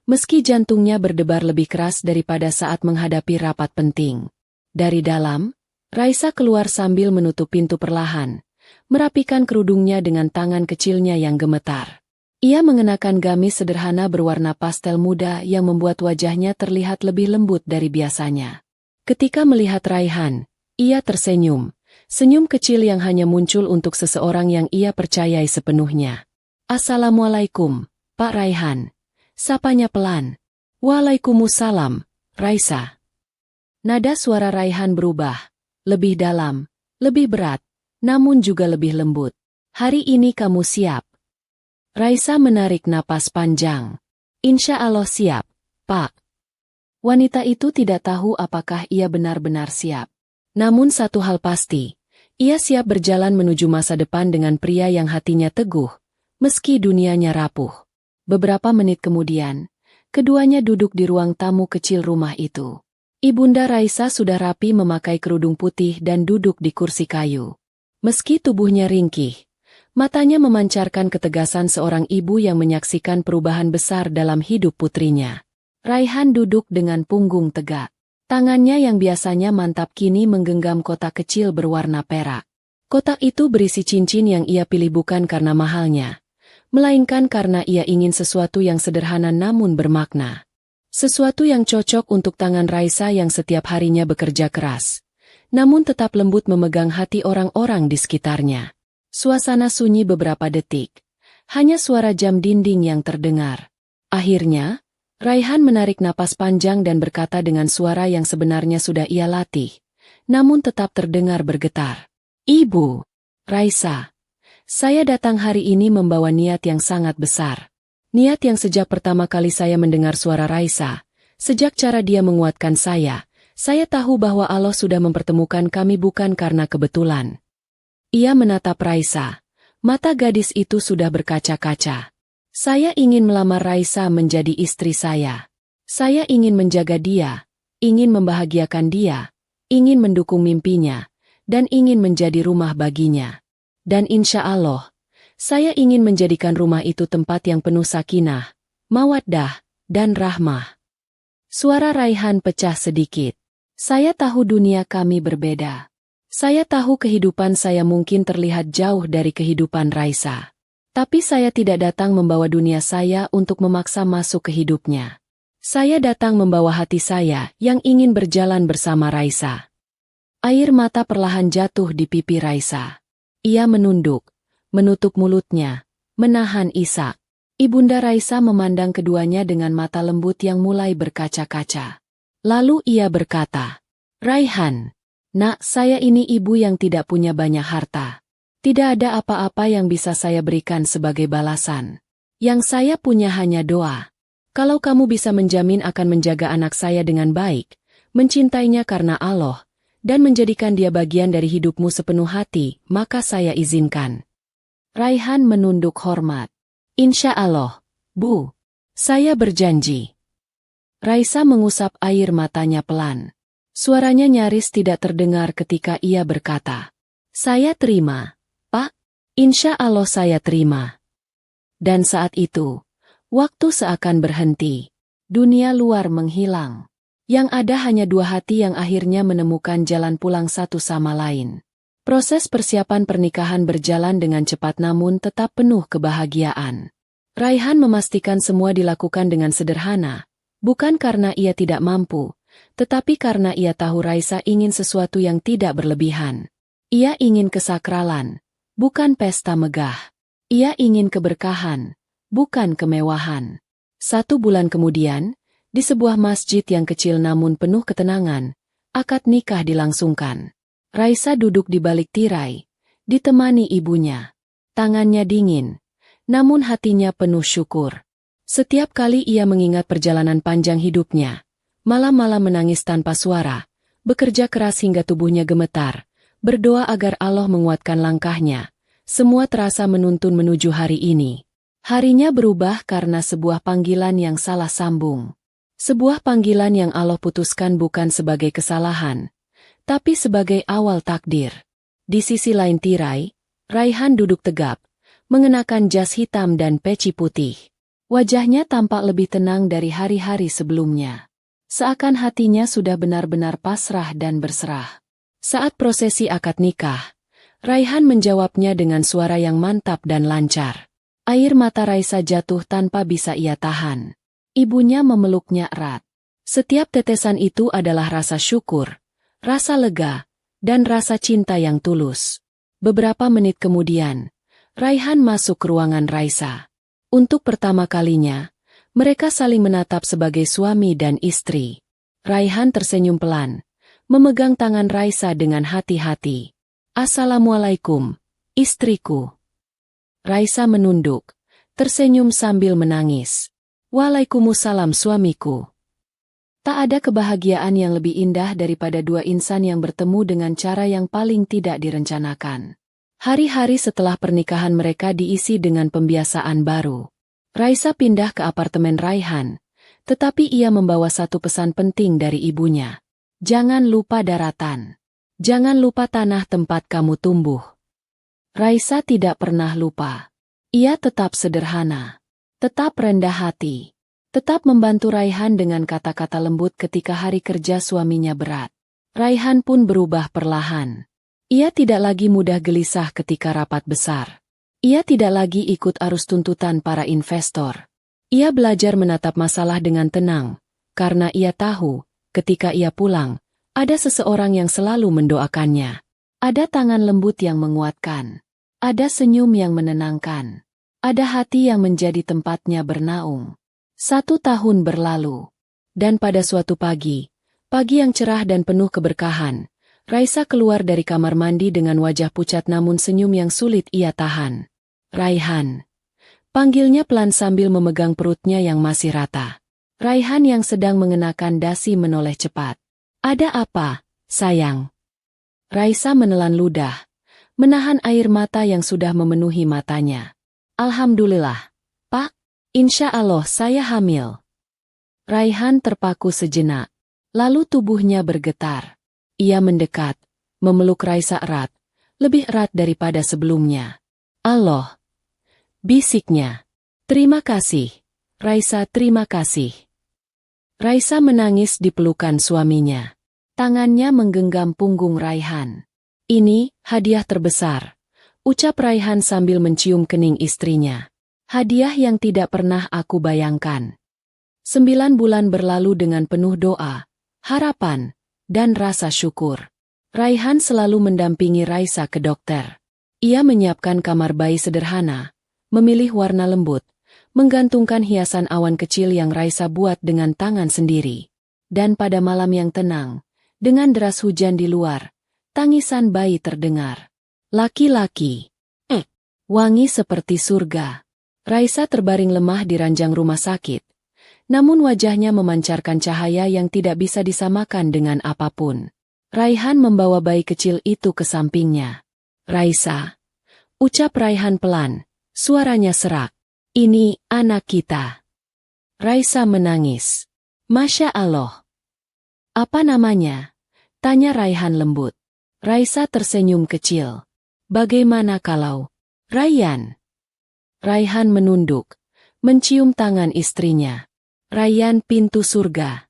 meski jantungnya berdebar lebih keras daripada saat menghadapi rapat penting. Dari dalam, Raisa keluar sambil menutup pintu perlahan, merapikan kerudungnya dengan tangan kecilnya yang gemetar. Ia mengenakan gamis sederhana berwarna pastel muda yang membuat wajahnya terlihat lebih lembut dari biasanya. Ketika melihat Raihan, ia tersenyum, senyum kecil yang hanya muncul untuk seseorang yang ia percayai sepenuhnya. "Assalamualaikum, Pak Raihan," sapanya pelan. "Waalaikumsalam, Raisa." Nada suara Raihan berubah, lebih dalam, lebih berat, namun juga lebih lembut. "Hari ini kamu siap?" Raisa menarik napas panjang. "Insya Allah siap, Pak." Wanita itu tidak tahu apakah ia benar-benar siap. Namun satu hal pasti, ia siap berjalan menuju masa depan dengan pria yang hatinya teguh, meski dunianya rapuh. Beberapa menit kemudian, keduanya duduk di ruang tamu kecil rumah itu. Ibunda Raisa sudah rapi memakai kerudung putih dan duduk di kursi kayu. Meski tubuhnya ringkih, matanya memancarkan ketegasan seorang ibu yang menyaksikan perubahan besar dalam hidup putrinya. Raihan duduk dengan punggung tegak. Tangannya yang biasanya mantap kini menggenggam kotak kecil berwarna perak. Kotak itu berisi cincin yang ia pilih bukan karena mahalnya, melainkan karena ia ingin sesuatu yang sederhana namun bermakna. Sesuatu yang cocok untuk tangan Raisa yang setiap harinya bekerja keras, namun tetap lembut memegang hati orang-orang di sekitarnya. Suasana sunyi beberapa detik. Hanya suara jam dinding yang terdengar. Akhirnya, Raihan menarik napas panjang dan berkata dengan suara yang sebenarnya sudah ia latih, namun tetap terdengar bergetar. "Ibu, Raisa, saya datang hari ini membawa niat yang sangat besar. Niat yang sejak pertama kali saya mendengar suara Raisa, sejak cara dia menguatkan saya tahu bahwa Allah sudah mempertemukan kami bukan karena kebetulan." Ia menatap Raisa, mata gadis itu sudah berkaca-kaca. "Saya ingin melamar Raisa menjadi istri saya. Saya ingin menjaga dia, ingin membahagiakan dia, ingin mendukung mimpinya, dan ingin menjadi rumah baginya. Dan insya Allah, saya ingin menjadikan rumah itu tempat yang penuh sakinah, mawaddah, dan rahmah." Suara Raihan pecah sedikit. "Saya tahu dunia kami berbeda. Saya tahu kehidupan saya mungkin terlihat jauh dari kehidupan Raisa. Tapi saya tidak datang membawa dunia saya untuk memaksa masuk ke hidupnya. Saya datang membawa hati saya yang ingin berjalan bersama Raisa." Air mata perlahan jatuh di pipi Raisa. Ia menunduk, menutup mulutnya, menahan isak. Ibunda Raisa memandang keduanya dengan mata lembut yang mulai berkaca-kaca. Lalu ia berkata, "Raihan, nak, saya ini ibu yang tidak punya banyak harta. Tidak ada apa-apa yang bisa saya berikan sebagai balasan. Yang saya punya hanya doa. Kalau kamu bisa menjamin akan menjaga anak saya dengan baik, mencintainya karena Allah, dan menjadikan dia bagian dari hidupmu sepenuh hati, maka saya izinkan." Raihan menunduk hormat. "Insya Allah, Bu. Saya berjanji." Raisa mengusap air matanya pelan. Suaranya nyaris tidak terdengar ketika ia berkata, "Saya terima. Pak, insya Allah saya terima." Dan saat itu, waktu seakan berhenti. Dunia luar menghilang. Yang ada hanya dua hati yang akhirnya menemukan jalan pulang satu sama lain. Proses persiapan pernikahan berjalan dengan cepat namun tetap penuh kebahagiaan. Raihan memastikan semua dilakukan dengan sederhana, bukan karena ia tidak mampu, tetapi karena ia tahu Raisa ingin sesuatu yang tidak berlebihan. Ia ingin kesakralan, bukan pesta megah. Ia ingin keberkahan, bukan kemewahan. 1 bulan kemudian, di sebuah masjid yang kecil namun penuh ketenangan, akad nikah dilangsungkan. Raisa duduk di balik tirai, ditemani ibunya. Tangannya dingin, namun hatinya penuh syukur. Setiap kali ia mengingat perjalanan panjang hidupnya, malam-malam menangis tanpa suara, bekerja keras hingga tubuhnya gemetar, berdoa agar Allah menguatkan langkahnya. Semua terasa menuntun menuju hari ini. Harinya berubah karena sebuah panggilan yang salah sambung. Sebuah panggilan yang Allah putuskan bukan sebagai kesalahan, tapi sebagai awal takdir. Di sisi lain tirai, Raihan duduk tegap, mengenakan jas hitam dan peci putih. Wajahnya tampak lebih tenang dari hari-hari sebelumnya. Seakan hatinya sudah benar-benar pasrah dan berserah. Saat prosesi akad nikah, Raihan menjawabnya dengan suara yang mantap dan lancar. Air mata Raisa jatuh tanpa bisa ia tahan. Ibunya memeluknya erat. Setiap tetesan itu adalah rasa syukur, rasa lega, dan rasa cinta yang tulus. Beberapa menit kemudian, Raihan masuk ke ruangan Raisa. Untuk pertama kalinya, mereka saling menatap sebagai suami dan istri. Raihan tersenyum pelan, memegang tangan Raisa dengan hati-hati. "Assalamualaikum, istriku." Raisa menunduk, tersenyum sambil menangis. "Waalaikumsalam suamiku." Tak ada kebahagiaan yang lebih indah daripada dua insan yang bertemu dengan cara yang paling tidak direncanakan. Hari-hari setelah pernikahan mereka diisi dengan pembiasaan baru. Raisa pindah ke apartemen Raihan, tetapi ia membawa satu pesan penting dari ibunya. "Jangan lupa daratan. Jangan lupa tanah tempat kamu tumbuh." Raisa tidak pernah lupa. Ia tetap sederhana, tetap rendah hati, tetap membantu Raihan dengan kata-kata lembut ketika hari kerja suaminya berat. Raihan pun berubah perlahan. Ia tidak lagi mudah gelisah ketika rapat besar. Ia tidak lagi ikut arus tuntutan para investor. Ia belajar menatap masalah dengan tenang, karena ia tahu, ketika ia pulang, ada seseorang yang selalu mendoakannya. Ada tangan lembut yang menguatkan. Ada senyum yang menenangkan. Ada hati yang menjadi tempatnya bernaung. 1 tahun berlalu. Dan pada suatu pagi yang cerah dan penuh keberkahan, Raisa keluar dari kamar mandi dengan wajah pucat namun senyum yang sulit ia tahan. "Raihan." Panggilnya pelan sambil memegang perutnya yang masih rata. Raihan yang sedang mengenakan dasi menoleh cepat. "Ada apa, sayang?" Raisa menelan ludah, menahan air mata yang sudah memenuhi matanya. "Alhamdulillah, Pak. Insya Allah saya hamil." Raihan terpaku sejenak, lalu tubuhnya bergetar. Ia mendekat, memeluk Raisa erat, lebih erat daripada sebelumnya. "Allah," bisiknya. "Terima kasih, Raisa, terima kasih." Raisa menangis di pelukan suaminya. Tangannya menggenggam punggung Raihan. "Ini hadiah terbesar," ucap Raihan sambil mencium kening istrinya. "Hadiah yang tidak pernah aku bayangkan." 9 bulan berlalu dengan penuh doa, harapan, dan rasa syukur. Raihan selalu mendampingi Raisa ke dokter. Ia menyiapkan kamar bayi sederhana, memilih warna lembut, menggantungkan hiasan awan kecil yang Raisa buat dengan tangan sendiri. Dan pada malam yang tenang, dengan deras hujan di luar, tangisan bayi terdengar. Laki-laki. Wangi seperti surga. Raisa terbaring lemah di ranjang rumah sakit. Namun wajahnya memancarkan cahaya yang tidak bisa disamakan dengan apapun. Raihan membawa bayi kecil itu ke sampingnya. "Raisa," ucap Raihan pelan, suaranya serak. "Ini anak kita." Raisa menangis. "Masya Allah." "Apa namanya?" tanya Raihan lembut. Raisa tersenyum kecil. "Bagaimana kalau Rayyan?" Raihan menunduk, mencium tangan istrinya. "Rayyan pintu surga."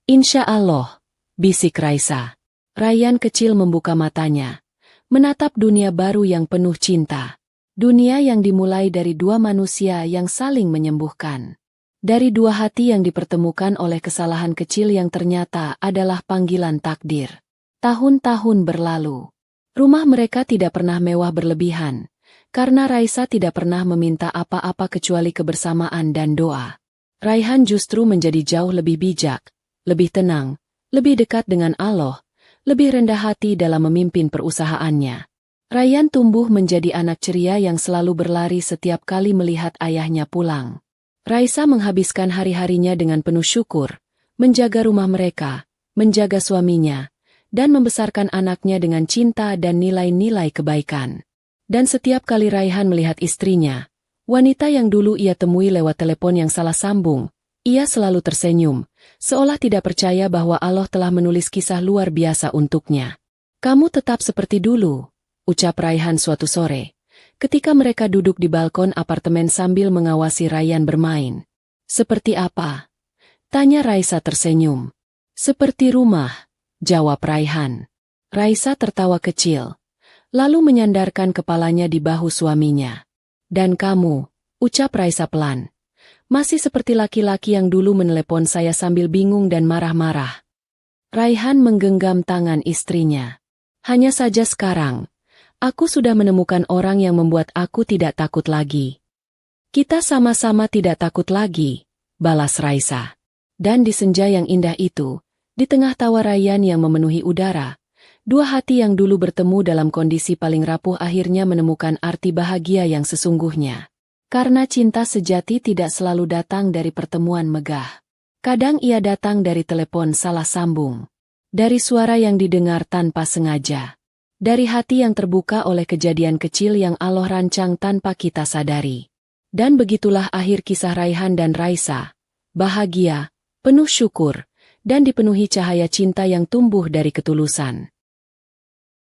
"Insya Allah," bisik Raisa. Rayyan kecil membuka matanya, menatap dunia baru yang penuh cinta. Dunia yang dimulai dari 2 manusia yang saling menyembuhkan. Dari 2 hati yang dipertemukan oleh kesalahan kecil yang ternyata adalah panggilan takdir. Tahun-tahun berlalu. Rumah mereka tidak pernah mewah berlebihan, karena Raisa tidak pernah meminta apa-apa kecuali kebersamaan dan doa. Raihan justru menjadi jauh lebih bijak, lebih tenang, lebih dekat dengan Allah, lebih rendah hati dalam memimpin perusahaannya. Rayyan tumbuh menjadi anak ceria yang selalu berlari setiap kali melihat ayahnya pulang. Raisa menghabiskan hari-harinya dengan penuh syukur, menjaga rumah mereka, menjaga suaminya, dan membesarkan anaknya dengan cinta dan nilai-nilai kebaikan. Dan setiap kali Raihan melihat istrinya, wanita yang dulu ia temui lewat telepon yang salah sambung, ia selalu tersenyum, seolah tidak percaya bahwa Allah telah menulis kisah luar biasa untuknya. "Kamu tetap seperti dulu," ucap Raihan suatu sore, ketika mereka duduk di balkon apartemen sambil mengawasi Rayyan bermain. "Seperti apa?" tanya Raisa tersenyum. "Seperti rumah," jawab Raihan. Raisa tertawa kecil, lalu menyandarkan kepalanya di bahu suaminya. "Dan kamu," ucap Raisa pelan, "masih seperti laki-laki yang dulu menelepon saya sambil bingung dan marah-marah." Raihan menggenggam tangan istrinya. "Hanya saja sekarang, aku sudah menemukan orang yang membuat aku tidak takut lagi." "Kita sama-sama tidak takut lagi," balas Raisa. Dan di senja yang indah itu, di tengah tawa Rayyan yang memenuhi udara, dua hati yang dulu bertemu dalam kondisi paling rapuh akhirnya menemukan arti bahagia yang sesungguhnya. Karena cinta sejati tidak selalu datang dari pertemuan megah. Kadang ia datang dari telepon salah sambung. Dari suara yang didengar tanpa sengaja. Dari hati yang terbuka oleh kejadian kecil yang Allah rancang tanpa kita sadari. Dan begitulah akhir kisah Raihan dan Raisa. Bahagia, penuh syukur, dan dipenuhi cahaya cinta yang tumbuh dari ketulusan.